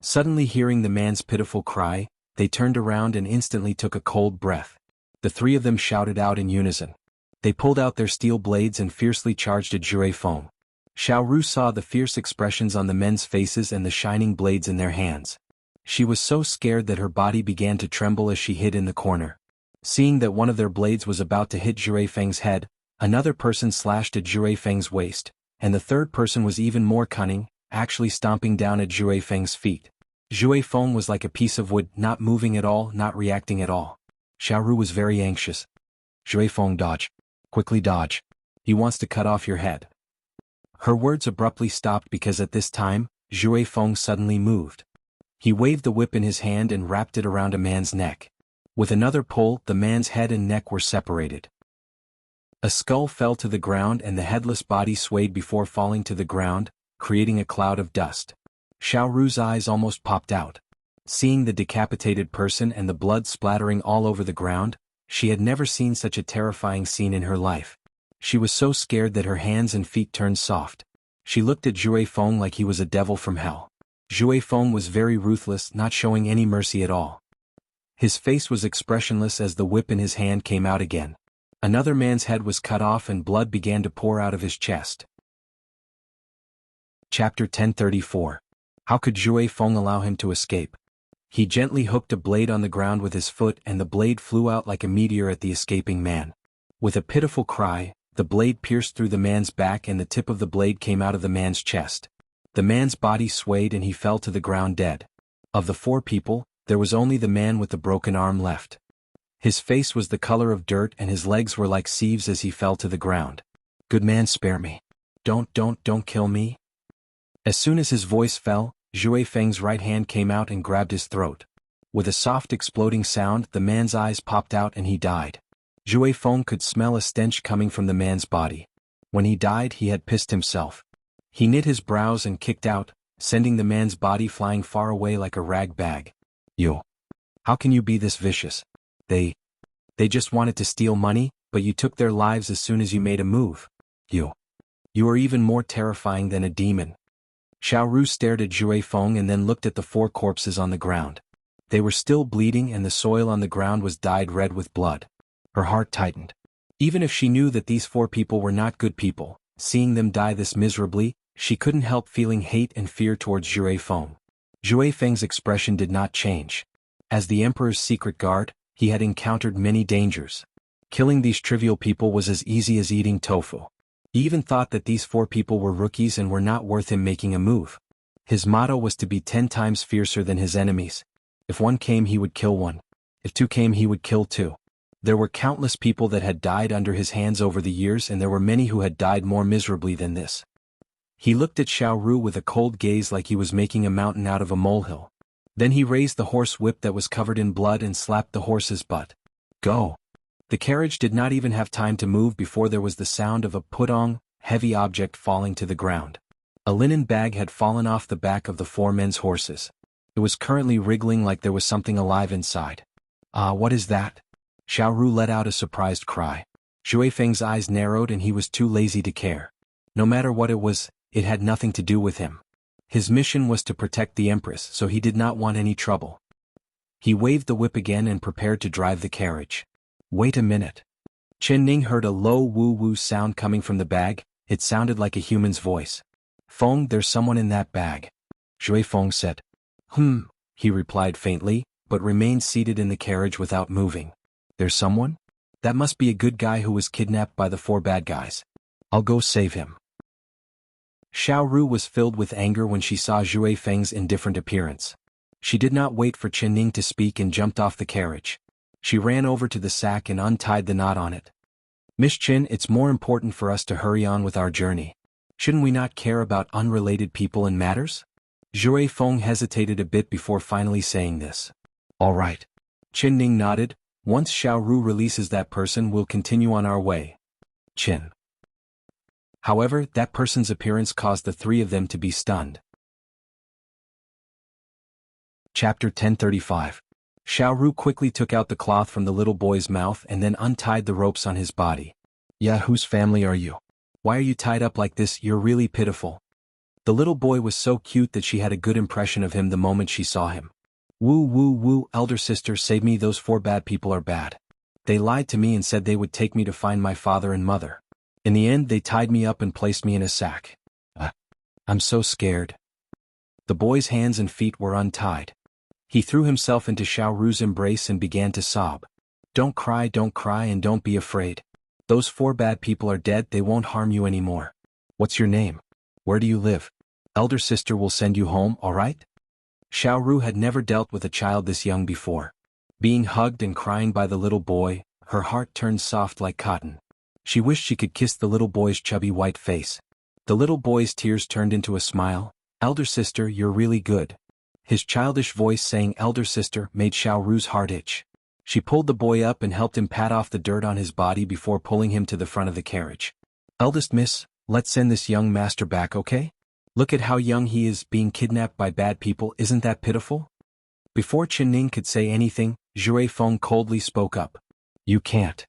Suddenly hearing the man's pitiful cry, they turned around and instantly took a cold breath. The 3 of them shouted out in unison. They pulled out their steel blades and fiercely charged at Zhui Feng. Xiao Ru saw the fierce expressions on the men's faces and the shining blades in their hands. She was so scared that her body began to tremble as she hid in the corner. Seeing that one of their blades was about to hit Zhui Feng's head, another person slashed at Zhui Feng's waist, and the third person was even more cunning, actually stomping down at Zhui Feng's feet. Zhui Feng was like a piece of wood, not moving at all, not reacting at all. Xiao Ru was very anxious. Zhui Feng, dodge. Quickly dodge. He wants to cut off your head. Her words abruptly stopped because at this time, Zhui Feng suddenly moved. He waved the whip in his hand and wrapped it around a man's neck. With another pull, the man's head and neck were separated. A skull fell to the ground and the headless body swayed before falling to the ground, creating a cloud of dust. Xiao Ru's eyes almost popped out. Seeing the decapitated person and the blood splattering all over the ground, she had never seen such a terrifying scene in her life. She was so scared that her hands and feet turned soft. She looked at Zhui Feng like he was a devil from hell. Zhui Feng was very ruthless, not showing any mercy at all. His face was expressionless as the whip in his hand came out again. Another man's head was cut off and blood began to pour out of his chest. Chapter 1034. How could Zhui Feng allow him to escape? He gently hooked a blade on the ground with his foot and the blade flew out like a meteor at the escaping man. With a pitiful cry, the blade pierced through the man's back and the tip of the blade came out of the man's chest. The man's body swayed and he fell to the ground dead. Of the 4 people, there was only the man with the broken arm left. His face was the color of dirt and his legs were like sieves as he fell to the ground. Good man, spare me. Don't kill me. As soon as his voice fell, Zhui Feng's right hand came out and grabbed his throat. With a soft exploding sound, the man's eyes popped out and he died. Zhui Feng could smell a stench coming from the man's body. When he died, he had pissed himself. He knit his brows and kicked out, sending the man's body flying far away like a rag bag. You. How can you be this vicious? They just wanted to steal money, but you took their lives as soon as you made a move. You are even more terrifying than a demon. Xiao Ru stared at Zhui Feng and then looked at the 4 corpses on the ground. They were still bleeding and the soil on the ground was dyed red with blood. Her heart tightened. Even if she knew that these 4 people were not good people, seeing them die this miserably, she couldn't help feeling hate and fear towards Zhui Feng. Zhui Feng's expression did not change. As the Emperor's secret guard, he had encountered many dangers. Killing these trivial people was as easy as eating tofu. He even thought that these 4 people were rookies and were not worth him making a move. His motto was to be 10 times fiercer than his enemies. If 1 came, he would kill 1. If 2 came, he would kill 2. There were countless people that had died under his hands over the years and there were many who had died more miserably than this. He looked at Xiao Ru with a cold gaze like he was making a mountain out of a molehill. Then he raised the horse whip that was covered in blood and slapped the horse's butt. Go! The carriage did not even have time to move before there was the sound of a putong, heavy object falling to the ground. A linen bag had fallen off the back of the 4 men's horses. It was currently wriggling like there was something alive inside. What is that? Xiao Ru let out a surprised cry. Zhui Feng's eyes narrowed and he was too lazy to care. No matter what it was, it had nothing to do with him. His mission was to protect the Empress, so he did not want any trouble. He waved the whip again and prepared to drive the carriage. Wait a minute. Chen Ning heard a low woo-woo sound coming from the bag. It sounded like a human's voice. Feng, there's someone in that bag. Zhui Feng said. He replied faintly, but remained seated in the carriage without moving. There's someone? That must be a good guy who was kidnapped by the 4 bad guys. I'll go save him. Xiao Ru was filled with anger when she saw Zhui Feng's indifferent appearance. She did not wait for Chen Ning to speak and jumped off the carriage. She ran over to the sack and untied the knot on it. Miss Chen, it's more important for us to hurry on with our journey. Shouldn't we not care about unrelated people and matters? Zhui Feng hesitated a bit before finally saying this. All right. Chen Ning nodded. Once Xiao Ru releases that person, we'll continue on our way. Chen. However, that person's appearance caused the 3 of them to be stunned. Chapter 1035. Xiao Ru quickly took out the cloth from the little boy's mouth and then untied the ropes on his body. Yeah, whose family are you? Why are you tied up like this? You're really pitiful. The little boy was so cute that she had a good impression of him the moment she saw him. Woo woo woo, elder sister, save me, those 4 bad people are bad. They lied to me and said they would take me to find my father and mother. In the end, they tied me up and placed me in a sack. I'm so scared. The boy's hands and feet were untied. He threw himself into Xiao Ru's embrace and began to sob. Don't cry, and don't be afraid. Those 4 bad people are dead, they won't harm you anymore. What's your name? Where do you live? Elder sister will send you home, alright? Xiao Ru had never dealt with a child this young before. Being hugged and crying by the little boy, her heart turned soft like cotton. She wished she could kiss the little boy's chubby white face. The little boy's tears turned into a smile. Elder sister, you're really good. His childish voice saying elder sister made Xiao Ru's heart itch. She pulled the boy up and helped him pat off the dirt on his body before pulling him to the front of the carriage. Eldest miss, let's send this young master back, okay? Look at how young he is, being kidnapped by bad people, isn't that pitiful? Before Chen Ning could say anything, Zhui Feng coldly spoke up. You can't.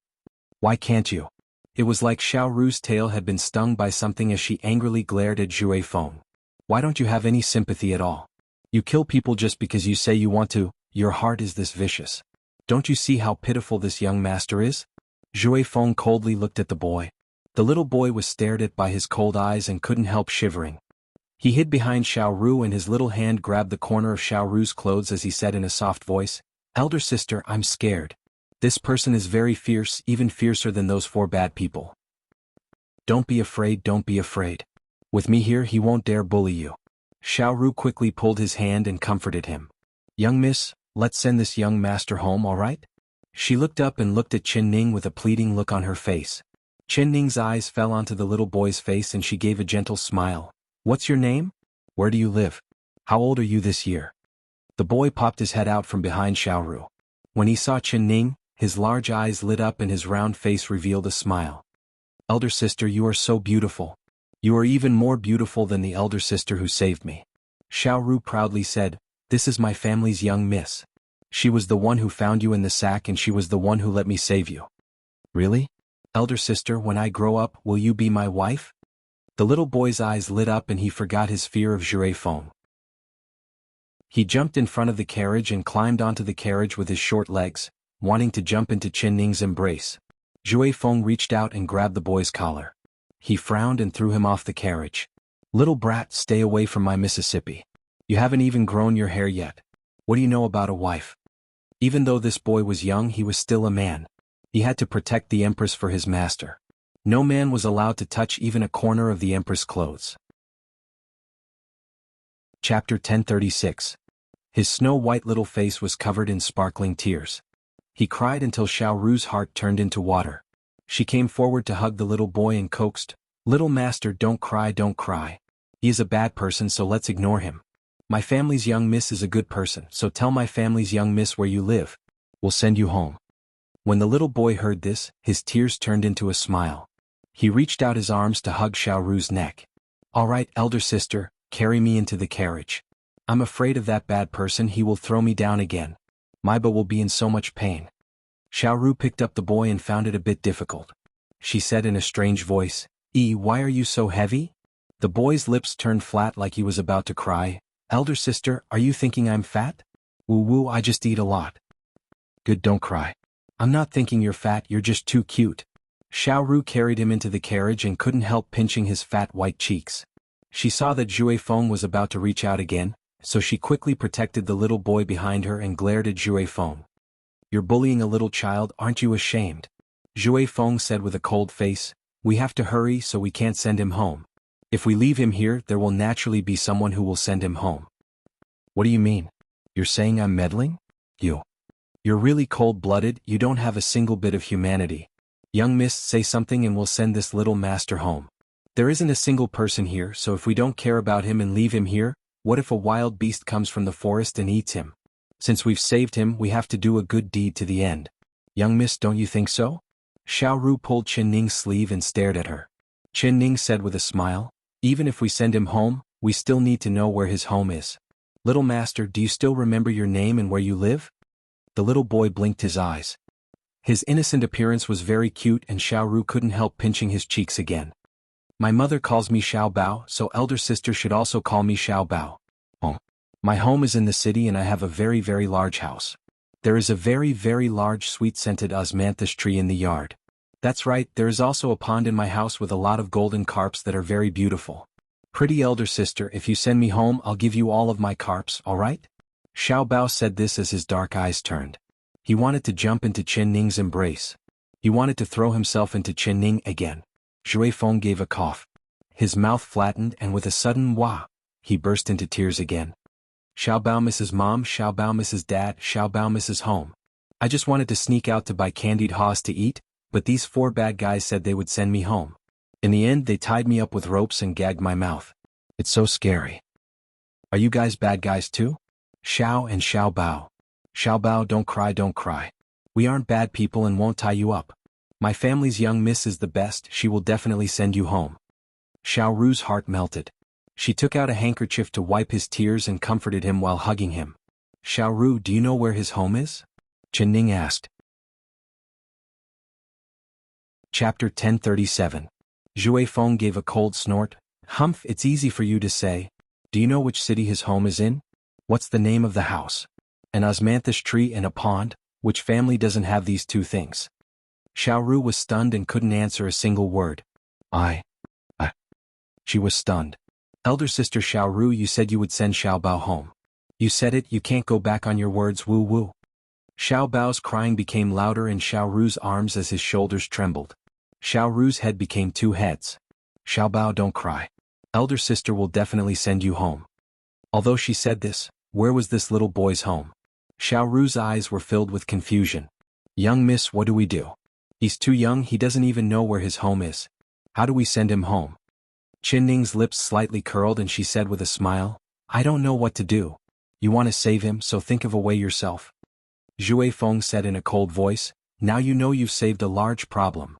Why can't you? It was like Xiao Ru's tail had been stung by something as she angrily glared at Zhui Feng. Why don't you have any sympathy at all? You kill people just because you say you want to, your heart is this vicious. Don't you see how pitiful this young master is? Zhui Feng coldly looked at the boy. The little boy was stared at by his cold eyes and couldn't help shivering. He hid behind Xiao Ru and his little hand grabbed the corner of Xiao Ru's clothes as he said in a soft voice, Elder sister, I'm scared. This person is very fierce, even fiercer than those 4 bad people. Don't be afraid, don't be afraid. With me here, he won't dare bully you. Xiao Ru quickly pulled his hand and comforted him. Young miss, let's send this young master home, alright? She looked up and looked at Chen Ning with a pleading look on her face. Chen Ning's eyes fell onto the little boy's face and she gave a gentle smile. What's your name? Where do you live? How old are you this year? The boy popped his head out from behind Xiao Ru. When he saw Chen Ning, his large eyes lit up and his round face revealed a smile. Elder sister, you are so beautiful. You are even more beautiful than the elder sister who saved me. Xiao Ru proudly said, This is my family's young miss. She was the one who found you in the sack and she was the one who let me save you. Really? Elder sister, when I grow up, will you be my wife? The little boy's eyes lit up and he forgot his fear of Zhui Feng. He jumped in front of the carriage and climbed onto the carriage with his short legs, wanting to jump into Chen Ning's embrace. Zhui Feng reached out and grabbed the boy's collar. He frowned and threw him off the carriage. Little brat, stay away from my Mississippi. You haven't even grown your hair yet. What do you know about a wife? Even though this boy was young, he was still a man. He had to protect the Empress for his master. No man was allowed to touch even a corner of the Empress' clothes. Chapter 1036. His snow-white little face was covered in sparkling tears. He cried until Xiao Ru's heart turned into water. She came forward to hug the little boy and coaxed, Little master, don't cry, don't cry. He is a bad person, so let's ignore him. My family's young miss is a good person, so tell my family's young miss where you live. We'll send you home. When the little boy heard this, his tears turned into a smile. He reached out his arms to hug Xiao Ru's neck. All right, elder sister, carry me into the carriage. I'm afraid of that bad person, he will throw me down again. Maiba will be in so much pain. Xiao Ru picked up the boy and found it a bit difficult. She said in a strange voice, why are you so heavy? The boy's lips turned flat like he was about to cry. Elder sister, are you thinking I'm fat? Woo, I just eat a lot. Good, don't cry. I'm not thinking you're fat, you're just too cute. Xiao Ru carried him into the carriage and couldn't help pinching his fat white cheeks. She saw that Zhui Feng was about to reach out again, so she quickly protected the little boy behind her and glared at Zhui Feng. "You're bullying a little child, aren't you ashamed?" Zhui Feng said with a cold face. "We have to hurry so we can't send him home. If we leave him here, there will naturally be someone who will send him home." "What do you mean? You're saying I'm meddling? You're really cold-blooded, you don't have a single bit of humanity. Young miss, say something and we'll send this little master home. There isn't a single person here, so if we don't care about him and leave him here, what if a wild beast comes from the forest and eats him? Since we've saved him, we have to do a good deed to the end. Young miss, don't you think so?" Xiao Ru pulled Qin Ning's sleeve and stared at her. Qin Ning said with a smile, "Even if we send him home, we still need to know where his home is. Little master, do you still remember your name and where you live?" The little boy blinked his eyes. His innocent appearance was very cute and Xiao Ru couldn't help pinching his cheeks again. "My mother calls me Xiao Bao, so elder sister should also call me Xiao Bao. Oh. My home is in the city and I have a very very large house. There is a very very large sweet-scented osmanthus tree in the yard. That's right, there is also a pond in my house with a lot of golden carps that are very beautiful. Pretty elder sister, if you send me home I'll give you all of my carps, alright?" Xiao Bao said this as his dark eyes turned. He wanted to jump into Qin Ning's embrace. He wanted to throw himself into Qin Ning again. Zhui Feng gave a cough. His mouth flattened and with a sudden wah, he burst into tears again. "Xiao Bao misses mom, Xiao Bao misses dad, Xiao Bao misses home. I just wanted to sneak out to buy candied haws to eat, but these 4 bad guys said they would send me home. In the end they tied me up with ropes and gagged my mouth. It's so scary." "Are you guys bad guys too?" Xiao and Xiao Bao. "Xiao Bao, don't cry, don't cry. We aren't bad people and won't tie you up. My family's young miss is the best, she will definitely send you home." Xiao Ru's heart melted. She took out a handkerchief to wipe his tears and comforted him while hugging him. "Xiao Ru, do you know where his home is?" Qin Ning asked. Chapter 1037. Zhui Feng gave a cold snort. "Humph, it's easy for you to say. Do you know which city his home is in? What's the name of the house? An osmanthus tree and a pond? Which family doesn't have these 2 things?" Xiao Ru was stunned and couldn't answer a single word. I. She was stunned. "Elder sister Xiao Ru, you said you would send Xiao Bao home. You said it, you can't go back on your words, woo woo." Xiao Bao's crying became louder in Xiao Ru's arms as his shoulders trembled. Xiao Ru's head became 2 heads. "Xiao Bao, don't cry. Elder sister will definitely send you home." Although she said this, where was this little boy's home? Xiao Ru's eyes were filled with confusion. "Young miss, what do we do? He's too young, he doesn't even know where his home is. How do we send him home?" Qin Ning's lips slightly curled and she said with a smile, "I don't know what to do. You want to save him, so think of a way yourself." Zhui Feng said in a cold voice, "Now you know you've saved a large problem."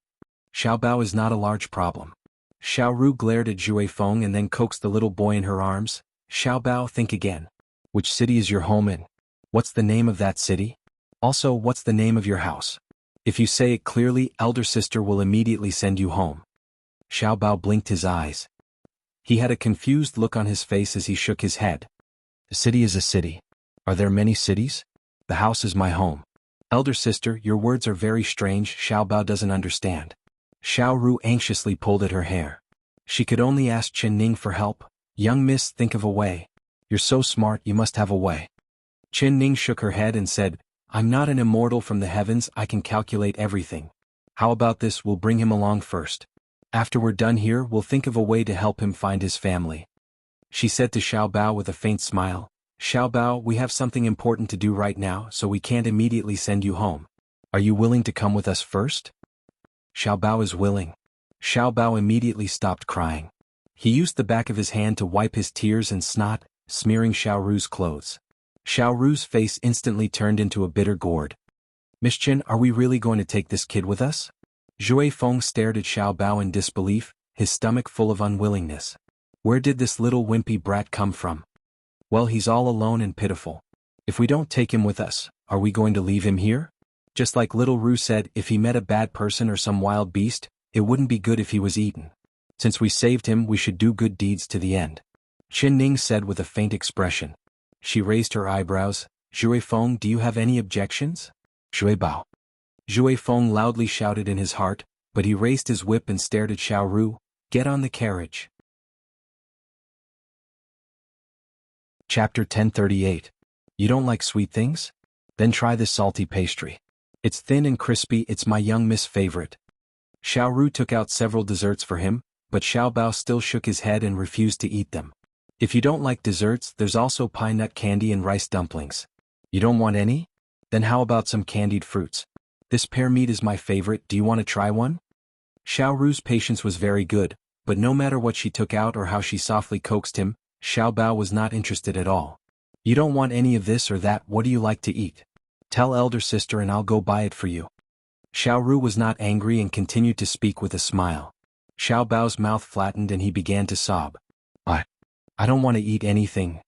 "Xiao Bao is not a large problem." Xiao Ru glared at Zhui Feng and then coaxed the little boy in her arms. "Xiao Bao, think again. Which city is your home in? What's the name of that city? Also, what's the name of your house? If you say it clearly, elder sister will immediately send you home." Xiao Bao blinked his eyes. He had a confused look on his face as he shook his head. "A city is a city. Are there many cities? The house is my home." "Elder sister, your words are very strange, Xiao Bao doesn't understand." Xiao Ru anxiously pulled at her hair. She could only ask Qin Ning for help. "Young miss, think of a way. You're so smart, you must have a way." Qin Ning shook her head and said, "I'm not an immortal from the heavens, I can calculate everything. How about this, we'll bring him along first. After we're done here, we'll think of a way to help him find his family." She said to Xiao Bao with a faint smile, "Xiao Bao, we have something important to do right now, so we can't immediately send you home. Are you willing to come with us first?" Xiao Bao is willing. Xiao Bao immediately stopped crying. He used the back of his hand to wipe his tears and snot, smearing Xiao Ru's clothes. Xiao Ru's face instantly turned into a bitter gourd. "Miss Qin, are we really going to take this kid with us?" Zhui Feng stared at Xiao Bao in disbelief, his stomach full of unwillingness. Where did this little wimpy brat come from? Well, he's all alone and pitiful. If we don't take him with us, are we going to leave him here? Just like little Ru said, if he met a bad person or some wild beast, it wouldn't be good if he was eaten. Since we saved him, we should do good deeds to the end. Qin Ning said with a faint expression. She raised her eyebrows. "Zhui Feng, do you have any objections?" "Zhui Bao." Zhui Feng loudly shouted in his heart, but he raised his whip and stared at Xiao Ru. "Get on the carriage." Chapter 1038. You don't like sweet things? Then try this salty pastry. It's thin and crispy, it's my young miss' favorite. Xiao Ru took out several desserts for him, but Xiao Bao still shook his head and refused to eat them. If you don't like desserts, there's also pine nut candy and rice dumplings. You don't want any? Then how about some candied fruits? This pear meat is my favorite, do you want to try one? Xiao Ru's patience was very good, but no matter what she took out or how she softly coaxed him, Xiao Bao was not interested at all. You don't want any of this or that, what do you like to eat? Tell elder sister and I'll go buy it for you. Xiao Ru was not angry and continued to speak with a smile. Xiao Bao's mouth flattened and he began to sob. I don't want to eat anything.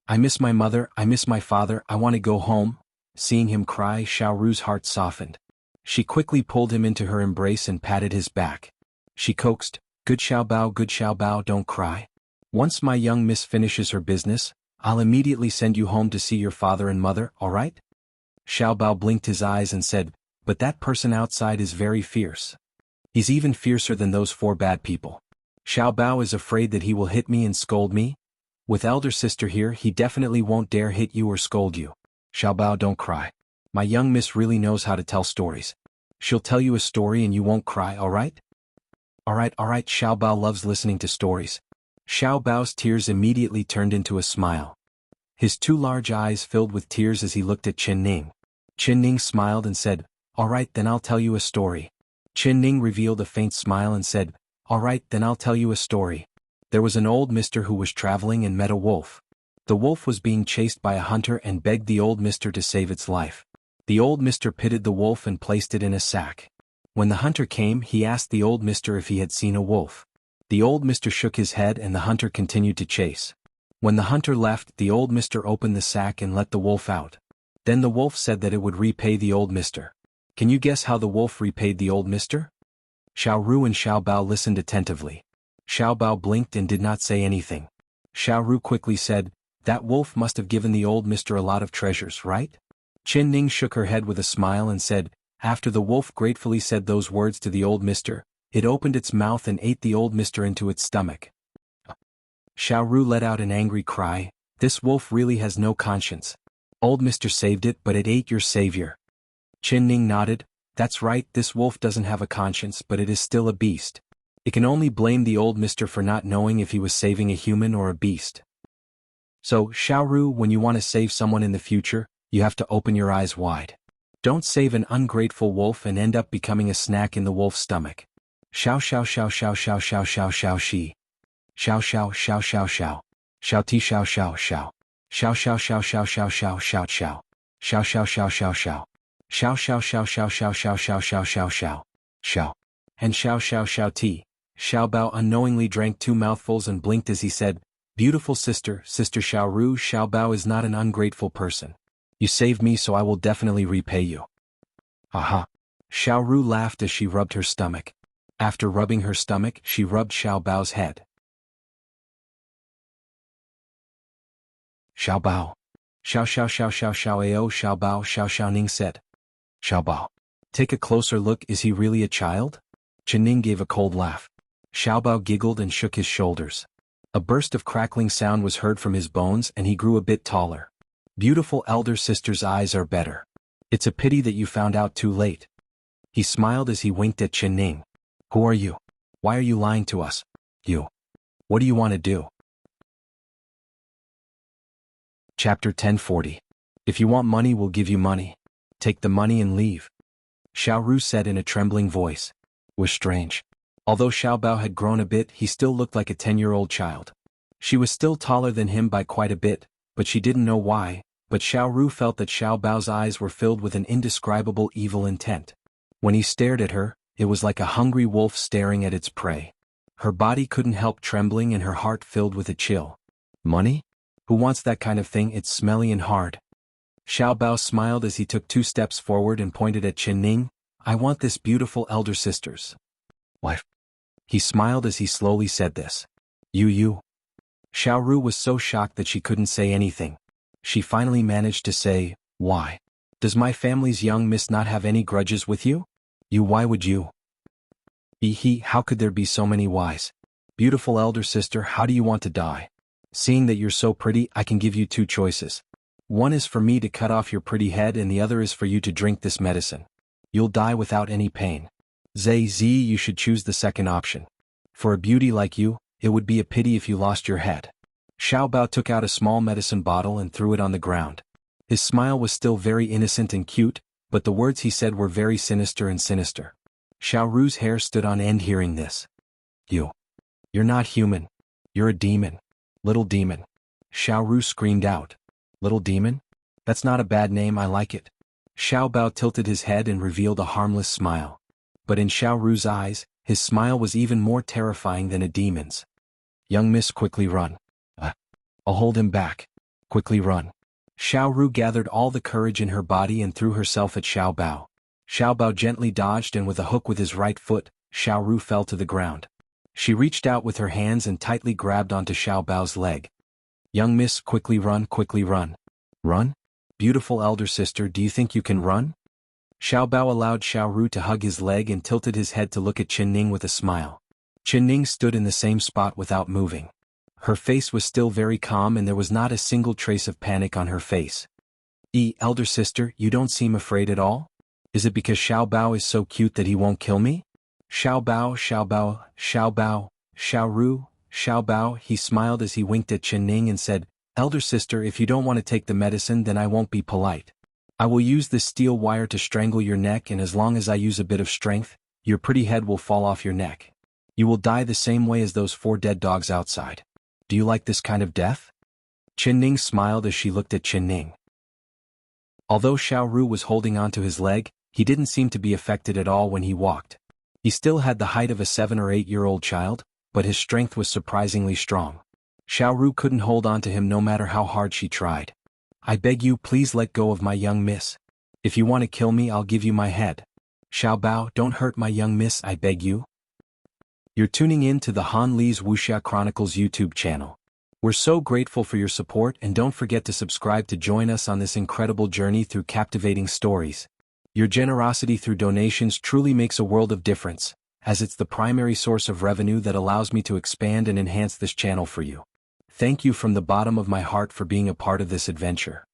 I miss my mother, I miss my father, I want to go home. Seeing him cry, Xiao Ru's heart softened. She quickly pulled him into her embrace and patted his back. She coaxed, good Xiao Bao, don't cry. Once my young miss finishes her business, I'll immediately send you home to see your father and mother, alright? Xiao Bao blinked his eyes and said, but that person outside is very fierce. He's even fiercer than those 4 bad people. Xiao Bao is afraid that he will hit me and scold me. With elder sister here, he definitely won't dare hit you or scold you. Xiao Bao, don't cry. My young miss really knows how to tell stories. She'll tell you a story and you won't cry, alright? Alright, Xiao Bao loves listening to stories. Xiao Bao's tears immediately turned into a smile. His 2 large eyes filled with tears as he looked at Qin Ning. Qin Ning smiled and said, alright then I'll tell you a story. Qin Ning revealed a faint smile and said, alright then I'll tell you a story. There was an old mister who was traveling and met a wolf. The wolf was being chased by a hunter and begged the old mister to save its life. The old mister pitied the wolf and placed it in a sack. When the hunter came, he asked the old mister if he had seen a wolf. The old mister shook his head and the hunter continued to chase. When the hunter left, the old mister opened the sack and let the wolf out. Then the wolf said that it would repay the old mister. Can you guess how the wolf repaid the old mister? Xiao Ru and Xiao Bao listened attentively. Xiao Bao blinked and did not say anything. Xiao Ru quickly said, that wolf must have given the old mister a lot of treasures, right? Qin Ning shook her head with a smile and said, after the wolf gratefully said those words to the old mister, it opened its mouth and ate the old mister into its stomach. Xiao Ru let out an angry cry, this wolf really has no conscience. Old mister saved it but it ate your savior. Qin Ning nodded, that's right, this wolf doesn't have a conscience but it is still a beast. It can only blame the old mister for not knowing if he was saving a human or a beast. So, Xiao Ru, when you want to save someone in the future, you have to open your eyes wide. Don't save an ungrateful wolf and end up becoming a snack in the wolf's stomach. Xiao xiao xiao xiao xiao xiao xiao xiao shi. Xiao xiao xiao xiao xiao. Xiao ti xiao xiao xiao. Xiao xiao xiao xiao xiao xiao xiao xiao. Xiao xiao xiao xiao xiao. Xiao xiao xiao xiao xiao xiao xiao xiao xiao xiao. Xiao. And xiao xiao xiao ti. Xiao Bao unknowingly drank 2 mouthfuls and blinked as he said, beautiful sister, Sister Xiao Ru, Xiao Bao is not an ungrateful person. You saved me so I will definitely repay you. Aha. Xiao Ru laughed as she rubbed her stomach. After rubbing her stomach, she rubbed Xiao Bao's head. Xiao Bao. Xiao xiao xiao xiao xiao ao Xiao Bao Xiao Xiao Ning said. Xiao Bao. Take a closer look, is he really a child? Qin Ning gave a cold laugh. Xiao Bao giggled and shook his shoulders. A burst of crackling sound was heard from his bones and he grew a bit taller. Beautiful elder sister's eyes are better. It's a pity that you found out too late. He smiled as he winked at Qin Ning. Who are you? Why are you lying to us? You. What do you want to do? Chapter 1040. If you want money, we'll give you money. Take the money and leave. Xiao Ru said in a trembling voice. It was strange. Although Xiao Bao had grown a bit, he still looked like a 10-year-old child. She was still taller than him by quite a bit, but she didn't know why, but Xiao Ru felt that Xiao Bao's eyes were filled with an indescribable evil intent. When he stared at her, it was like a hungry wolf staring at its prey. Her body couldn't help trembling and her heart filled with a chill. Money? Who wants that kind of thing? It's smelly and hard. Xiao Bao smiled as he took 2 steps forward and pointed at Qin Ning. I want this beautiful elder sister's wife. He smiled as he slowly said this. You. Xiao Ru was so shocked that she couldn't say anything. She finally managed to say, why? Does my family's young miss not have any grudges with you? Why would you? How could there be so many whys? Beautiful elder sister, how do you want to die? Seeing that you're so pretty, I can give you two choices. One is for me to cut off your pretty head and the other is for you to drink this medicine. You'll die without any pain. You should choose the second option. For a beauty like you, it would be a pity if you lost your head. Xiao Bao took out a small medicine bottle and threw it on the ground. His smile was still very innocent and cute, but the words he said were very sinister and sinister. Xiao Ru's hair stood on end hearing this. You're not human. You're a demon. Little demon. Xiao Ru screamed out. Little demon? That's not a bad name, I like it. Xiao Bao tilted his head and revealed a harmless smile. But in Xiao Ru's eyes, his smile was even more terrifying than a demon's. Young miss, quickly run. I'll hold him back. Quickly run. Xiao Ru gathered all the courage in her body and threw herself at Xiao Bao. Xiao Bao gently dodged and with a hook with his right foot, Xiao Ru fell to the ground. She reached out with her hands and tightly grabbed onto Xiao Bao's leg. Young miss, quickly run, quickly run. Run? Beautiful elder sister, do you think you can run? Xiao Bao allowed Xiao Ru to hug his leg and tilted his head to look at Chen Ning with a smile. Chen Ning stood in the same spot without moving. Her face was still very calm and there was not a single trace of panic on her face. Elder sister, you don't seem afraid at all? Is it because Xiao Bao is so cute that he won't kill me? Xiao Bao, Xiao Bao, Xiao Bao, Xiao Ru, Xiao Bao. He smiled as he winked at Chen Ning and said, Elder sister, if you don't want to take the medicine then I won't be polite. I will use this steel wire to strangle your neck and as long as I use a bit of strength, your pretty head will fall off your neck. You will die the same way as those 4 dead dogs outside. Do you like this kind of death? Chen Ning smiled as she looked at Chen Ning. Although Xiao Ru was holding onto his leg, he didn't seem to be affected at all when he walked. He still had the height of a 7 or 8-year-old child, but his strength was surprisingly strong. Xiao Ru couldn't hold on to him no matter how hard she tried. I beg you, please let go of my young miss. If you want to kill me, I'll give you my head. Xiao Bao, don't hurt my young miss, I beg you. You're tuning in to the Han Li's Wuxia Chronicles YouTube channel. We're so grateful for your support and don't forget to subscribe to join us on this incredible journey through captivating stories. Your generosity through donations truly makes a world of difference, as it's the primary source of revenue that allows me to expand and enhance this channel for you. Thank you from the bottom of my heart for being a part of this adventure.